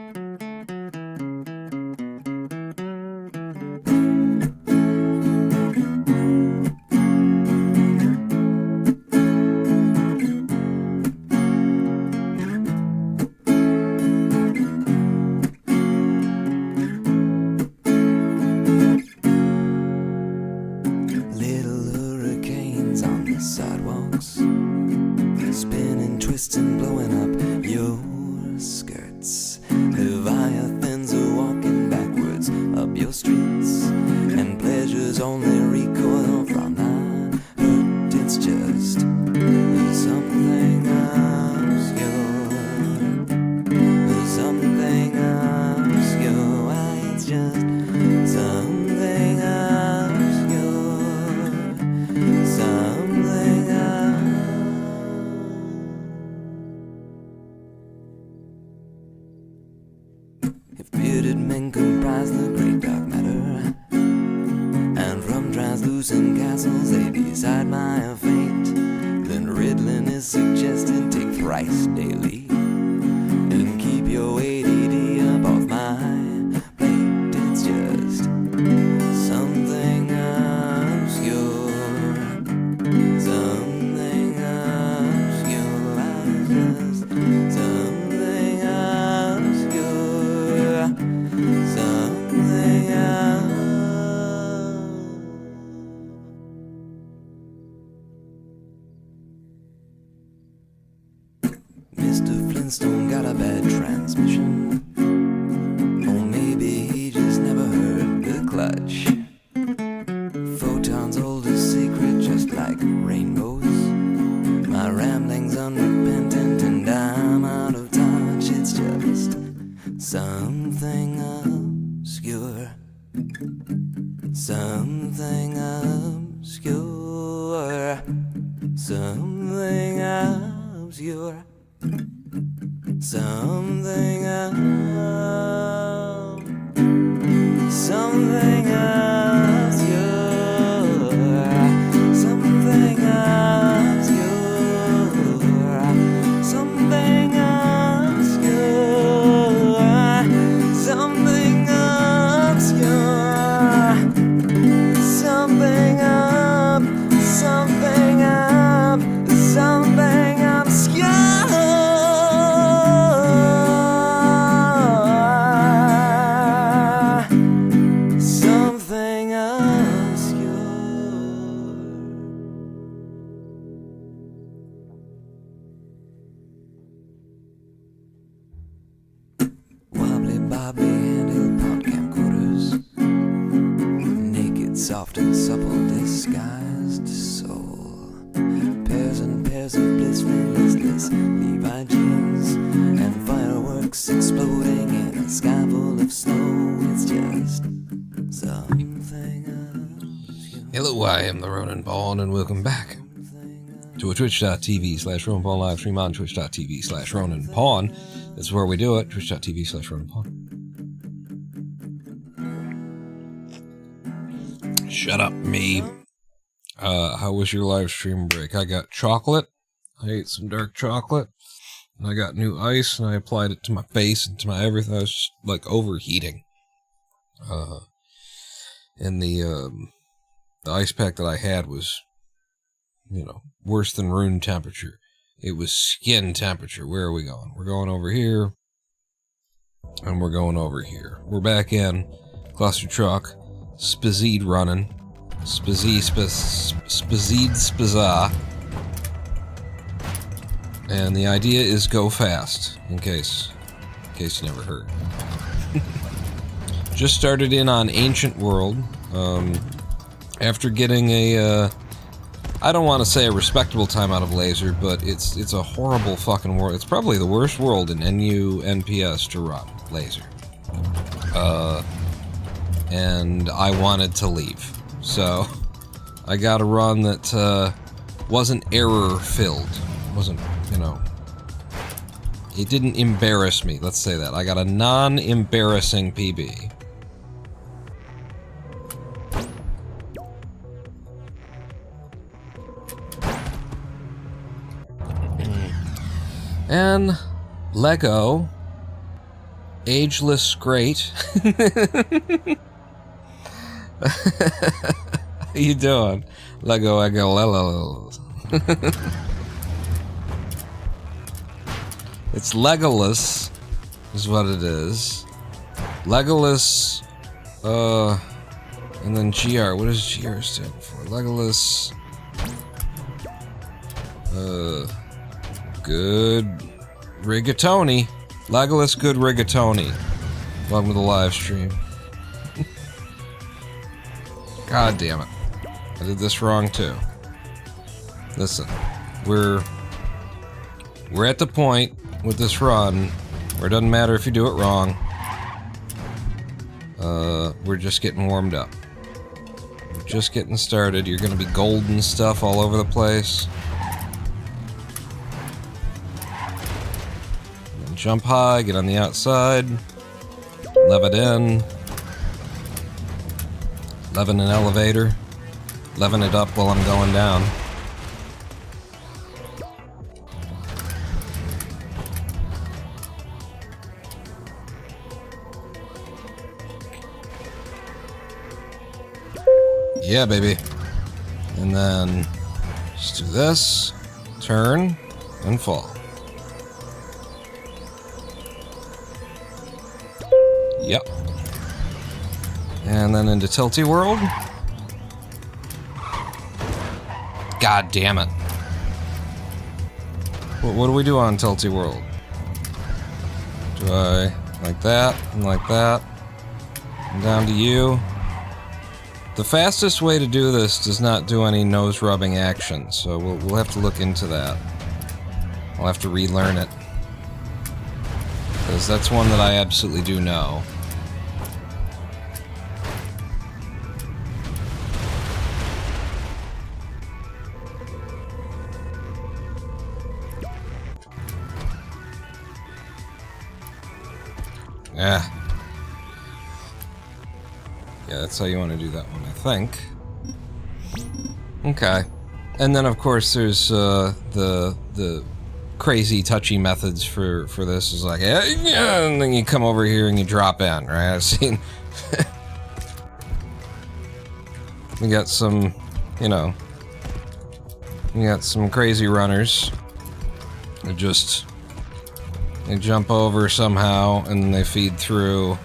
hurricanes on the sidewalks, spinning, twisting, blowing up your skirts. Leviathans are walking backwards up your streets, and pleasures only recoil from that hurt. It's just something obscure, something obscure. It's just something obscure, something If bearded men comprise the great dark matter, and from translucent castles they decide my fate, then riddling is suggested, take thrice daily, and keep your ADD up off my plate. It's just something obscure, something obscure, just something obscure, something Mr. Flintstone got a bad transmission, or maybe he just never heard the clutch. Photons hold a secret just like rainbows. My ramblings unrepentant and I'm out of touch. It's just something obscure, something obscure, something obscure, something something obscure, something obscure, something obscure, something obscure, something something something obscure. Wobbly handheld pod camcorders, naked, soft and supple, disguised soul. Pairs and pairs of blissfully listless Levi jeans, and fireworks exploding in a sky full of snow. It's just something obscure. Hello, I am the Ronan Pawn, and welcome back to a twitch.tv/Ronan Pawn live stream on twitch.tv/Ronan Pawn. That's where we do it, twitch.tv/Ronan Pawn. Shut up, me. How was your live stream break? I got chocolate. I ate some dark chocolate. And I got new ice, and I applied it to my face and to my everything. I was just, like, overheating. And the ice pack that I had was, you know, worse than room temperature. It was skin temperature. Where are we going? We're going over here. And we're going over here. We're back in Clustertuck. Speedrunning. Spazza. And the idea is go fast, in case you never heard. Just started in on Ancient World. After getting a, I don't want to say a respectable time out of Laser, but it's a horrible fucking world. It's probably the worst world in NU-NPS to run, Laser. And I wanted to leave. So, I got a run that wasn't error-filled. Wasn't, you know... It didn't embarrass me, let's say that. I got a non-embarrassing PB. And Lego Ageless Great. How you doing? Lego Lelo. It's Legolas, is what it is. Legolas, and then GR. What does GR stand for? Legolas. Good rigatoni. Legolas Good Rigatoni. Welcome to the live stream. God damn it. I did this wrong too. Listen, we're at the point with this run where it doesn't matter if you do it wrong. We're just getting warmed up. We're just getting started. You're gonna be golden stuff all over the place. And jump high, get on the outside, lev it in, levin an elevator, levin it up while I'm going down. Yeah, baby. And then just do this, turn, and fall. Yep. And then into Tilty World. God damn it. What do we do on Tilty World? Do I like that and like that? And down to you. The fastest way to do this does not do any nose rubbing action, so we'll have to look into that. I'll have to relearn it. Because that's one that I absolutely do know. Yeah. Yeah, that's how you want to do that one, I think. Okay. And then, of course, there's the crazy touchy methods for this. Is like, yeah, and then you come over here and you drop in, right? I've seen... we got some, you know... we got some crazy runners. They just... they jump over somehow, and then they feed through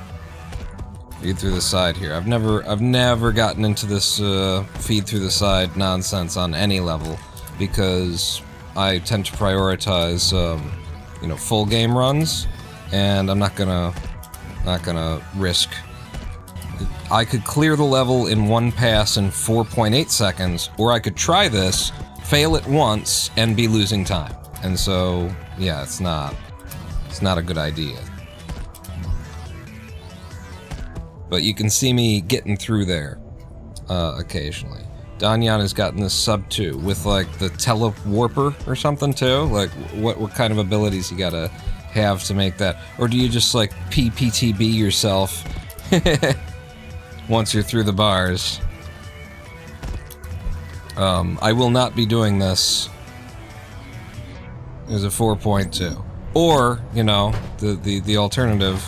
the side here. I've never gotten into this feed through the side nonsense on any level, because I tend to prioritize you know, full game runs, and I'm not gonna risk. I could clear the level in one pass in 4.8 seconds, or I could try this, fail it once, and be losing time. And so, yeah, it's not a good idea. But you can see me getting through there occasionally. Danyan has gotten this sub 2 with like the telewarper or something too. Like what kind of abilities you gotta have to make that? Or do you just like PPTB yourself once you're through the bars? I will not be doing this. There's a 4.2. Or, you know, the alternative.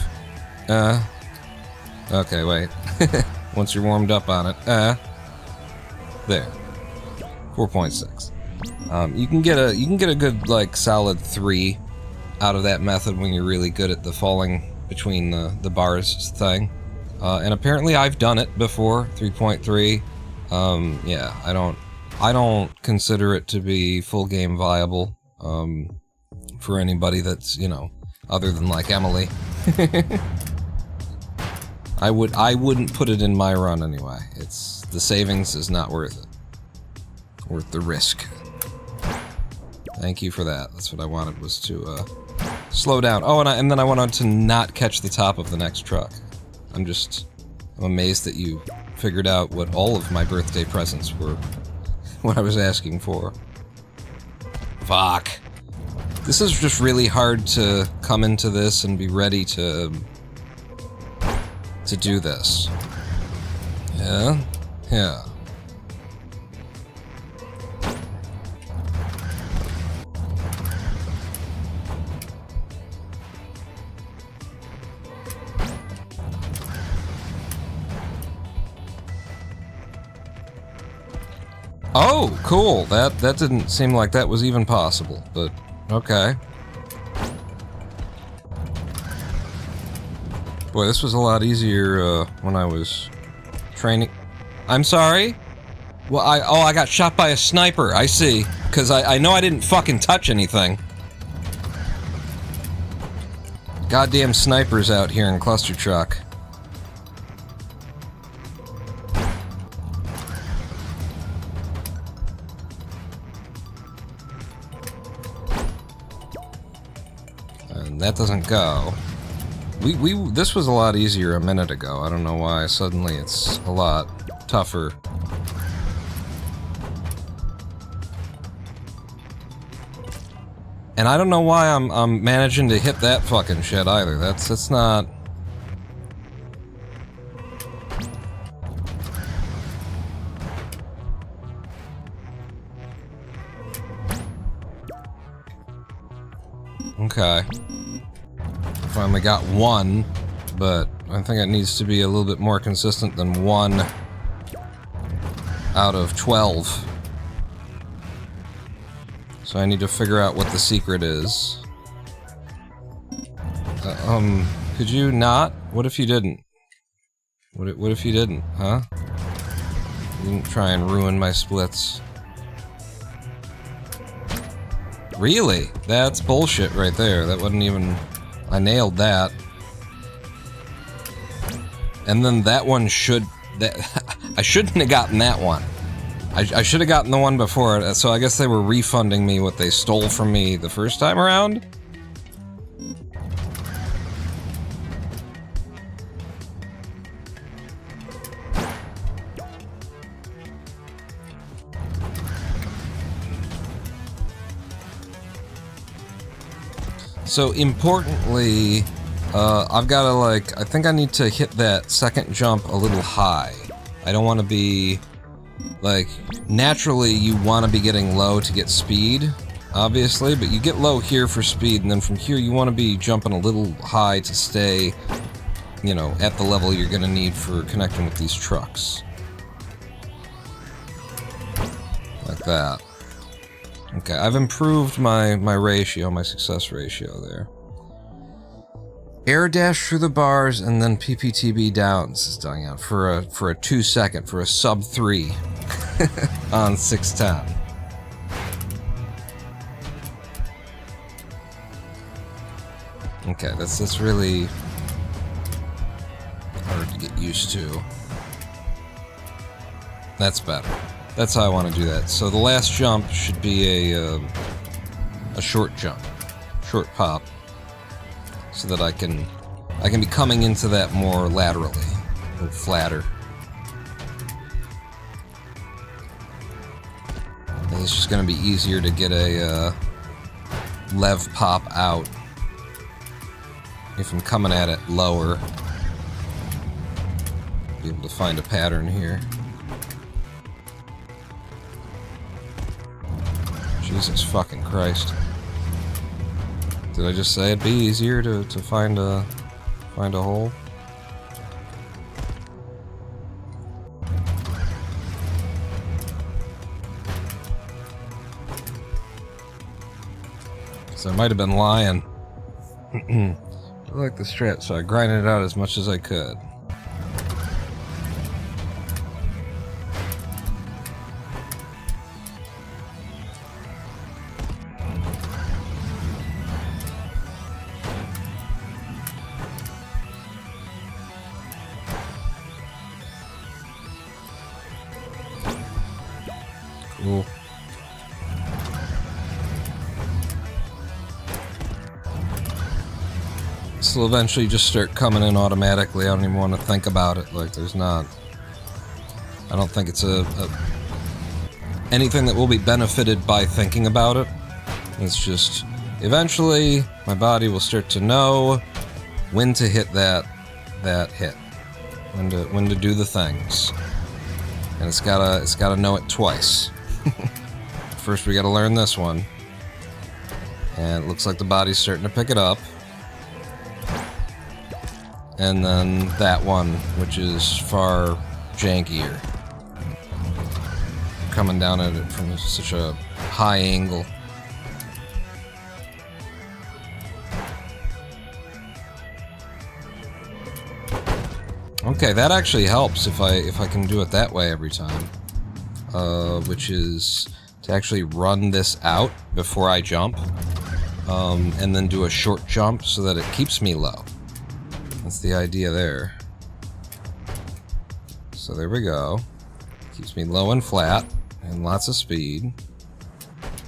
Okay, wait. Once you're warmed up on it. There. 4.6. You can get a good, like, solid 3 out of that method when you're really good at the falling between the bars thing. And apparently I've done it before, 3.3. Yeah, I don't consider it to be full game viable. For anybody that's, you know, other than like Emily. I wouldn't put it in my run anyway. It's the savings is not worth it. Worth the risk. Thank you for that. That's what I wanted, was to slow down. Oh, and then I wanted to not catch the top of the next truck. I'm amazed that you figured out what all of my birthday presents were. What I was asking for. Fuck. This is just really hard to come into this and be ready to do this. Yeah? Yeah. Oh, cool. That didn't seem like that was even possible, but okay. Boy, this was a lot easier when I was training. I'm sorry? Well, I got shot by a sniper. I see. Because I know I didn't fucking touch anything. Goddamn snipers out here in Clustertuck. And that doesn't go. This was a lot easier a minute ago. I don't know why suddenly it's a lot tougher. And I don't know why I'm managing to hit that fucking shit either. That's not. Okay. Finally got one, but I think it needs to be a little bit more consistent than 1 out of 12. So I need to figure out what the secret is. Could you not? What if you didn't? What if you didn't, huh? You didn't try and ruin my splits. Really? That's bullshit right there. That wasn't even... I nailed that. And then that one should... I shouldn't have gotten that one. I should have gotten the one before it, so I guess they were refunding me what they stole from me the first time around? So, importantly, I've got to, like, I think I need to hit that second jump a little high. I don't want to be, like, naturally you want to be getting low to get speed, obviously, but you get low here for speed, and then from here you want to be jumping a little high to stay, you know, at the level you're going to need for connecting with these trucks. Like that. Okay, I've improved my ratio, my success ratio there. Air dash through the bars and then PPTB down. This is dying out for a 2 second, for a sub 3 on 610. Okay, that's really hard to get used to. That's better. That's how I want to do that. So the last jump should be a short jump, short pop, so that I can be coming into that more laterally, a little flatter. And it's just going to be easier to get a lev pop out if I'm coming at it lower. Be able to find a pattern here. Jesus fucking Christ. Did I just say it'd be easier to find a hole? So I might have been lying. I like the strat, so I grinded it out as much as I could. Cool. This will eventually just start coming in automatically. I don't even want to think about it. Like, there's not... I don't think it's anything that will be benefited by thinking about it. It's just... eventually, my body will start to know when to hit that hit. When to do the things. And it's gotta know it twice. First we gotta learn this one. And it looks like the body's starting to pick it up. And then that one, which is far jankier. coming down at it from such a high angle. Okay, that actually helps if I can do it that way every time. Which is to actually run this out before I jump, and then do a short jump so that it keeps me low. That's the idea there. So there we go. Keeps me low and flat, and lots of speed.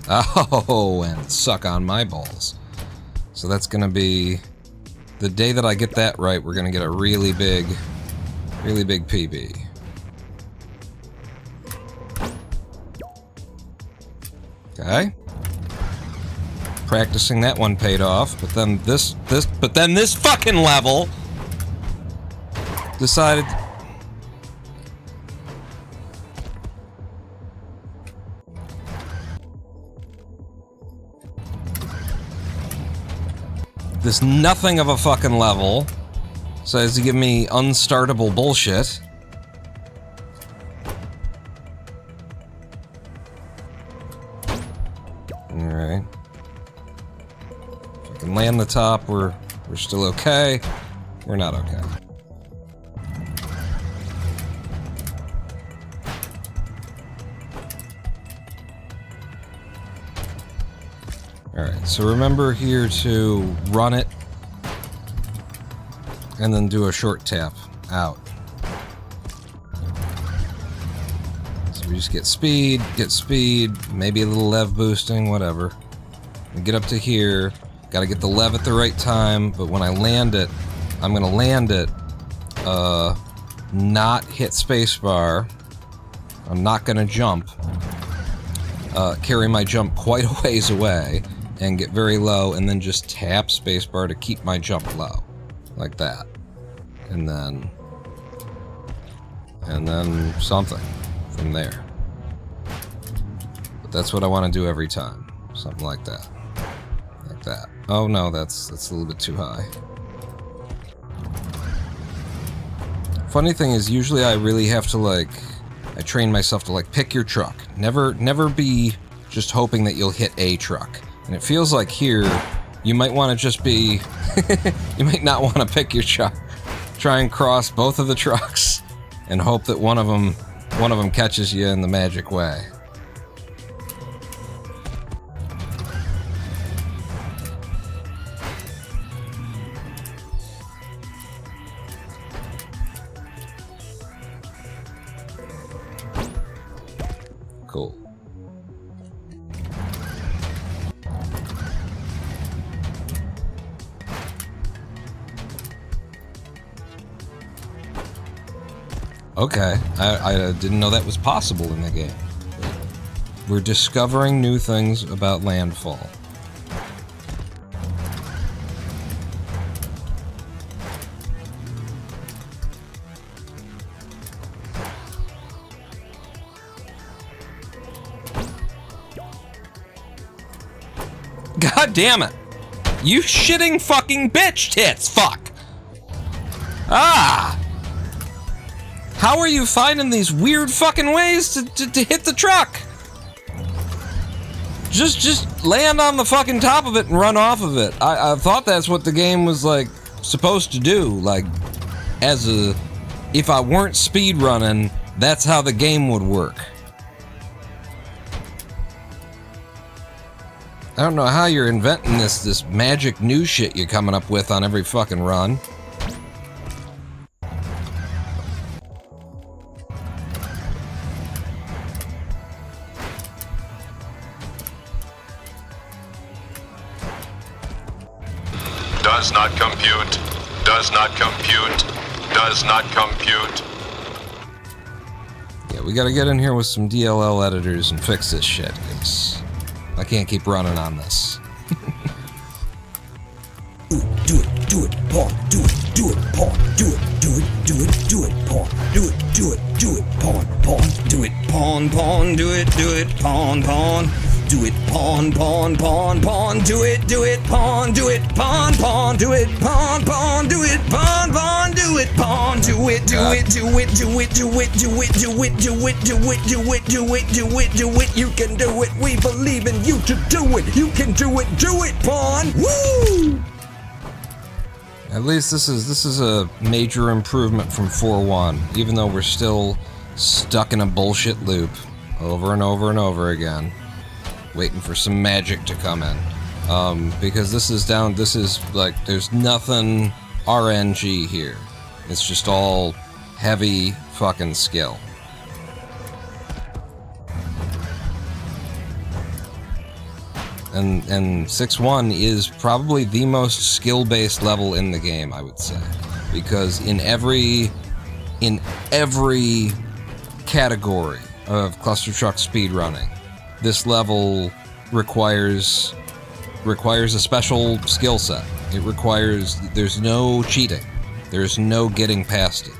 Oh, and suck on my balls. So that's gonna be... the day that I get that right, we're gonna get a really big PB. Okay. Practicing that one paid off, but then this fucking level decided... this nothing of a fucking level decides to give me unstartable bullshit. Alright. If I can land the top, we're still okay. We're not okay. Alright, so remember here to run it and then do a short tap out. So we just get speed, maybe a little lev boosting, whatever. We get up to here, gotta get the lev at the right time, but when I land it, I'm gonna land it, not hit spacebar. I'm not gonna jump. Carry my jump quite a ways away and get very low, and then just tap spacebar to keep my jump low. Like that. And then something from there. But that's what I want to do every time. Something like that. Like that. Oh no, that's a little bit too high. Funny thing is, usually I really have to I train myself to pick your truck. Never be just hoping that you'll hit a truck. And it feels like here, you might want to just be... you might not want to pick your truck. Try and cross both of the trucks and hope that one of them catches you in the magic way. Cool. Okay, I didn't know that was possible in the game. We're discovering new things about landfall. God damn it! You shitting fucking bitch tits! Fuck! Ah! How are you finding these weird fucking ways to hit the truck? Just land on the fucking top of it and run off of it. I thought that's what the game was supposed to do. If I weren't speedrunning, that's how the game would work. I don't know how you're inventing this magic new shit you're coming up with on every fucking run. Does not compute. Does not compute. Does not compute. Yeah, we gotta get in here with some DLL editors and fix this shit, 'cause I can't keep running on this. Do it, pawn, do it, pawn, do it, pawn, do it, pawn, do it, pawn, do it, pawn, do it, pawn, do it, pawn, do it, pawn, do it, pawn, do it, pawn, do it, pawn, do it, pawn. Do it, do it, do it, do it, do it, do it, do it, do it, do it, do it, do it, do it, do it. You can do it. We believe in you to do it. You can do it, pawn. Woo! At least this is a major improvement from 4.1, even though we're still stuck in a bullshit loop over and over and over again, waiting for some magic to come in. Because this is like, there's nothing RNG here. It's just all heavy fucking skill. And 6.1 is probably the most skill-based level in the game, I would say. Because in every category of Clustertuck speedrunning, this level requires a special skill set. It requires, there's no cheating. There's no getting past it.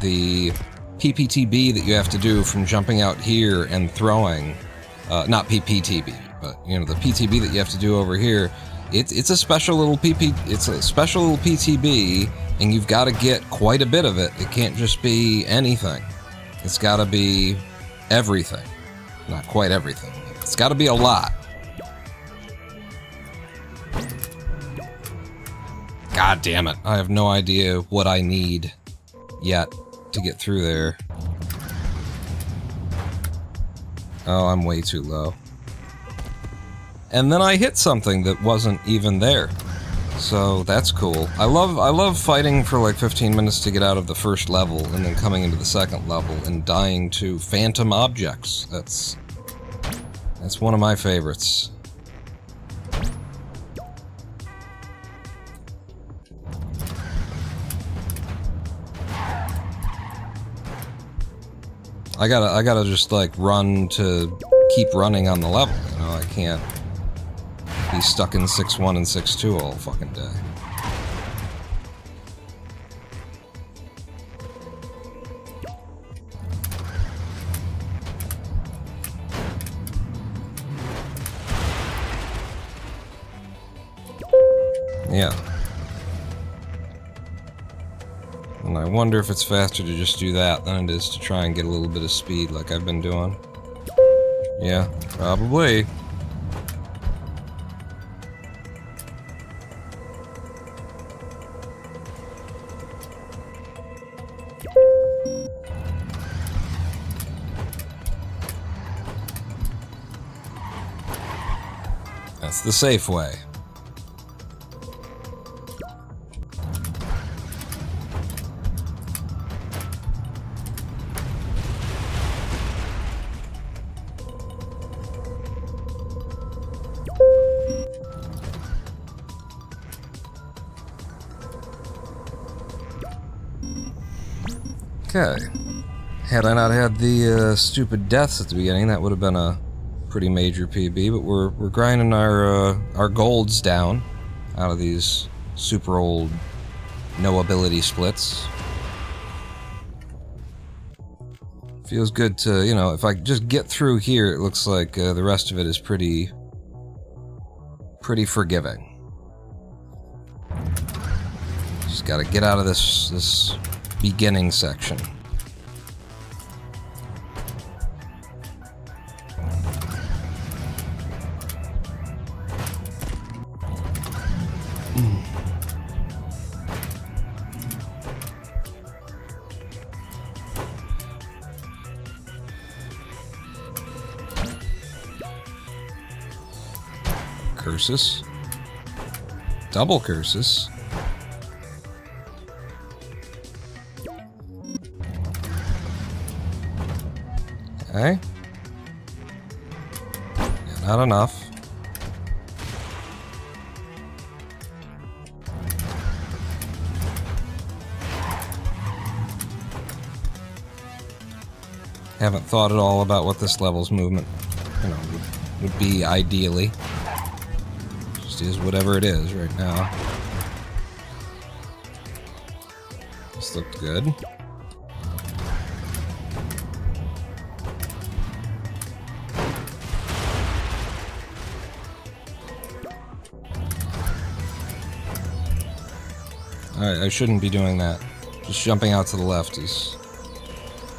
The PPTB that you have to do from jumping out here and throwing, not PPTB, but you know, the PTB that you have to do over here, it's a special little PTB, and you've got to get quite a bit of it. It can't just be anything. It's got to be everything. Not quite everything. It's got to be a lot. God damn it. I have no idea what I need yet to get through there. Oh, I'm way too low. And then I hit something that wasn't even there. So that's cool. I love fighting for like 15 minutes to get out of the first level and then coming into the second level and dying to phantom objects. That's one of my favorites. I gotta just like run to keep running on the level, you know, I can't be stuck in 6.1 and 6.2 all fucking day. Yeah. And I wonder if it's faster to just do that than it is to try and get a little bit of speed like I've been doing. Yeah, probably. That's the safe way. Okay. Had I not had the stupid deaths at the beginning, that would have been a pretty major PB, but we're grinding our golds down out of these super old no ability splits. Feels good to, you know, if I just get through here, it looks like the rest of it is pretty forgiving. Just gotta get out of this beginning section. Curses. Double curses. Okay. Yeah, not enough. Haven't thought at all about what this level's movement, you know, would be ideally. Just is whatever it is right now. This looked good. I shouldn't be doing that. Just jumping out to the left is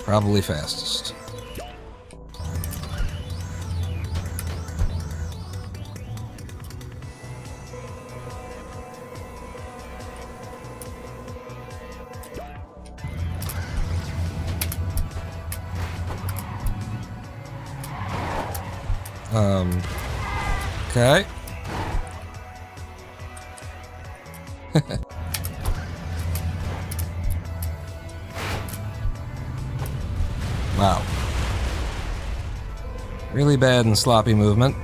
probably fastest. Okay. Wow. Really bad and sloppy movement.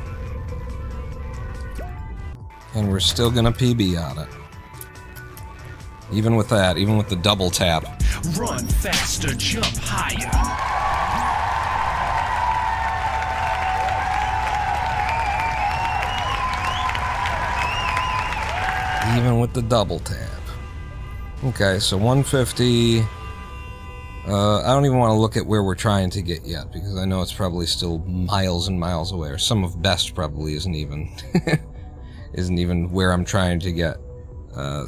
And we're still gonna PB on it. Even with that, even with the double tap. Run faster, jump higher. Even with the double tap. Okay, so 150. I don't even want to look at where we're trying to get yet, because I know it's probably still miles and miles away, or some of best probably isn't even isn't even where I'm trying to get.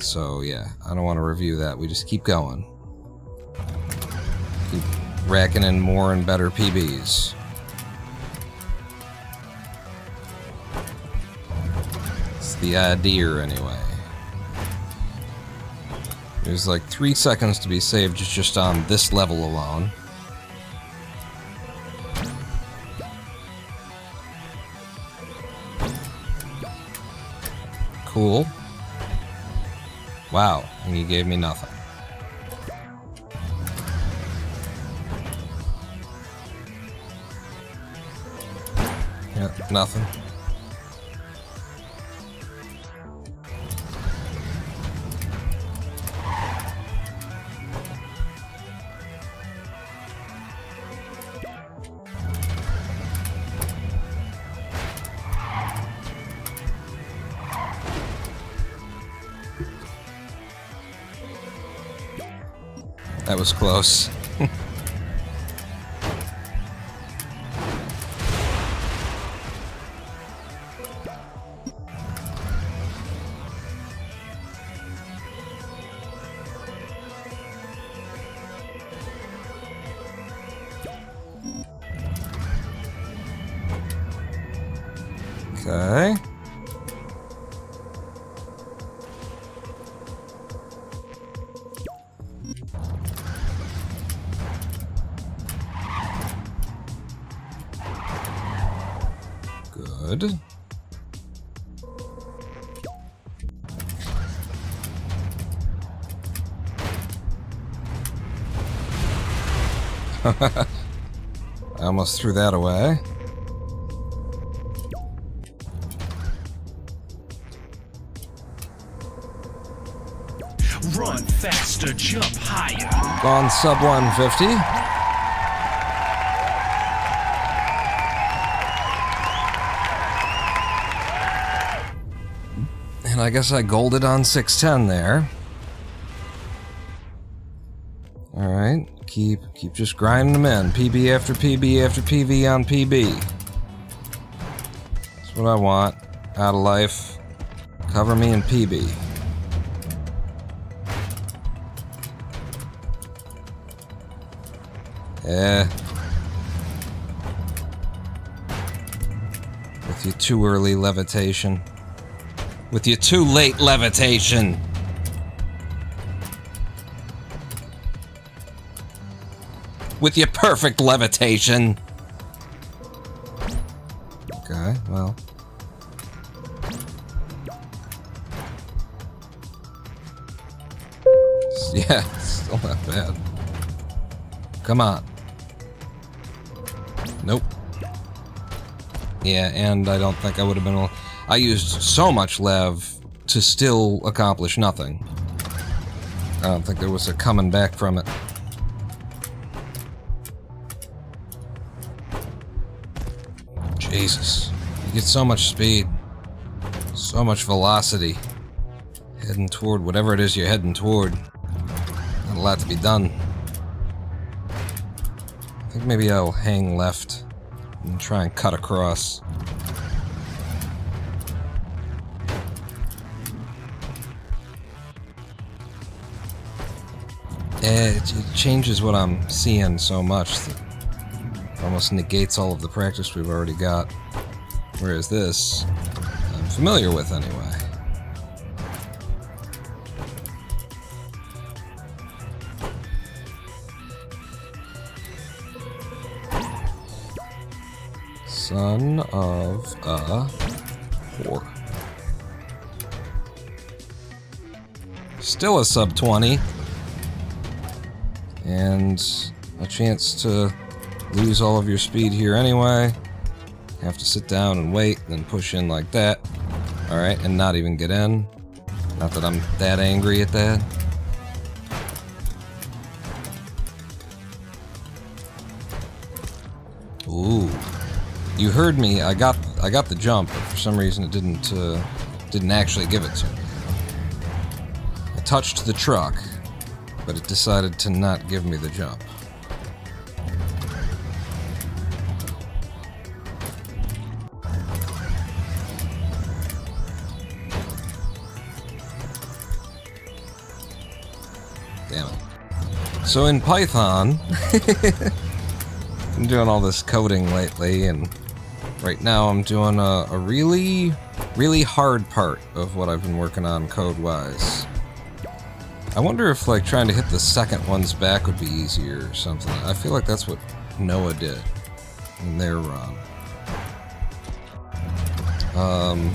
So yeah, I don't want to review that. We just keep going. Keep racking in more and better PBs. It's the idea anyway. There's like 3 seconds to be saved just on this level alone. Cool. Wow, and you gave me nothing. Yep, nothing. That was close. Okay. Good. I almost threw that away. Run faster, jump higher. Gone sub 150. And I guess I golded on 610 there. Alright, keep just grinding them in. PB after PB after PB on PB. That's what I want. Out of life. Cover me in PB. With your too early levitation. With your too late levitation. With your perfect levitation. Okay, well. Yeah, still not bad. Come on. Nope. Yeah, and I don't think I would have been able... I used so much lev to still accomplish nothing. I don't think there was a coming back from it. Jesus. You get so much speed. So much velocity. Heading toward whatever it is you're heading toward. Not a lot to be done. I think maybe I'll hang left and try and cut across. It changes what I'm seeing so much that it almost negates all of the practice we've already got. Whereas this, I'm familiar with anyway. Son of a whore. Still a sub 20. And a chance to lose all of your speed here anyway. Have to sit down and wait, then push in like that. Alright, and not even get in. Not that I'm that angry at that. Ooh. You heard me, I got the jump, but for some reason it didn't actually give it to me. I touched the truck, but it decided to not give me the jump. Damn it. So in Python, I'm doing all this coding lately, and right now I'm doing a really, really hard part of what I've been working on code-wise. I wonder if, like, trying to hit the second ones back would be easier or something. I feel like that's what Noah did in their run.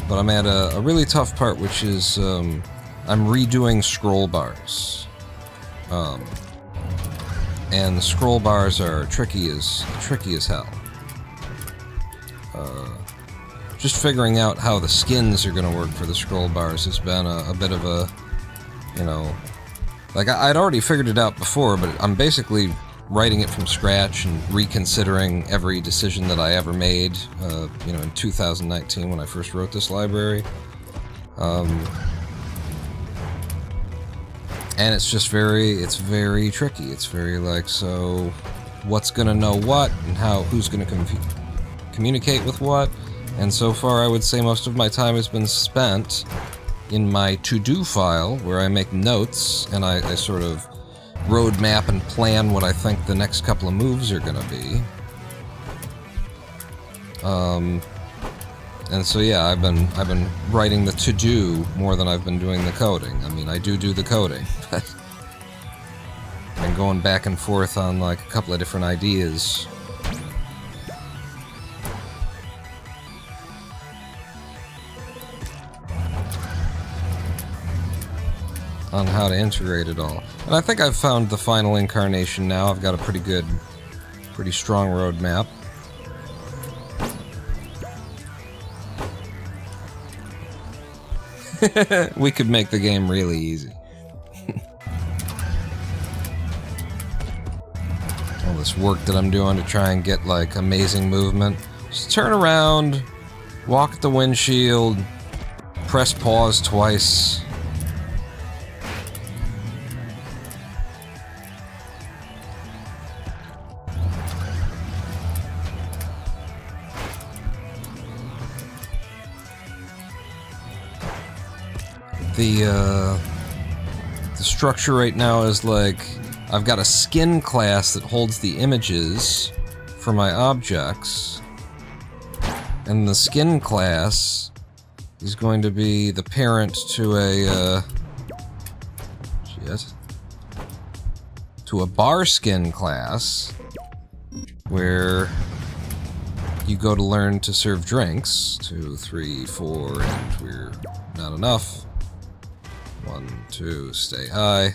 But I'm at a really tough part, which is, I'm redoing scroll bars. And the scroll bars are tricky as hell. Just figuring out how the skins are going to work for the scroll bars has been a bit of a, you know, like I'd already figured it out before, but I'm basically writing it from scratch and reconsidering every decision that I ever made, you know, in 2019 when I first wrote this library. And it's just it's very tricky. It's very like, so what's gonna know what and who's gonna communicate with what. And so far I would say most of my time has been spent in my to-do file where I make notes and I sort of roadmap and plan what I think the next couple of moves are gonna be. And so yeah, I've been writing the to-do more than I've been doing the coding. I mean, I do the coding, but I've been going back and forth on like a couple of different ideas. On how to integrate it all. And I think I've found the final incarnation now. I've got a pretty strong roadmap. We could make the game really easy. All this work that I'm doing to try and get like amazing movement. Just turn around, walk at the windshield, press pause twice. The structure right now is like, I've got a skin class that holds the images for my objects, and the skin class is going to be the parent to a bar skin class, where you go to learn to serve drinks. 2, 3, 4, and we're not enough. 1, 2, stay high.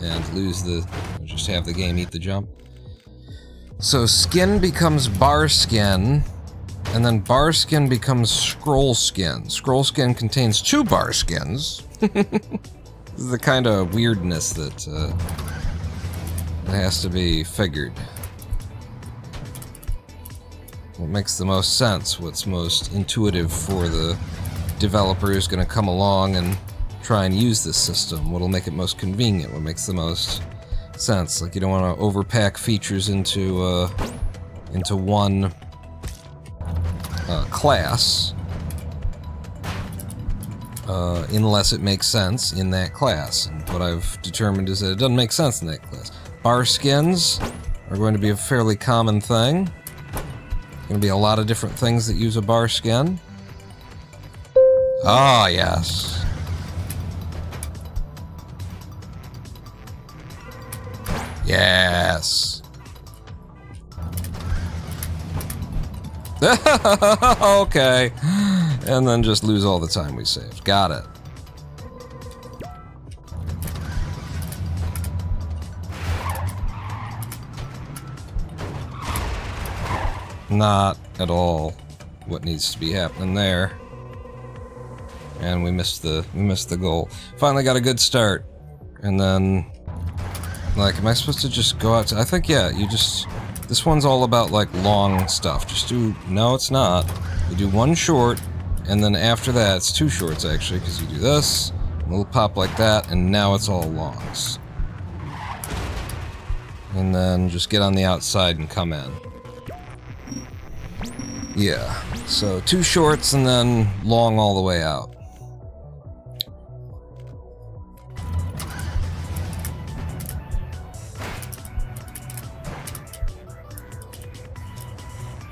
And just have the game eat the jump. So skin becomes bar skin, and then bar skin becomes scroll skin. Scroll skin contains 2 bar skins. This is the kind of weirdness that has to be figured. What makes the most sense, what's most intuitive for the developer who's going to come along and try and use this system, what'll make it most convenient, what makes the most sense. Like, you don't want to overpack features into one class. unless it makes sense in that class. And what I've determined is that it doesn't make sense in that class. Bar skins are going to be a fairly common thing. Going to be a lot of different things that use a bar skin. Ah, yes. Yes. Okay. And then just lose all the time we saved. Got it. Not at all what needs to be happening there. And we missed the goal. Finally got a good start. And then, like, am I supposed to just go out to... I think, yeah, you just... This one's all about, like, long stuff. Just do... No, it's not. You do one short, and then after that, it's two shorts, actually, because you do this, a little pop like that, and now it's all longs. And then just get on the outside and come in. Yeah, so two shorts and then long all the way out.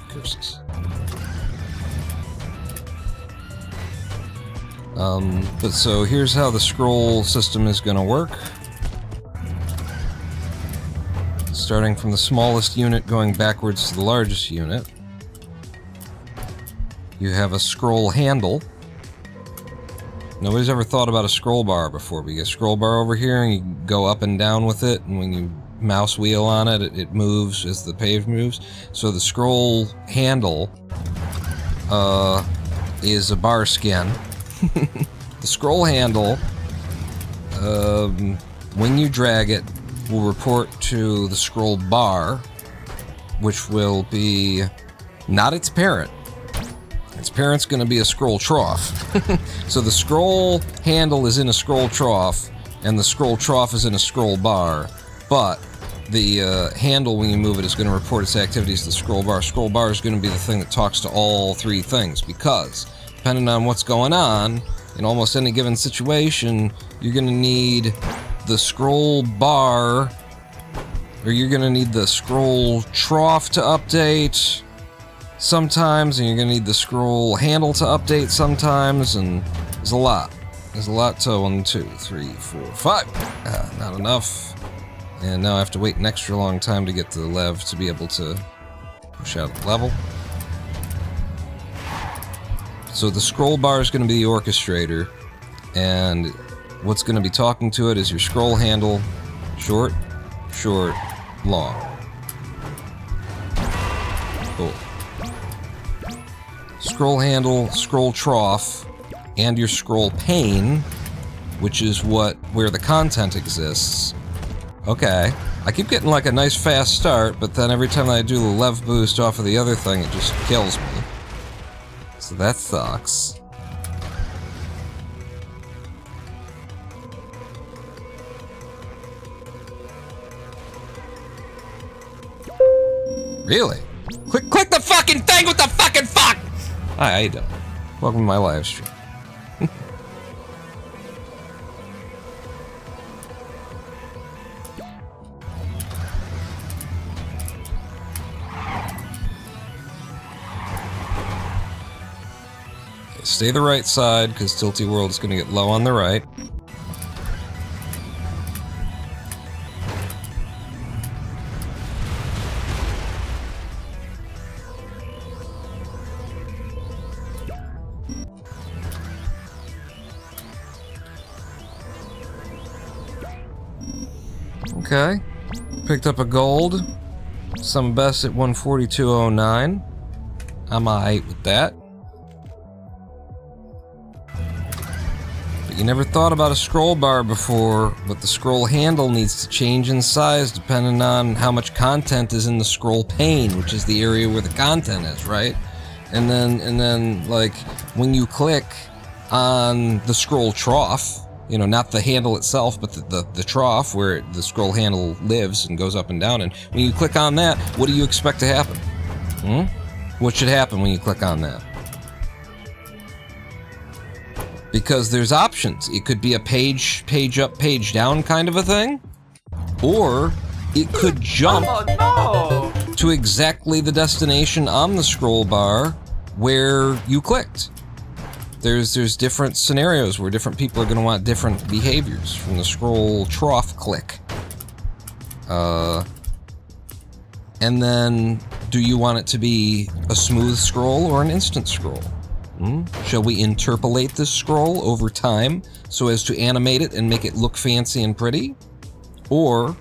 Curses. But so here's how the scroll system is going to work. Starting from the smallest unit going backwards to the largest unit. You have a scroll handle. Nobody's ever thought about a scroll bar before, but you get a scroll bar over here and you go up and down with it, and when you mouse wheel on it, it moves as the page moves. So the scroll handle is a bar skin. The scroll handle, when you drag it, will report to the scroll bar, which will be not its parent. Its parent's going to be a scroll trough. So the scroll handle is in a scroll trough, and the scroll trough is in a scroll bar, but the handle, when you move it, is going to report its activities to the scroll bar. Scroll bar is going to be the thing that talks to all three things, because depending on what's going on, in almost any given situation, you're going to need the scroll bar, or you're going to need the scroll trough to update sometimes, and you're going to need the scroll handle to update sometimes, and there's a lot. There's a lot to 1, 2, 3, 4, 5. Not enough. And now I have to wait an extra long time to get to the lev to be able to push out the level. So the scroll bar is going to be the orchestrator, and what's going to be talking to it is your scroll handle, short, short, long. Cool. Scroll handle, scroll trough, and your scroll pane, which is where the content exists. Okay. I keep getting like a nice fast start, but then every time I do the lev boost off of the other thing, it just kills me. So that sucks. Really? Click the fucking thing with the fucking fuck! Hi, how you doing? Welcome to my live stream. Okay, stay the right side, because Tilty World is going to get low on the right. Okay, picked up a gold, some best at 142.09. I'm alright with that. But you never thought about a scroll bar before, but the scroll handle needs to change in size depending on how much content is in the scroll pane, which is the area where the content is, right? And then like when you click on the scroll trough, you know, not the handle itself, but the trough where the scroll handle lives and goes up and down. And when you click on that, what do you expect to happen? What should happen when you click on that? Because there's options. It could be a page up, page down kind of a thing. Or it could jump to exactly the destination on the scroll bar where you clicked. There's different scenarios where different people are going to want different behaviors from the scroll trough click. And then, do you want it to be a smooth scroll or an instant scroll? Shall we interpolate this scroll over time so as to animate it and make it look fancy and pretty? Or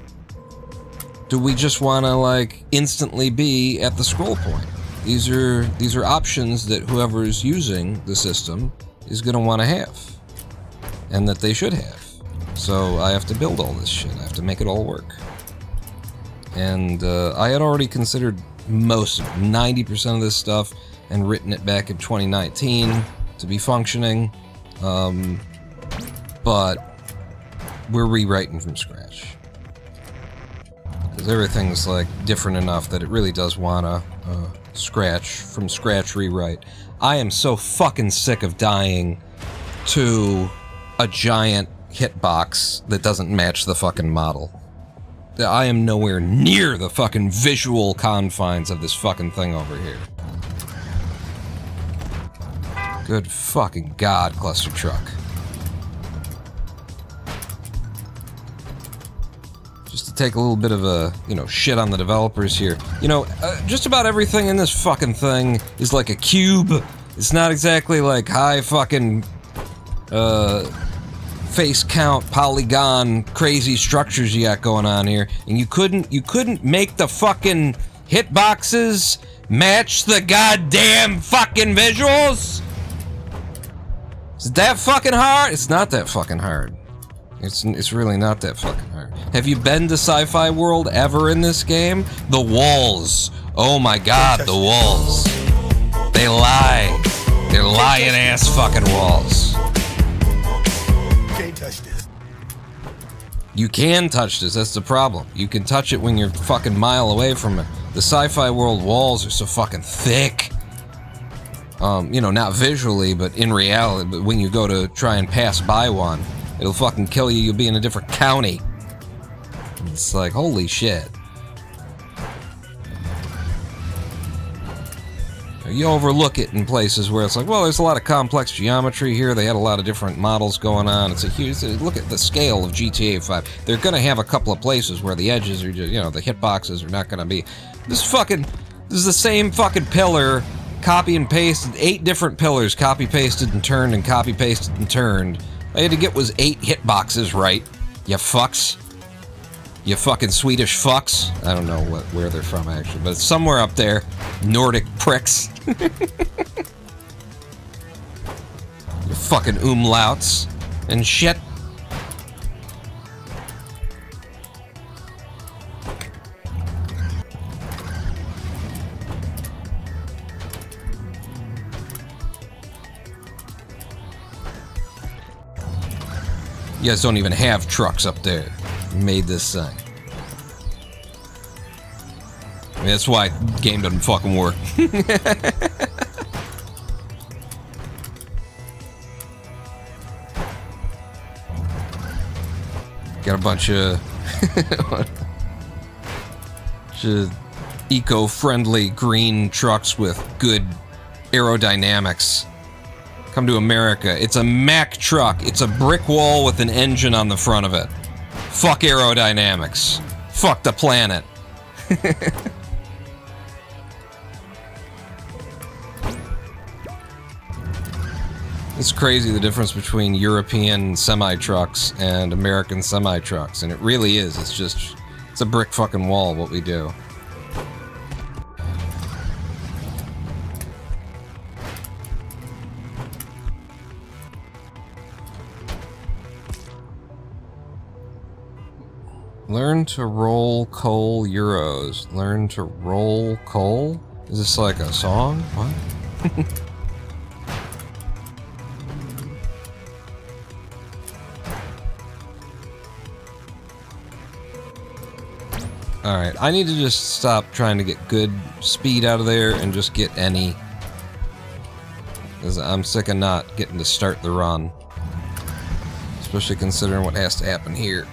do we just want to like instantly be at the scroll point? These are options that whoever's using the system is going to want to have, and that they should have. So I have to build all this shit. I have to make it all work. And I had already considered most 90% of this stuff and written it back in 2019 to be functioning, but we're rewriting from scratch. Because everything's like different enough that it really does want to from scratch rewrite. I am so fucking sick of dying to a giant hitbox that doesn't match the fucking model. I am nowhere near the fucking visual confines of this fucking thing over here. Good fucking God, Clustertuck. Just to take a little bit of a, shit on the developers here. Just about everything in this fucking thing is like a cube. It's not exactly like high fucking, face count, polygon, crazy structures you got going on here. And you couldn't make the fucking hitboxes match the goddamn fucking visuals? Is it that fucking hard? It's not that fucking hard. It's really not that fucking hard. Have you been to Sci-Fi World ever in this game? The walls. Oh my god, the walls. They lie. They're lying ass fucking walls. You can touch this, that's the problem. You can touch it when you're fucking mile away from it. The Sci-Fi World walls are so fucking thick. Not visually, but in reality, but when you go to try and pass by one, it'll fucking kill you, you'll be in a different county. It's like, holy shit. You overlook it in places where it's like, well, there's a lot of complex geometry here. They had a lot of different models going on. It's a huge... Look at the scale of GTA 5. They're going to have a couple of places where the edges are just, the hitboxes are not going to be... This is the same fucking pillar, copy and pasted, 8 different pillars, copy pasted and turned and copy pasted and turned. All I had to get was 8 hitboxes right. You fucks. You fucking Swedish fucks. I don't know where they're from, actually, but it's somewhere up there. Nordic pricks. You fucking umlauts and shit. You guys don't even have trucks up there. Made this thing. I mean, that's why the game doesn't fucking work. Got a bunch of eco-friendly green trucks with good aerodynamics. Come to America. It's a Mack truck. It's a brick wall with an engine on the front of it. Fuck aerodynamics. Fuck the planet. It's crazy the difference between European semi-trucks and American semi-trucks, and it really is. It's a brick fucking wall what we do. Learn to roll coal euros. Learn to roll coal? Is this like a song? What? Alright, I need to just stop trying to get good speed out of there and just get any. Because I'm sick of not getting to start the run. Especially considering what has to happen here.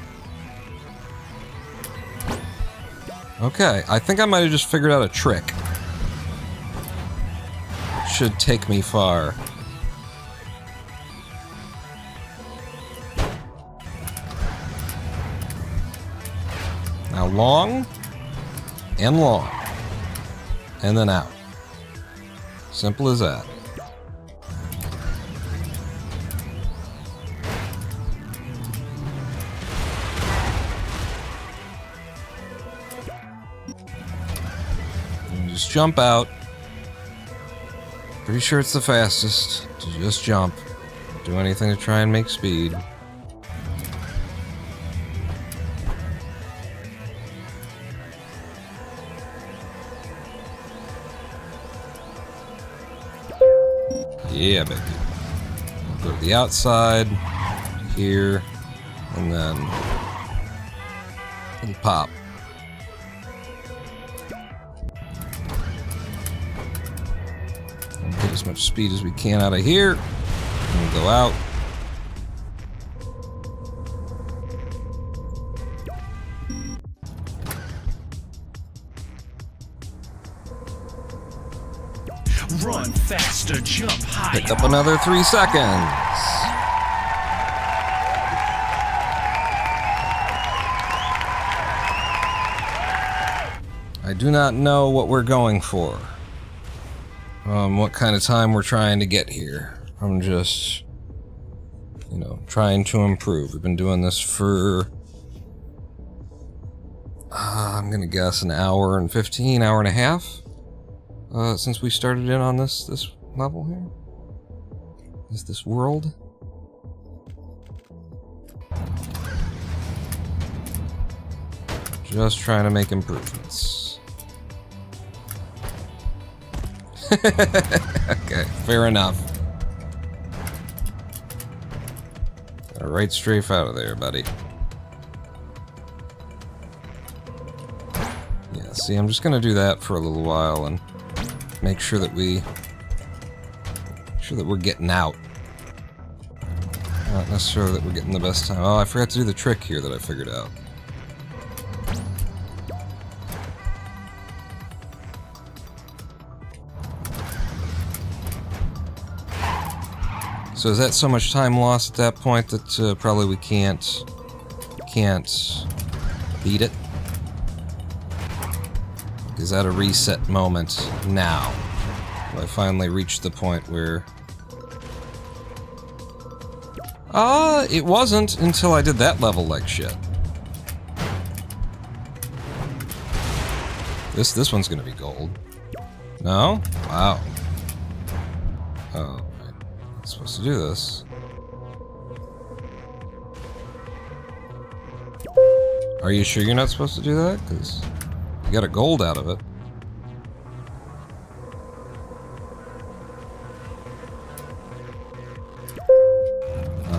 Okay, I think I might have just figured out a trick. Should take me far. Now long, and long, and then out. Simple as that. And just jump out. Pretty sure it's the fastest to just jump. Don't do anything to try and make speed. Yeah, baby. Go to the outside, here, and then little pop. Get as much speed as we can out of here, and go out. Run faster, jump higher. Pick up another 3 seconds. I do not know what we're going for. What kind of time we're trying to get here. I'm just, you know, trying to improve. We've been doing this for, I'm gonna guess an hour and 15, hour and a half. Since we started in on this level here? This world? Just trying to make improvements. Okay, fair enough. Gotta right strafe out of there, buddy. Yeah, see, I'm just gonna do that for a little while and make sure that we're getting out. Not necessarily that we're getting the best time. Oh, I forgot to do the trick here that I figured out. So is that so much time lost at that point that probably we can't beat it? Is that a reset moment now? I finally reached the point where... it wasn't until I did that level like shit. This one's gonna be gold. No? Wow. Oh, right. I'm supposed to do this. Are you sure you're not supposed to do that? Because you got a gold out of it.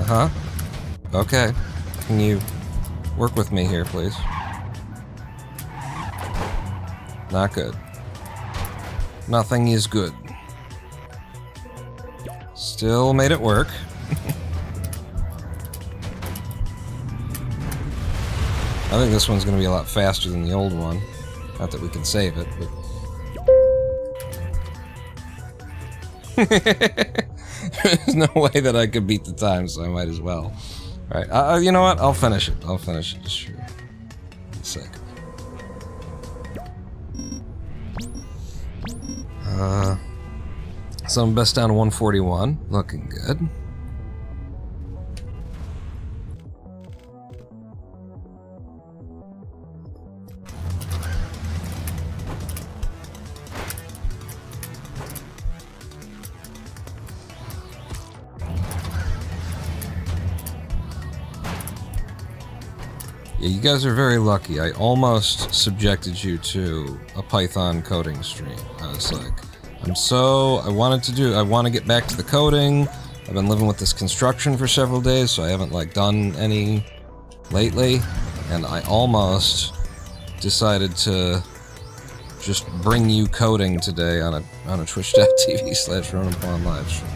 Uh-huh. Okay. Can you work with me here, please? Not good. Nothing is good. Still made it work. I think this one's going to be a lot faster than the old one. Not that we can save it, but... There's no way that I could beat the time, so I might as well. Alright, you know what? I'll finish it. I'll finish it just for a second. So I'm best down to 141. Looking good. Yeah, you guys are very lucky. I almost subjected you to a Python coding stream. I was like, I want to get back to the coding. I've been living with this construction for several days, so I haven't like done any lately, and I almost decided to just bring you coding today on a twitch.tv/RunUpOn livestream.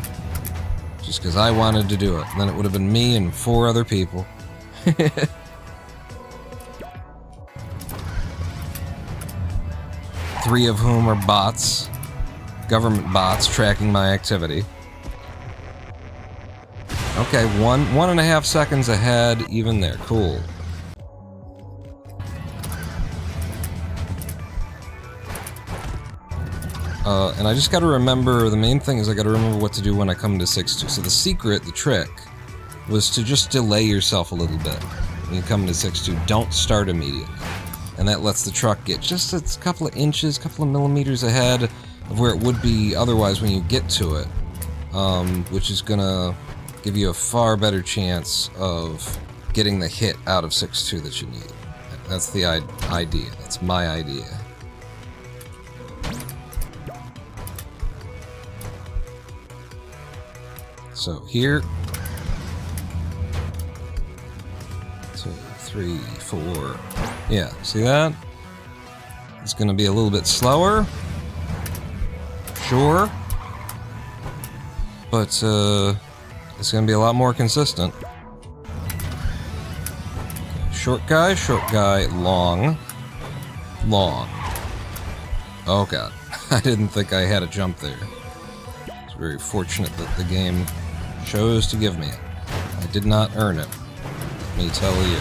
Just because I wanted to do it. And then it would have been me and 4 other people. 3 of whom are bots. Government bots tracking my activity. Okay, 1.5 seconds ahead, even there. Cool. And I just gotta remember, the main thing is I gotta remember what to do when I come to 6-2. So the secret, the trick, was to just delay yourself a little bit. When you come to 6-2, don't start immediately. And that lets the truck get just a couple of inches, couple of millimeters ahead of where it would be otherwise when you get to it. Which is gonna give you a far better chance of getting the hit out of 6-2 that you need. That's the idea. That's my idea. So here, 2, 3, 4. Yeah, see that? It's gonna be a little bit slower. Sure. But, it's gonna be a lot more consistent. Short guy, long. Long. Oh god. I didn't think I had a jump there. It's very fortunate that the game chose to give me it. I did not earn it. Let me tell you.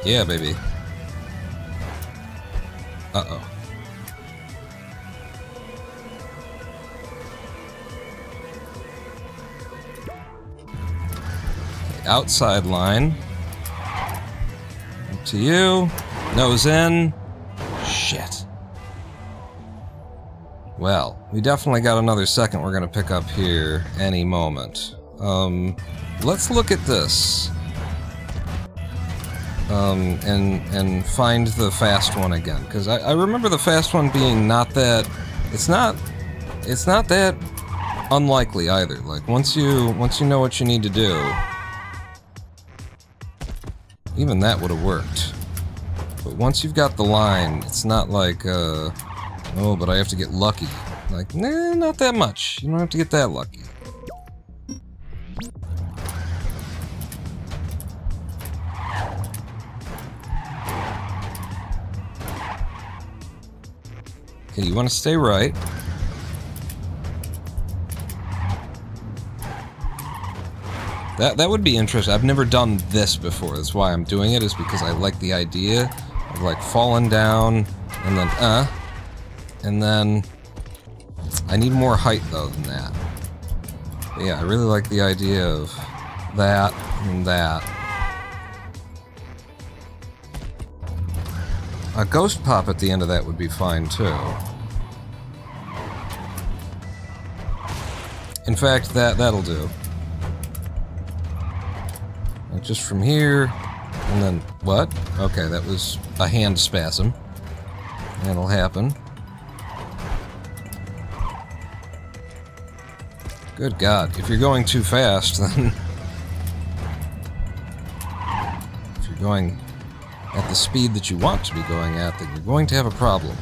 Yeah, baby. Uh-oh. Outside line. Up to you. Nose in. Shit. Well, we definitely got another second we're gonna pick up here any moment. Let's look at this. And find the fast one again, because I remember the fast one being not that... It's not that unlikely either. Like, once you know what you need to do... Even that would have worked. But once you've got the line, it's not like, oh, but I have to get lucky. Like, nah, not that much. You don't have to get that lucky. Okay, you want to stay right. That would be interesting. I've never done this before. That's why I'm doing it, is because I like the idea of, like, falling down, and then, I need more height, though, than that. But yeah, I really like the idea of that and that. A ghost pop at the end of that would be fine, too. In fact, that'll do. Like just from here, and then... What? Okay, that was a hand spasm. That'll happen. Good God, if you're going too fast, then... If you're going at the speed that you want to be going at, then you're going to have a problem.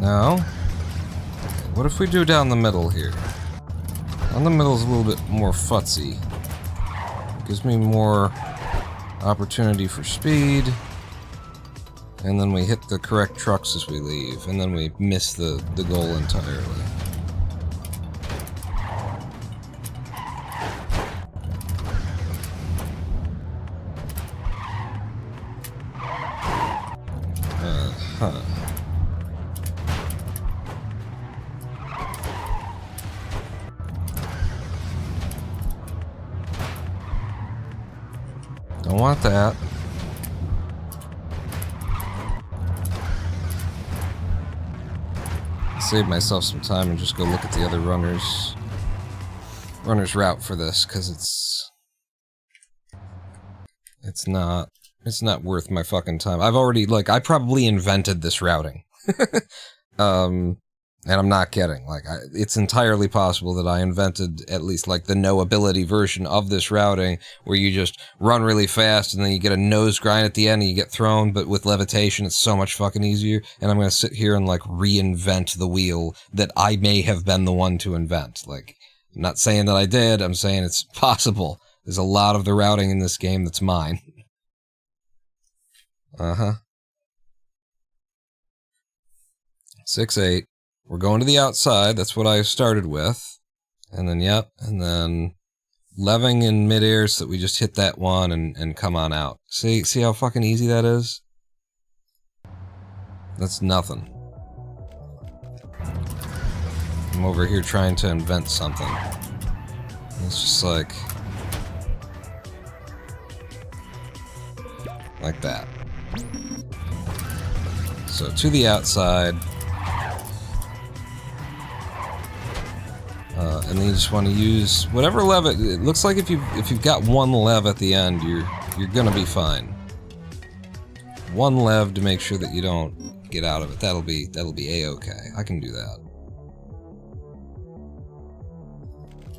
Now, what if we do down the middle here? Down the middle is a little bit more futzy. It gives me more opportunity for speed. And then we hit the correct trucks as we leave, and then we miss the goal entirely. Don't want that. Save myself some time and just go look at the other runner's route for this, because it's not worth my fucking time. I've already, like, I probably invented this routing. And I'm not kidding. Like, it's entirely possible that I invented at least like the no ability version of this routing, where you just run really fast and then you get a nose grind at the end and you get thrown, but with levitation it's so much fucking easier. And I'm gonna sit here and like reinvent the wheel that I may have been the one to invent. Like, I'm not saying that I did, I'm saying it's possible. There's a lot of the routing in this game that's mine. 6-8. We're going to the outside. That's what I started with. And then, yep. And then leving in midair so that we just hit that one and come on out. See how fucking easy that is? That's nothing. I'm over here trying to invent something. It's just like that. So to the outside. And then you just want to use whatever lev. It looks like if you've got one lev at the end, you're gonna be fine. One lev to make sure that you don't get out of it. That'll be a-okay. I can do that.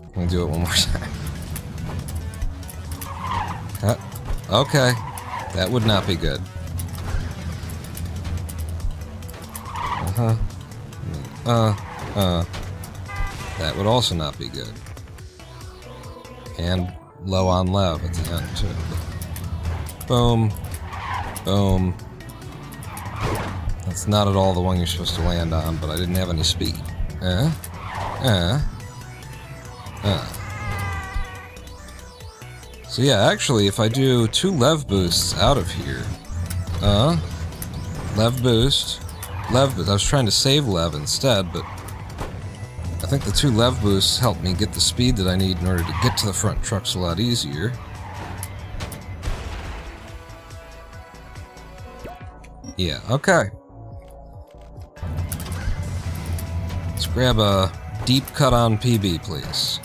I'm gonna do it one more time. Okay, that would not be good. That would also not be good. And low on lev at the end, too. Boom. Boom. That's not at all the one you're supposed to land on, but I didn't have any speed. So yeah, actually, if I do 2 lev boosts out of here... lev boost. Lev boost. I was trying to save lev instead, but... I think the 2 lev boosts help me get the speed that I need in order to get to the front trucks a lot easier. Yeah, okay. Let's grab a deep cut on PB, please.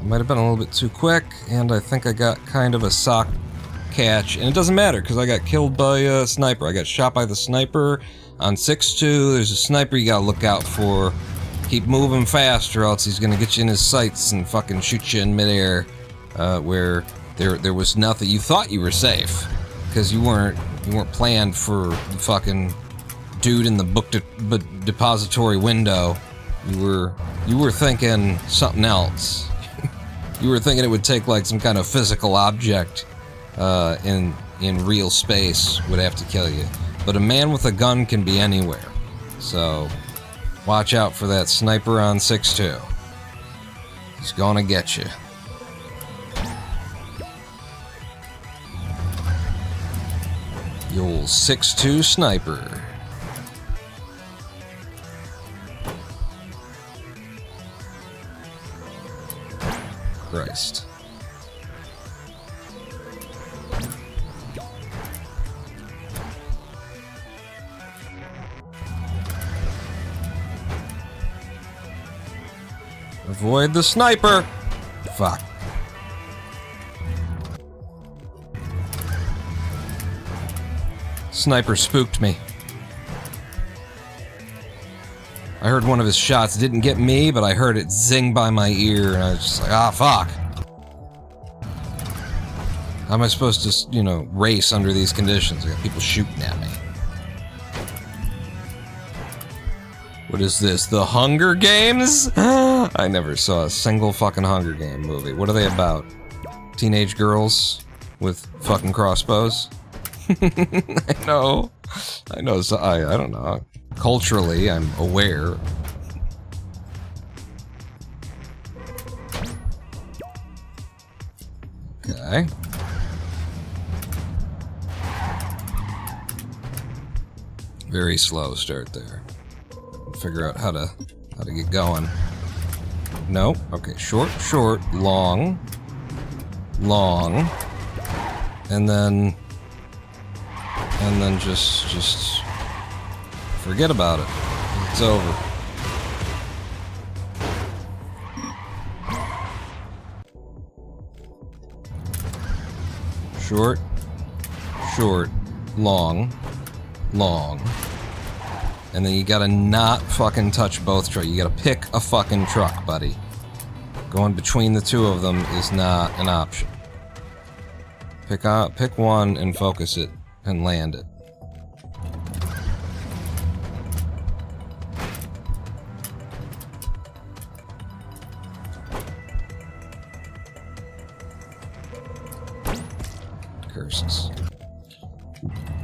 Might have been a little bit too quick, and I think I got kind of a sock catch. And it doesn't matter, because I got killed by a sniper. I got shot by the sniper on 6-2. There's a sniper you gotta look out for. Keep moving fast, or else he's gonna get you in his sights and fucking shoot you in midair, where there was nothing. You thought you were safe, because you weren't planned for the fucking dude in the book depository window. You were thinking something else. You were thinking it would take like some kind of physical object in real space would have to kill you. But a man with a gun can be anywhere. So watch out for that sniper on 6-2. He's gonna get you. The old 6-2 sniper. Christ. Avoid the sniper! Fuck. Sniper spooked me. I heard one of his shots. It didn't get me, but I heard it zing by my ear, and I was just like, ah, fuck. How am I supposed to, you know, race under these conditions? I got people shooting at me. What is this? The Hunger Games? I never saw a single fucking Hunger Game movie. What are they about? Teenage girls with fucking crossbows? I know. So I don't know. Culturally, I'm aware. Okay. Very slow start there. Figure out how to get going. No. Okay, short, long. long, and then just forget about it. It's over. Short, short, long, long. And then you gotta not fucking touch both trucks. You gotta pick a fucking truck, buddy. Going between the two of them is not an option. Pick one and focus it and land it. Curses.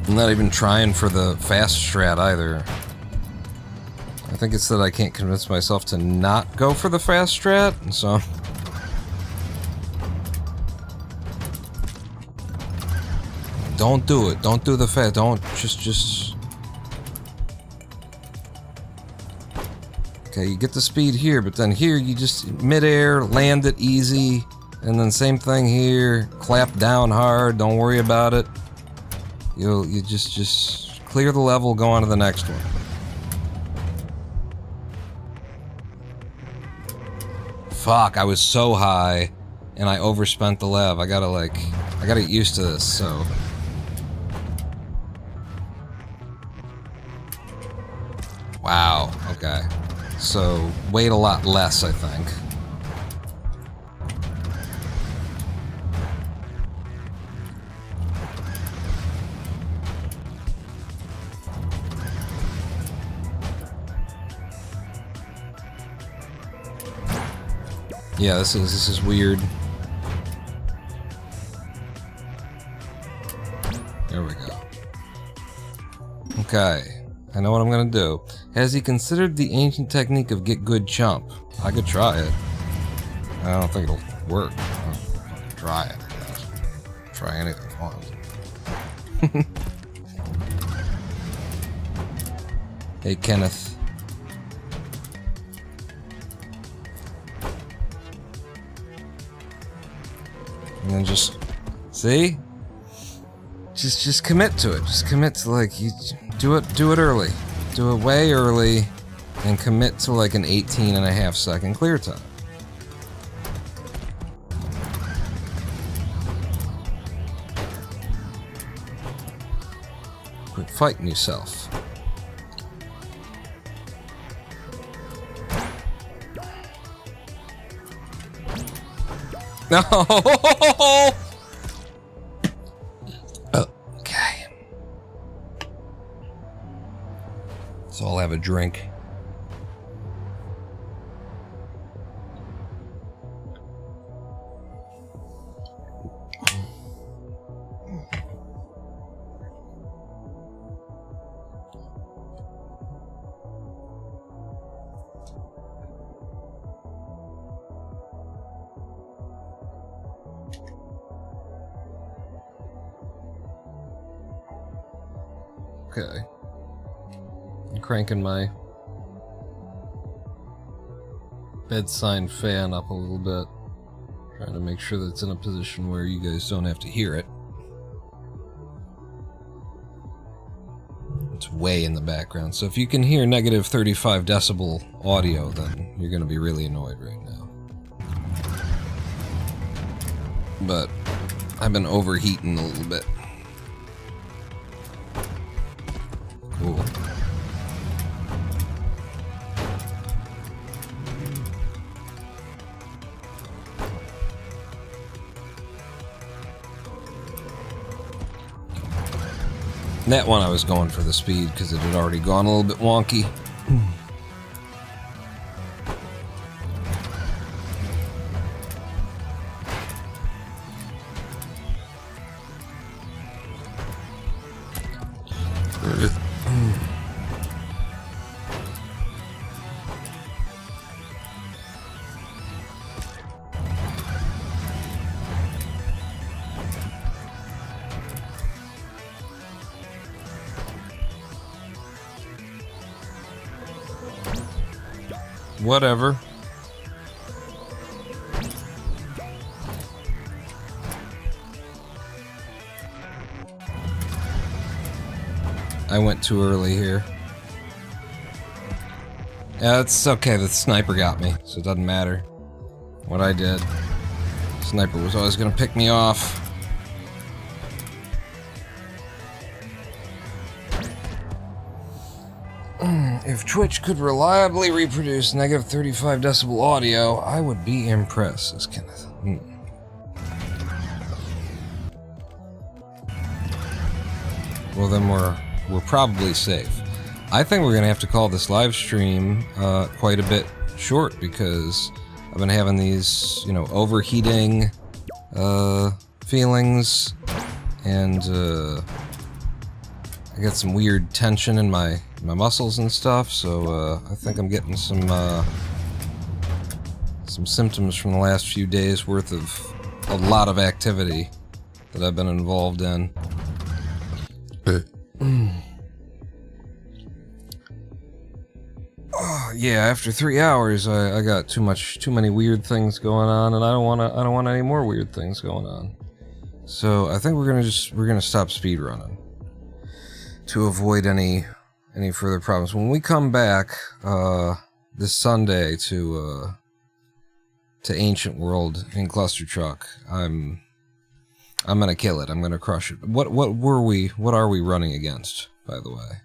I'm not even trying for the fast strat either. I think it's that I can't convince myself to not go for the fast strat, so... Don't do it. Don't do the fast. Don't just... Okay, you get the speed here, but then here you just mid-air, land it easy, and then same thing here. Clap down hard. Don't worry about it. You just clear the level, go on to the next one. Fuck, I was so high, and I overspent the lev. I gotta get used to this, so... Wow, okay. So, wait a lot less, I think. Yeah, this is weird. There we go. Okay, I know what I'm gonna do. Has he considered the ancient technique of get good chump? I could try it. I don't think it'll work. I'll try it, I guess. Try anything once. Hey, Kenneth. And then just, see? Just commit to it. Just commit to, like, you do it early. Do it way early and commit to like an 18.5 second clear time. Quit fighting yourself. No. Okay. So I'll have a drink. Okay. I'm cranking my bedside fan up a little bit. Trying to make sure that it's in a position where you guys don't have to hear it. It's way in the background, so if you can hear negative 35 decibel audio, then you're gonna be really annoyed right now. But I've been overheating a little bit. Cool. That one I was going for the speed because it had already gone a little bit wonky. Whatever. I went too early here. Yeah, it's okay, the sniper got me, so it doesn't matter what I did. Sniper was always gonna pick me off. If Twitch could reliably reproduce negative 35 decibel audio, I would be impressed, says Kenneth. Well, then we're probably safe. I think we're gonna have to call this live stream quite a bit short because I've been having these, you know, overheating feelings, and I got some weird tension in my muscles and stuff. So I think I'm getting some symptoms from the last few days worth of a lot of activity that I've been involved in. Oh, yeah, after 3 hours, I got too many weird things going on, and I don't want any more weird things going on. So I think we're gonna stop speedrunning to avoid any further problems. When we come back this Sunday to Ancient World in Clustertuck, I'm gonna kill it. I'm gonna crush it. What are we running against, by the way?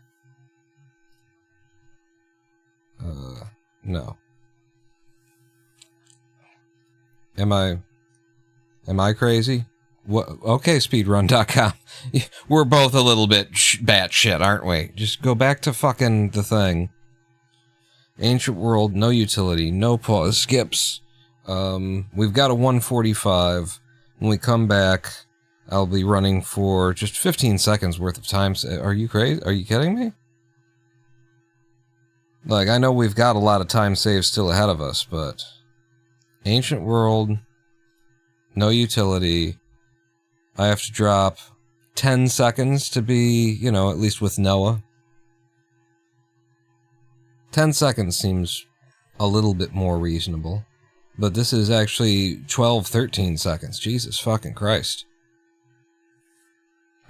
No. Am I crazy? What? Okay, speedrun.com. We're both a little bit batshit, aren't we? Just go back to fucking the thing. Ancient World, no utility, no pause, skips. We've got a 145. When we come back, I'll be running for just 15 seconds worth of time. Are you crazy? Are you kidding me? Like, I know we've got a lot of time saved still ahead of us, but Ancient World, no utility. I have to drop 10 seconds to be, you know, at least with Noah. 10 seconds seems a little bit more reasonable. But this is actually 12, 13 seconds. Jesus fucking Christ.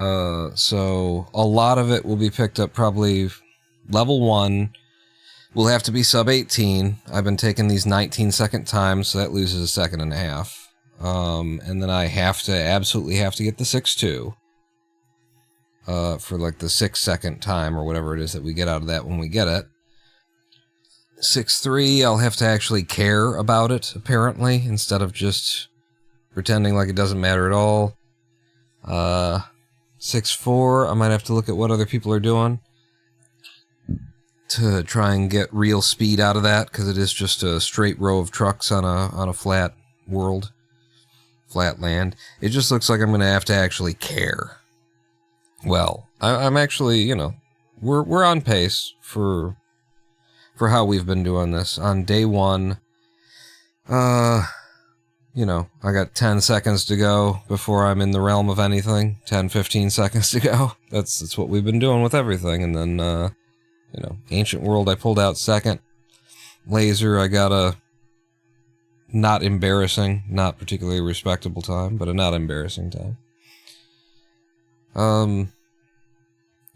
So a lot of it will be picked up probably level 1. We'll have to be sub 18. I've been taking these 19-second times, so that loses a second and a half. And then I absolutely have to get the 6-2. For like the 6-second time or whatever it is that we get out of that when we get it. 6-3, I'll have to actually care about it, apparently, instead of just pretending like it doesn't matter at all. 6-4, I might have to look at what other people are doing to try and get real speed out of that, because it is just a straight row of trucks on a flat world, flat land. It just looks like I'm going to have to actually care. Well, I'm actually, you know, we're on pace for how we've been doing this. On day 1, you know, I got 10 seconds to go before I'm in the realm of anything. 10, 15 seconds to go. That's what we've been doing with everything. And then, you know, Ancient World, I pulled out second. Laser, I got a not embarrassing, not particularly respectable time, but a not embarrassing time.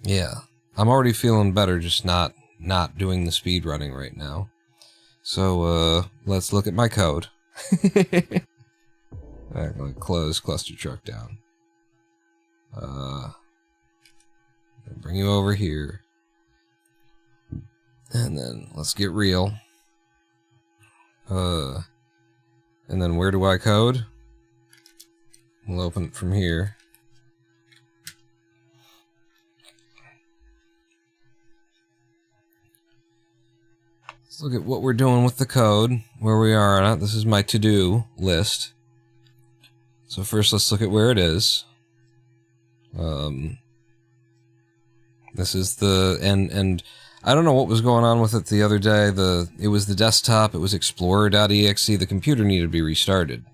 Yeah. I'm already feeling better, just not doing the speed running right now. So, let's look at my code. Alright, I'm gonna close Clustertuck down. Bring you over here. And then, let's get real. And then where do I code? We'll open it from here. Let's look at what we're doing with the code, where we are on it. This is my to-do list. So first let's look at where it is. This is the, and I don't know what was going on with it the other day. It was the desktop, it was explorer.exe, the computer needed to be restarted.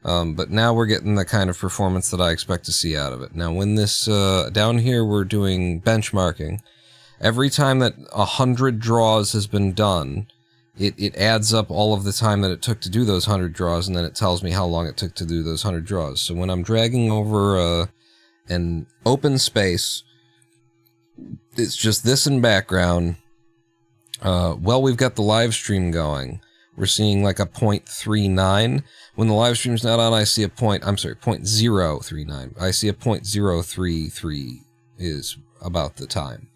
But now we're getting the kind of performance that I expect to see out of it. Now when this, down here we're doing benchmarking. Every time that 100 draws has been done, it adds up all of the time that it took to do those 100 draws, and then it tells me how long it took to do those 100 draws. So when I'm dragging over an open space It's just this in background. Well, we've got the live stream going. We're seeing like a 0.39. When the live stream's not on, I see a 0.039. I see a 0.033 is about the time.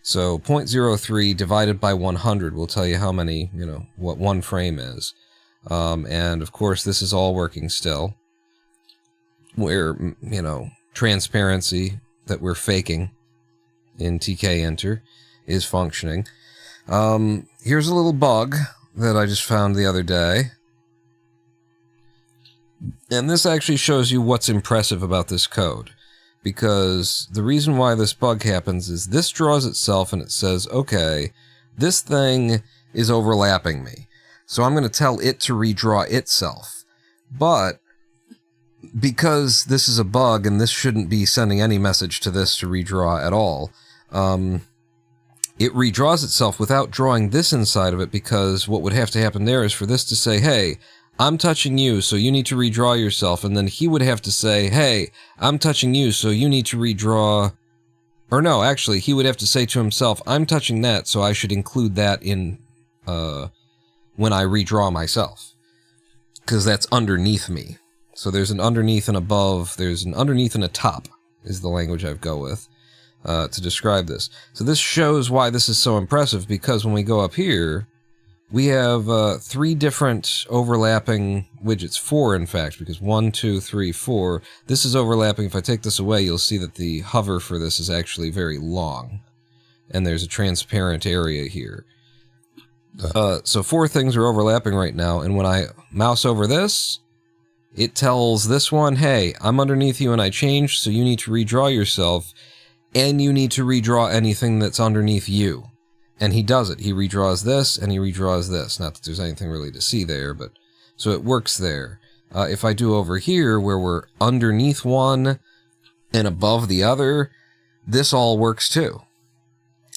So 0.03 divided by 100 will tell you how many, what one frame is. And of course, this is all working still. Where, transparency that we're faking in TK Enter is functioning. Here's a little bug that I just found the other day. And this actually shows you what's impressive about this code. Because the reason why this bug happens is this draws itself and it says, okay, this thing is overlapping me. So I'm going to tell it to redraw itself. But because this is a bug and this shouldn't be sending any message to this to redraw at all, it redraws itself without drawing this inside of it, because what would have to happen there is for this to say, hey, I'm touching you, so you need to redraw yourself, and then he would have to say, hey, I'm touching you, so you need to redraw... Or no, actually, he would have to say to himself, I'm touching that, so I should include that in, when I redraw myself. Because that's underneath me. So there's an underneath and above, there's an underneath and a top, is the language I'd go with, to describe this. So this shows why this is so impressive, because when we go up here, we have 3 different overlapping widgets, 4 in fact, because 1, 2, 3, 4. This is overlapping. If I take this away, you'll see that the hover for this is actually very long, and there's a transparent area here. So 4 things are overlapping right now, and when I mouse over this, it tells this one, hey, I'm underneath you and I changed, so you need to redraw yourself, and you need to redraw anything that's underneath you. And he does it. He redraws this, and he redraws this. Not that there's anything really to see there, but... So it works there. If I do over here, where we're underneath one and above the other, this all works too.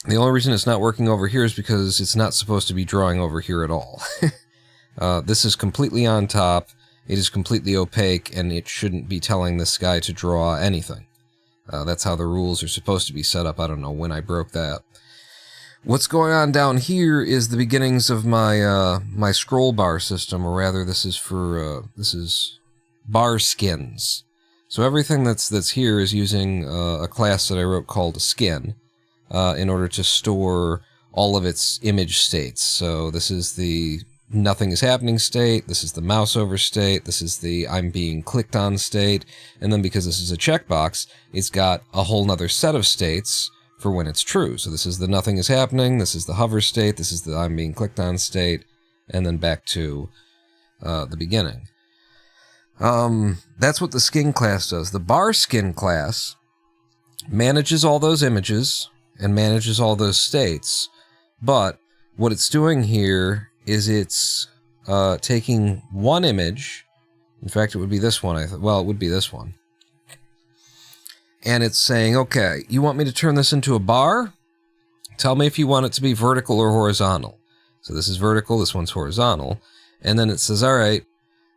The only reason it's not working over here is because it's not supposed to be drawing over here at all. This is completely on top. It is completely opaque, and it shouldn't be telling this guy to draw anything. That's how the rules are supposed to be set up. I don't know when I broke that. What's going on down here is the beginnings of my my scroll bar system, or rather, this is for this is bar skins. So everything that's here is using a class that I wrote called a skin in order to store all of its image states. So this is the nothing is happening state, this is the mouse over state, this is the I'm being clicked on state, and then because this is a checkbox, it's got a whole nother set of states for when it's true. So this is the nothing is happening, this is the hover state, this is the I'm being clicked on state, and then back to the beginning. That's what the skin class does. The bar skin class manages all those images and manages all those states, but what it's doing here is it's taking one image. In fact, it would be this one. Well, it would be this one. And it's saying, okay, you want me to turn this into a bar? Tell me if you want it to be vertical or horizontal. So this is vertical, this one's horizontal. And then it says, all right,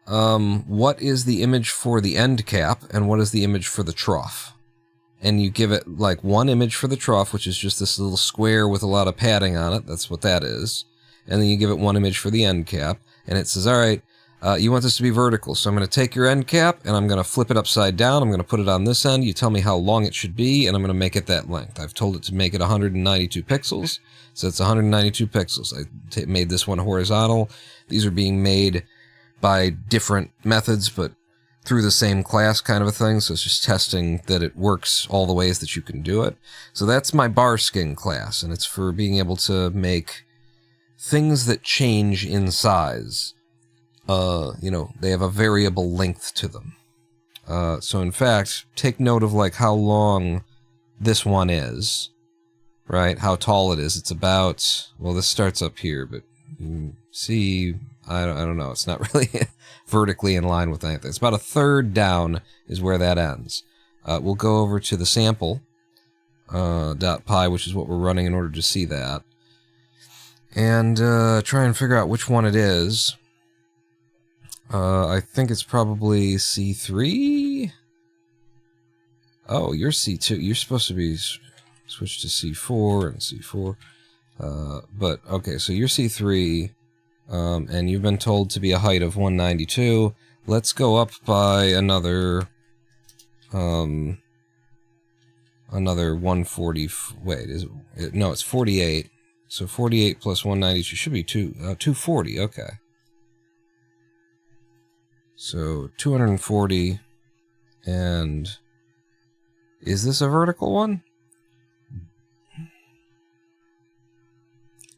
what is the image for the end cap, and what is the image for the trough? And you give it like one image for the trough, which is just this little square with a lot of padding on it. That's what that is. And then you give it one image for the end cap, and it says, all right, you want this to be vertical, so I'm going to take your end cap, and I'm going to flip it upside down. I'm going to put it on this end. You tell me how long it should be, and I'm going to make it that length. I've told it to make it 192 pixels, so it's 192 pixels. I made this one horizontal. These are being made by different methods, but through the same class kind of a thing, so it's just testing that it works all the ways that you can do it. So that's my bar skin class, and it's for being able to make things that change in size. They have a variable length to them. So in fact, take note of like how long this one is, right? How tall it is. It's about, well, this starts up here, but you can see, I don't know, it's not really vertically in line with anything. It's about a third down is where that ends. We'll go over to the sample .py, which is what we're running in order to see that. And try and figure out which one it is. I think it's probably C3. Oh, you're C2. You're supposed to be switch to C4 and C4. But, okay, so you're C3, and you've been told to be a height of 192. Let's go up by another 140, wait, no, it's 48. So 48 plus 192 should be 240, okay. So 240, and is this a vertical one?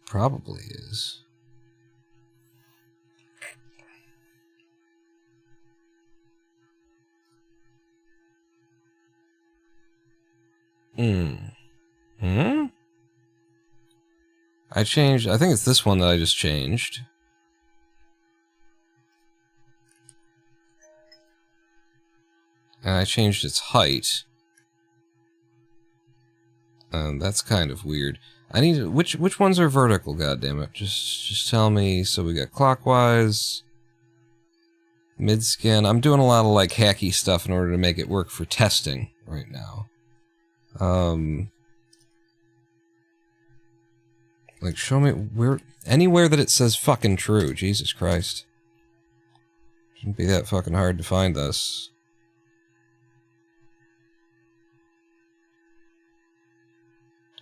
Probably is. I changed, I think it's this one that I just changed. And I changed its height. That's kind of weird. I need to, which ones are vertical, goddammit? Just tell me. So we got clockwise, mid-skin. I'm doing a lot of like hacky stuff in order to make it work for testing right now. Like show me where, anywhere that it says fucking true, Jesus Christ. Shouldn't be that fucking hard to find this.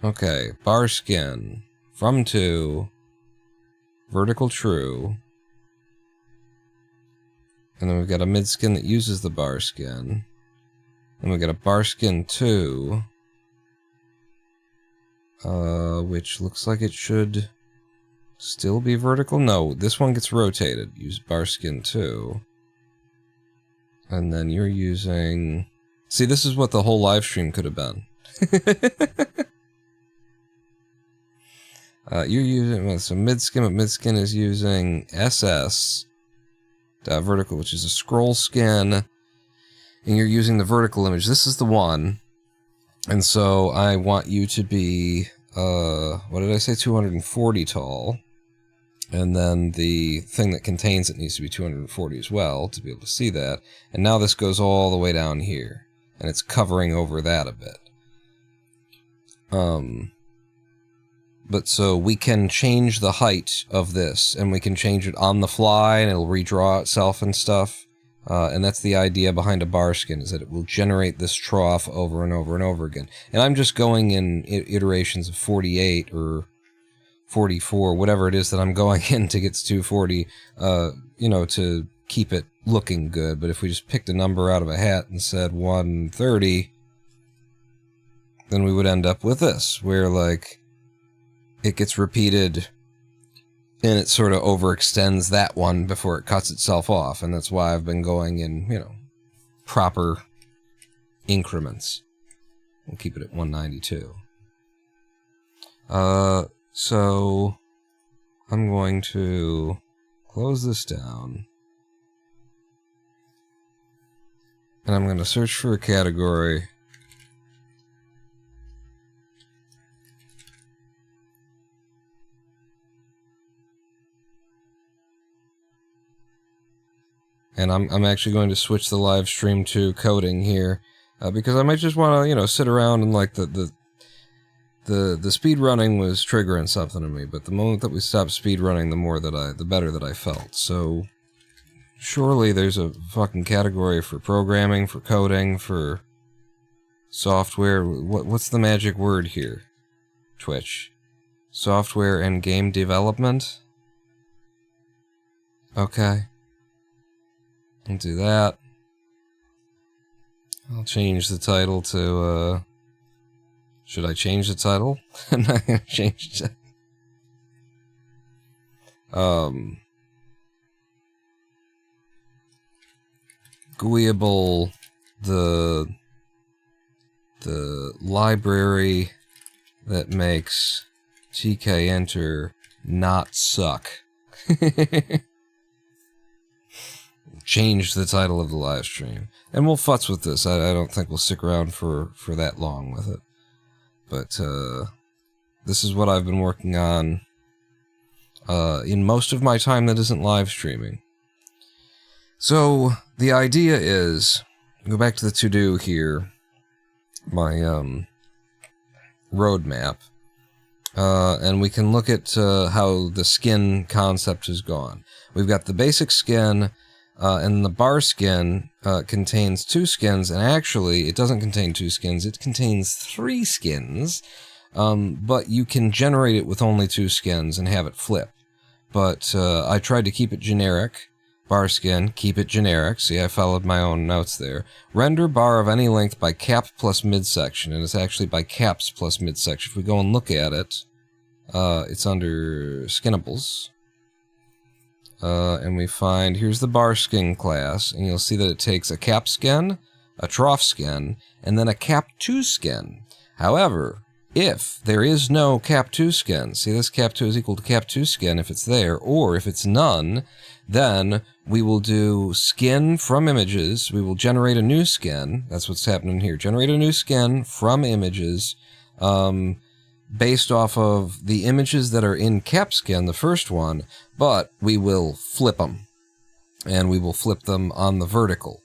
Okay, bar skin, from to, vertical true, and then we've got a mid skin that uses the bar skin, and we've got a bar skin 2, which looks like it should still be vertical. No, this one gets rotated. Use bar skin 2, and then you're using. See, this is what the whole live stream could have been. You're using, so mid-skin, but mid-skin is using SS vertical, which is a scroll skin, and you're using the vertical image. This is the one, and so I want you to be, what did I say, 240 tall, and then the thing that contains it needs to be 240 as well, to be able to see that, and now this goes all the way down here, and it's covering over that a bit. But so we can change the height of this, and we can change it on the fly, and it'll redraw itself and stuff. And that's the idea behind a bar skin, is that it will generate this trough over and over and over again. And I'm just going in iterations of 48 or 44, whatever it is that I'm going in to get to 240, you know, to keep it looking good. But if we just picked a number out of a hat and said 130, then we would end up with this, where, like, it gets repeated, and it sort of overextends that one before it cuts itself off, and that's why I've been going in, you know, proper increments. We'll keep it at 192. So I'm going to close this down, and I'm going to search for a category. And I'm actually going to switch the live stream to coding here, because I might just want to, you know, sit around and like the speed running was triggering something in me. But the moment that we stopped speed running, the better that I felt. So surely there's a fucking category for programming, for coding, for software. What's the magic word here? Twitch, software and game development. Okay. I'll do that. I'll change the title to, should I change the title? I'm not gonna change it. GUIable, the library that makes TK Enter not suck. Change the title of the live stream. And we'll futz with this. I don't think we'll stick around for that long with it. But, this is what I've been working on, in most of my time that isn't live streaming. So, the idea is, go back to the to-do here, my, roadmap, and we can look at how the skin concept has gone. We've got the basic skin, and the bar skin contains 2 skins, and actually it doesn't contain 2 skins, it contains 3 skins, but you can generate it with only 2 skins and have it flip. But I tried to keep it generic. Bar skin, keep it generic. See, I followed my own notes there. Render bar of any length by cap plus midsection, and it's actually by caps plus midsection. If we go and look at it, it's under skinnables. And we find, here's the bar skin class, and you'll see that it takes a cap skin, a trough skin, and then a cap 2 skin. However, if there is no cap 2 skin, see this cap 2 is equal to cap 2 skin if it's there, or if it's none, then we will do skin from images, we will generate a new skin, that's what's happening here, generate a new skin from images, based off of the images that are in cap skin, the first one, but we will flip them, and we will flip them on the vertical.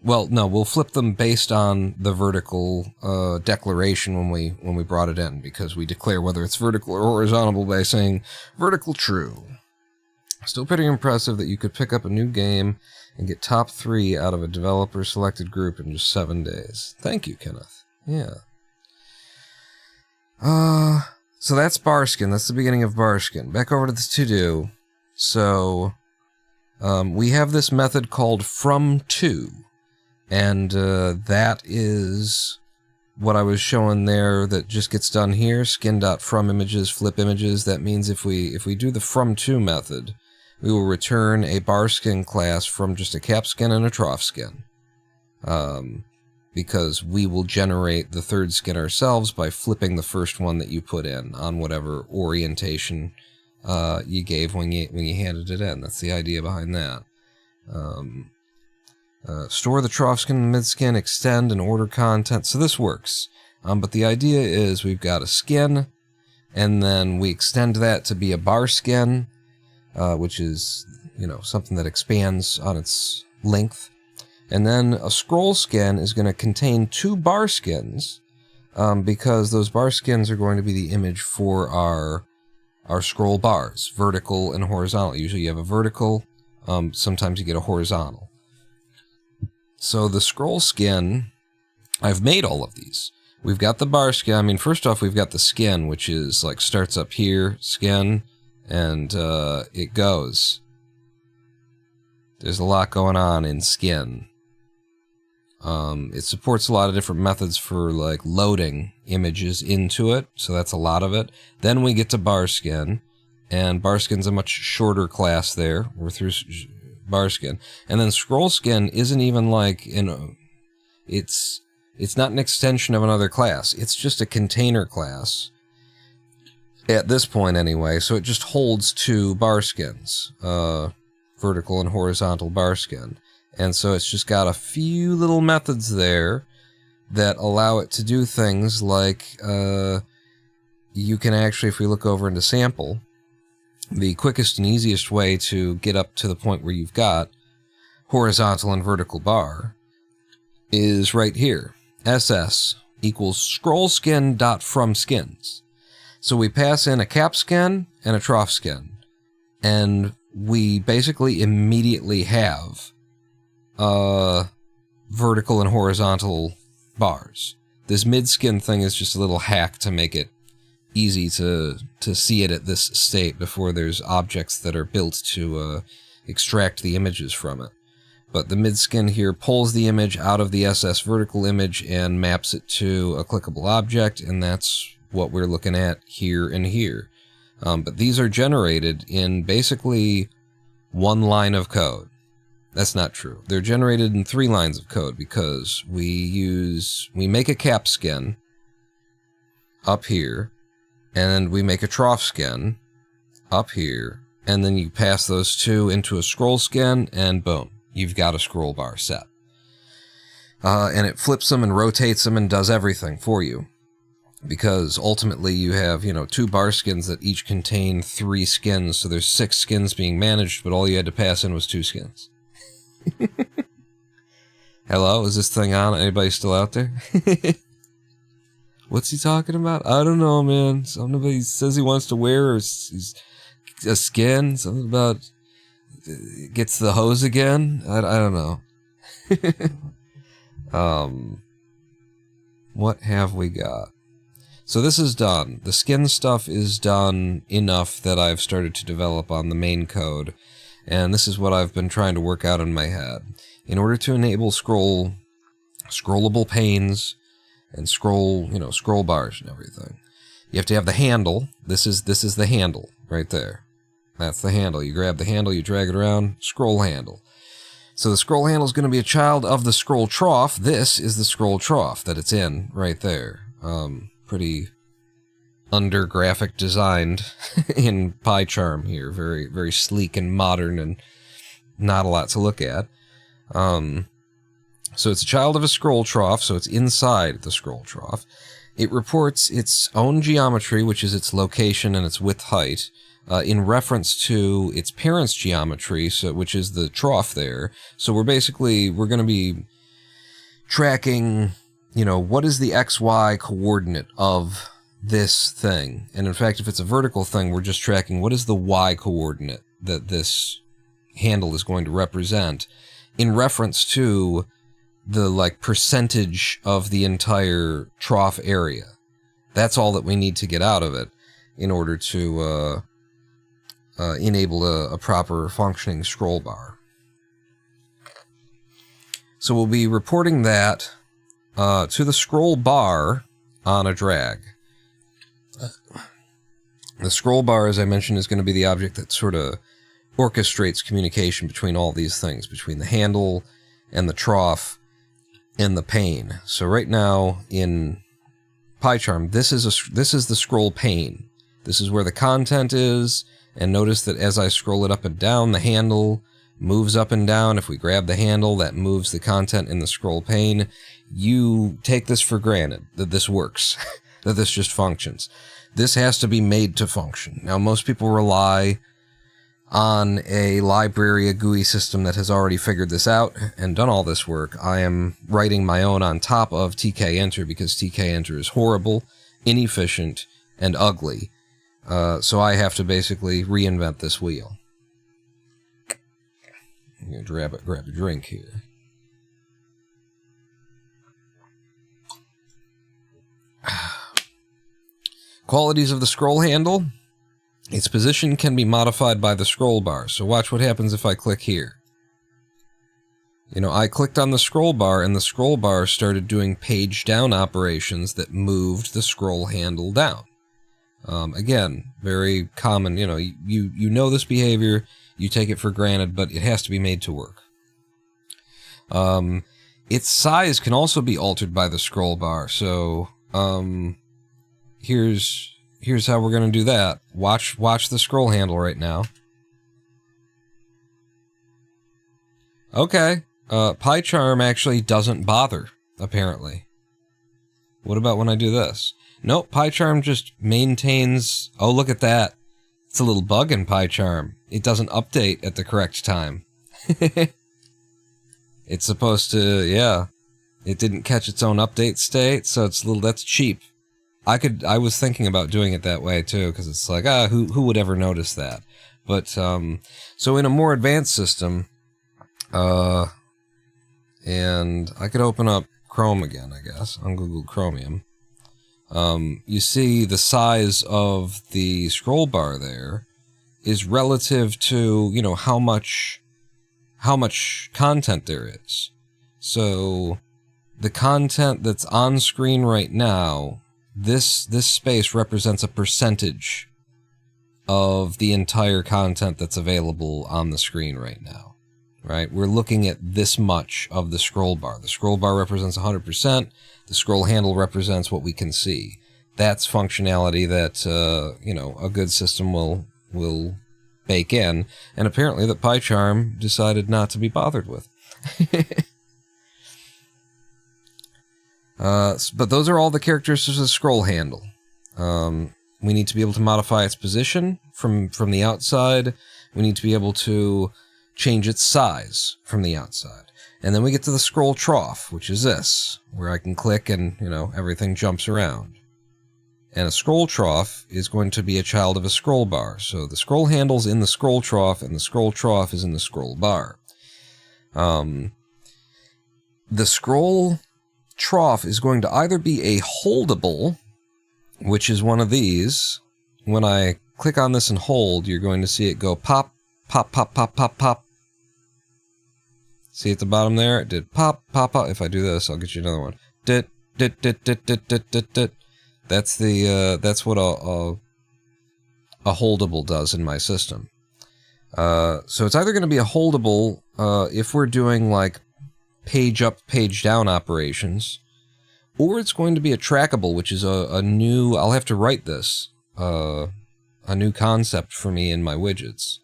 Well, no, we'll flip them based on the vertical declaration when we brought it in, because we declare whether it's vertical or horizontal by saying vertical true. Still pretty impressive that you could pick up a new game and get top 3 out of a developer-selected group in just 7 days. Thank you, Kenneth. Yeah. So that's Barskin. That's the beginning of Barskin. Back over to the to-do. So, we have this method called from-to. And that is what I was showing there that just gets done here. Skin.fromImages, flip images. That means if we do the from-to method, we will return a bar skin class from just a cap skin and a trough skin. Because we will generate the third skin ourselves by flipping the first one that you put in on whatever orientation you gave when you handed it in. That's the idea behind that. Store the trough skin and mid skin, extend and order content. So this works. But the idea is we've got a skin, and then we extend that to be a bar skin, which is, something that expands on its length. And then a scroll skin is going to contain 2 bar skins, because those bar skins are going to be the image for our scroll bars, vertical and horizontal. Usually you have a vertical, sometimes you get a horizontal. So the scroll skin, I've made all of these. We've got the bar skin. First off, we've got the skin, which is starts up here, skin, and it goes. There's a lot going on in skin. It supports a lot of different methods for loading images into it, so that's a lot of it. Then we get to bar skin, and bar skin's a much shorter class there. We're through bar skin, and then scroll skin isn't even it's not an extension of another class. It's just a container class at this point anyway, so it just holds 2 bar skins, vertical and horizontal bar skin. And so it's just got a few little methods there that allow it to do things like you can actually, if we look over into sample, the quickest and easiest way to get up to the point where you've got horizontal and vertical bar is right here. SS equals scrollSkin.fromSkins. So we pass in a cap skin and a trough skin, and we basically immediately have vertical and horizontal bars. This mid-skin thing is just a little hack to make it easy to see it at this state before there's objects that are built to extract the images from it. But the mid-skin here pulls the image out of the SS vertical image and maps it to a clickable object, and that's what we're looking at here and here. But these are generated in basically 1 line of code. That's not true. They're generated in 3 lines of code because we make a cap skin up here, and we make a trough skin up here, and then you pass those 2 into a scroll skin, and boom, you've got a scroll bar set. And it flips them and rotates them and does everything for you. Because ultimately you have, 2 bar skins that each contain 3 skins, so there's 6 skins being managed, but all you had to pass in was 2 skins. Hello, is this thing on? Anybody still out there? What's he talking about? I don't know, man. Somebody says he wants to wear a skin. Something about gets the hose again. I don't know. What have we got? So this is done. The skin stuff is done enough that I've started to develop on the main code. And this is what I've been trying to work out in my head. In order to enable scrollable panes and scroll bars and everything, you have to have the handle. This is the handle right there. That's the handle. You grab the handle, you drag it around, scroll handle. So the scroll handle is going to be a child of the scroll trough. This is the scroll trough that it's in right there. Pretty under graphic designed in PyCharm here. Very, very sleek and modern and not a lot to look at. So it's a child of a scroll trough, so it's inside the scroll trough. It reports its own geometry, which is its location and its width height, in reference to its parent's geometry, which is the trough there. So we're going to be tracking, what is the XY coordinate of this thing. And in fact, if it's a vertical thing, we're just tracking what is the Y coordinate that this handle is going to represent in reference to the percentage of the entire trough area. That's all that we need to get out of it in order to enable a proper functioning scroll bar. So we'll be reporting that to the scroll bar on a drag. The scroll bar, as I mentioned, is going to be the object that sort of orchestrates communication between all these things, between the handle and the trough and the pane. So right now in PyCharm, this is the scroll pane. This is where the content is, and notice that as I scroll it up and down, the handle moves up and down. If we grab the handle, that moves the content in the scroll pane. You take this for granted, that this works, that this just functions. This has to be made to function. Now, most people rely on a library, a GUI system that has already figured this out and done all this work. I am writing my own on top of tk-enter because tk-enter is horrible, inefficient, and ugly. So I have to basically reinvent this wheel. I'm going to grab a drink here. Qualities of the scroll handle. Its position can be modified by the scroll bar. So watch what happens if I click here. I clicked on the scroll bar, and the scroll bar started doing page down operations that moved the scroll handle down. Again, very common. You know this behavior, you take it for granted, but it has to be made to work. Its size can also be altered by the scroll bar. So here's how we're going to do that. Watch the scroll handle right now. Okay, PyCharm actually doesn't bother, apparently. What about when I do this? Nope, PyCharm just maintains... Oh, look at that. It's a little bug in PyCharm. It doesn't update at the correct time. It's supposed to, yeah. It didn't catch its own update state, so that's cheap. I was thinking about doing it that way too, because it's like, who would ever notice that? But, so in a more advanced system, and I could open up Chrome again, I guess, on Google Chromium. You see the size of the scroll bar there is relative to, how much content there is. So the content that's on screen right now, this space represents a percentage of the entire content that's available on the screen right now, right? We're looking at this much of the scroll bar. The scroll bar represents 100%. The scroll handle represents what we can see. That's functionality that, a good system will bake in, and apparently that PyCharm decided not to be bothered with. But those are all the characteristics of the scroll handle. We need to be able to modify its position from the outside. We need to be able to change its size from the outside. And then we get to the scroll trough, which is this, where I can click and, everything jumps around. And a scroll trough is going to be a child of a scroll bar. So the scroll handle's in the scroll trough, and the scroll trough is in the scroll bar. The scroll trough is going to either be a holdable, which is one of these. When I click on this and hold, you're going to see it go pop, pop, pop, pop, pop, pop. See at the bottom there? It did pop, pop, pop. If I do this, I'll get you another one. Dit, dit, dit, dit, dit, dit, dit, dit. That's what a holdable does in my system. So it's either going to be a holdable if we're doing like page up, page down operations, or it's going to be a trackable, which is a new, I'll have to write this, a new concept for me in my widgets.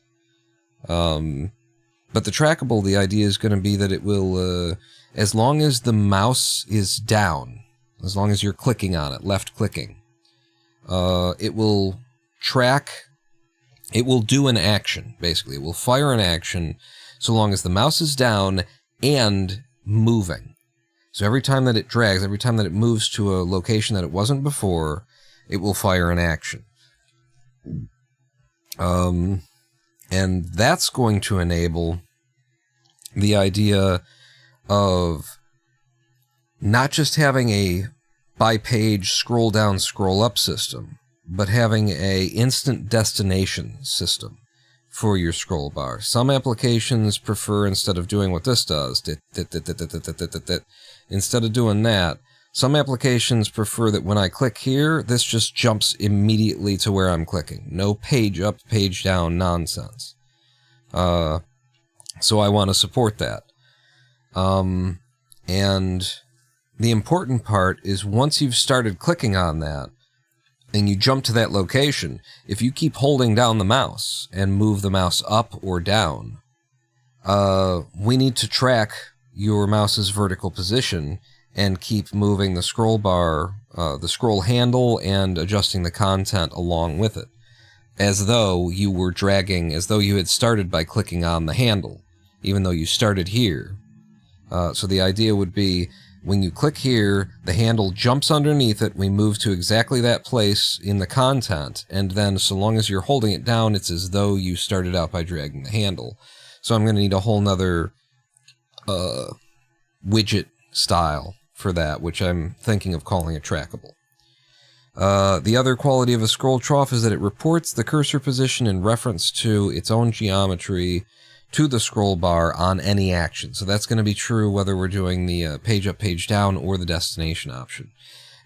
But the trackable, the idea is going to be that it will, as long as the mouse is down, as long as you're clicking on it, left clicking, it will track, it will do an action, basically. It will fire an action so long as the mouse is down and moving. So every time that it drags, every time that it moves to a location that it wasn't before, it will fire an action. And that's going to enable the idea of not just having a by-page scroll-down, scroll-up system, but having a instant destination system for your scroll bar. Some applications prefer, instead of doing what this does, instead of doing that, some applications prefer that when I click here, this just jumps immediately to where I'm clicking. No page up, page down nonsense. So I want to support that. And the important part is once you've started clicking on that, and you jump to that location, if you keep holding down the mouse and move the mouse up or down, we need to track your mouse's vertical position and keep moving the scroll bar, the scroll handle, and adjusting the content along with it, as though you were dragging, as though you had started by clicking on the handle, even though you started here. So the idea would be, when you click here, the handle jumps underneath it, we move to exactly that place in the content, and then so long as you're holding it down, it's as though you started out by dragging the handle. So I'm going to need a whole nother widget style for that, which I'm thinking of calling a trackable. The other quality of a scroll trough is that it reports the cursor position in reference to its own geometry to the scroll bar on any action. So that's going to be true whether we're doing the page up, page down, or the destination option.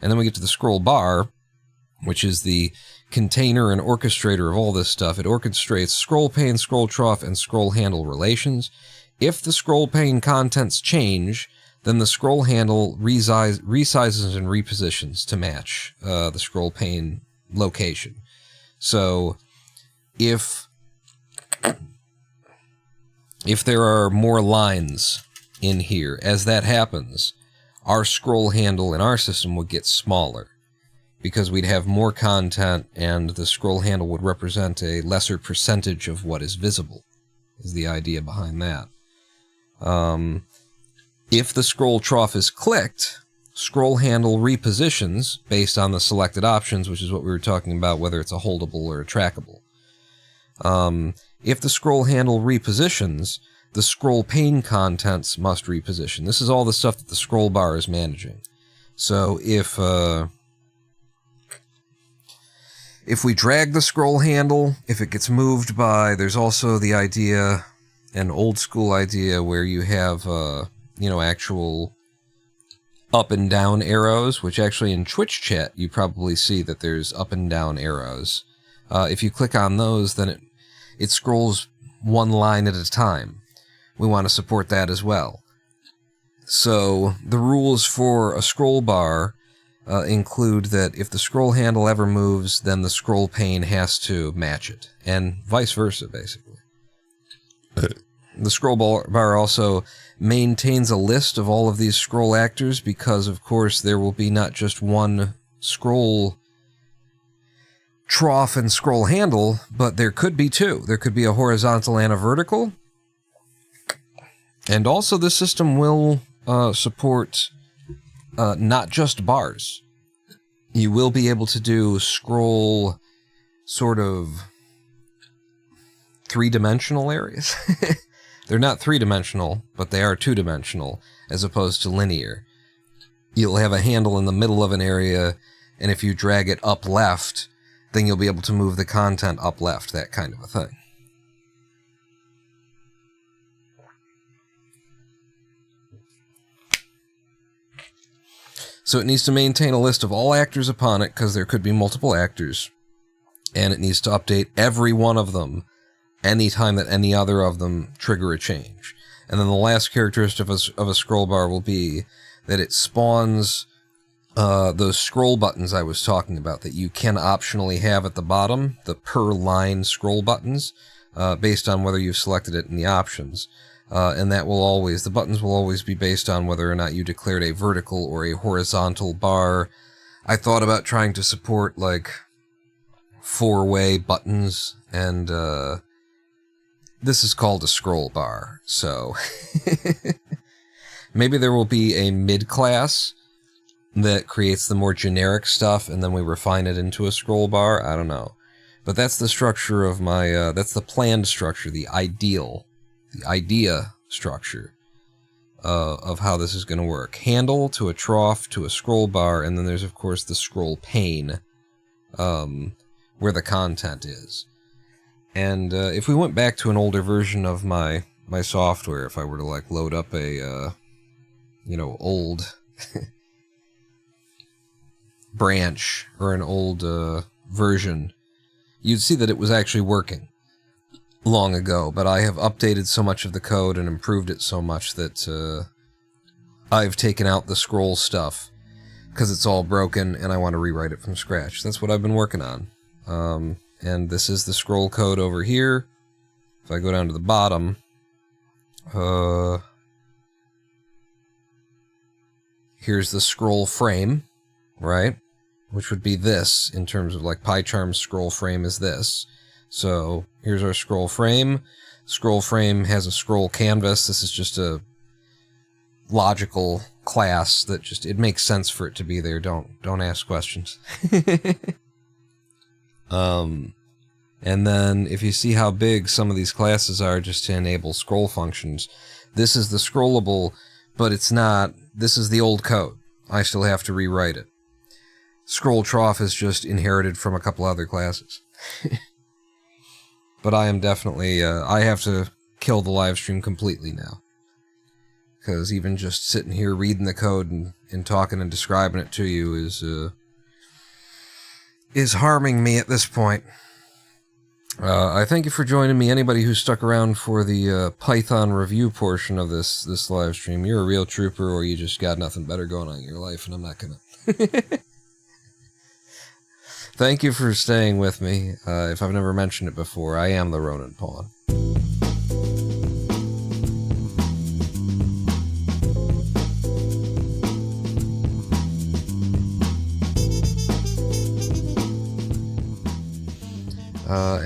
And then we get to the scroll bar, which is the container and orchestrator of all this stuff. It orchestrates scroll pane, scroll trough, and scroll handle relations. If the scroll pane contents change, then the scroll handle resizes and repositions to match the scroll pane location. So if there are more lines in here, as that happens, our scroll handle in our system would get smaller because we'd have more content and the scroll handle would represent a lesser percentage of what is visible, is the idea behind that. If the scroll trough is clicked, scroll handle repositions based on the selected options, which is what we were talking about, whether it's a holdable or a trackable. If the scroll handle repositions, the scroll pane contents must reposition. This is all the stuff that the scroll bar is managing. So if we drag the scroll handle, if it gets moved by, there's also the idea, an old school idea, where you have, actual up and down arrows, which actually in Twitch chat you probably see that there's up and down arrows. If you click on those, then it scrolls one line at a time. We want to support that as well. So the rules for a scroll bar include that if the scroll handle ever moves, then the scroll pane has to match it, and vice versa, basically. The scroll bar also maintains a list of all of these scroll actors because, of course, there will be not just one scroll trough and scroll handle, but there could be two. There could be a horizontal and a vertical, And also, this system will support not just bars. You will be able to do scroll sort of three-dimensional areas. They're not three-dimensional, but they are two-dimensional, as opposed to linear. You'll have a handle in the middle of an area, and if you drag it up left, then you'll be able to move the content up left, that kind of a thing. So it needs to maintain a list of all actors upon it, because there could be multiple actors, and it needs to update every one of them anytime that any other of them trigger a change. And then the last characteristic of a scroll bar will be that it spawns those scroll buttons I was talking about that you can optionally have at the bottom, the per line scroll buttons, based on whether you've selected it in the options. And that will always, the buttons will always be based on whether or not you declared a vertical or a horizontal bar. I thought about trying to support like 4-way buttons, and this is called a scroll bar, so maybe there will be a mid-class that creates the more generic stuff, and then we refine it into a scroll bar. I don't know. But that's the structure of my, that's the planned structure, the idea structure of how this is going to work. Handle to a trough to a scroll bar, and then there's, of course, the scroll pane, where the content is. And if we went back to an older version of my software, if I were to like load up a, old branch or an old version, you'd see that it was actually working long ago. But I have updated so much of the code and improved it so much that I've taken out the scroll stuff because it's all broken and I want to rewrite it from scratch. That's what I've been working on. And this is the scroll code over here. If I go down to the bottom, here's the scroll frame, right? Which would be this, in terms of like PyCharm's scroll frame is this. So here's our scroll frame. Scroll frame has a scroll canvas. This is just a logical class that just, it makes sense for it to be there. Don't ask questions. And then if you see how big some of these classes are just to enable scroll functions, this is the scrollable, but it's not, this is the old code. I still have to rewrite it. Scroll trough is just inherited from a couple other classes. But I am definitely, I have to kill the live stream completely now. Because even just sitting here reading the code and talking and describing it to you is harming me at this point. I thank you for joining me. Anybody who stuck around for the Python review portion of this live stream, you're a real trooper, or you just got nothing better going on in your life, and I'm not gonna... Thank you for staying with me. If I've never mentioned it before, I am the Ronin Pawn.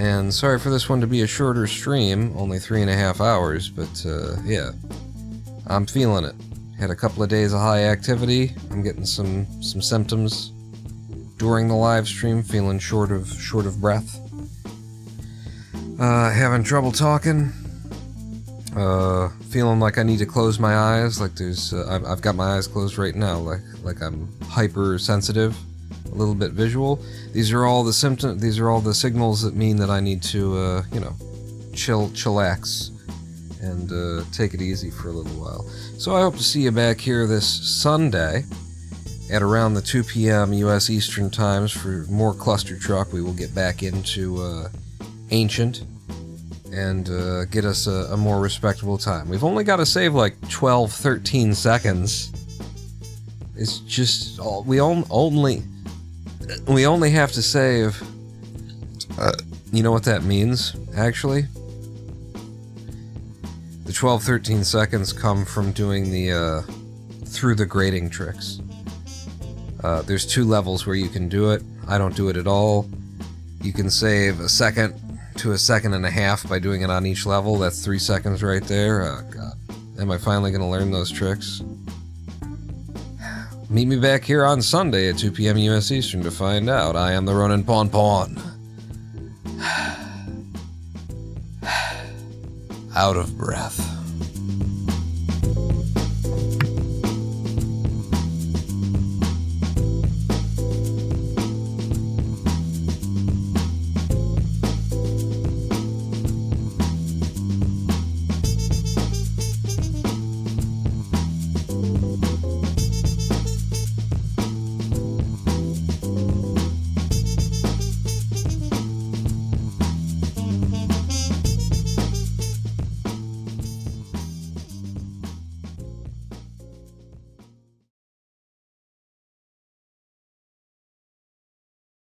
And sorry for this one to be a shorter stream, only 3.5 hours, but yeah, I'm feeling it. Had a couple of days of high activity. I'm getting some symptoms during the live stream, feeling short of breath. Having trouble talking. Feeling like I need to close my eyes, like there's I've got my eyes closed right now, like I'm hypersensitive. A little bit visual. These are all the symptoms. These are all the signals that mean that I need to, chillax and take it easy for a little while. So I hope to see you back here this Sunday at around the 2 p.m. U.S. Eastern Times for more Clustertuck. We will get back into Ancient and get us a more respectable time. We've only got to save like 12, 13 seconds. It's just we only have to save. You know what that means, actually? The 12, 13 seconds come from doing the through the grading tricks. There's 2 levels where you can do it. I don't do it at all. You can save a second to a second and a half by doing it on each level. That's 3 seconds right there. Oh god, Am I finally going to learn those tricks? Meet me back here on Sunday at 2 p.m. US Eastern to find out. I am the Ronin Pawn Pawn. Out of breath.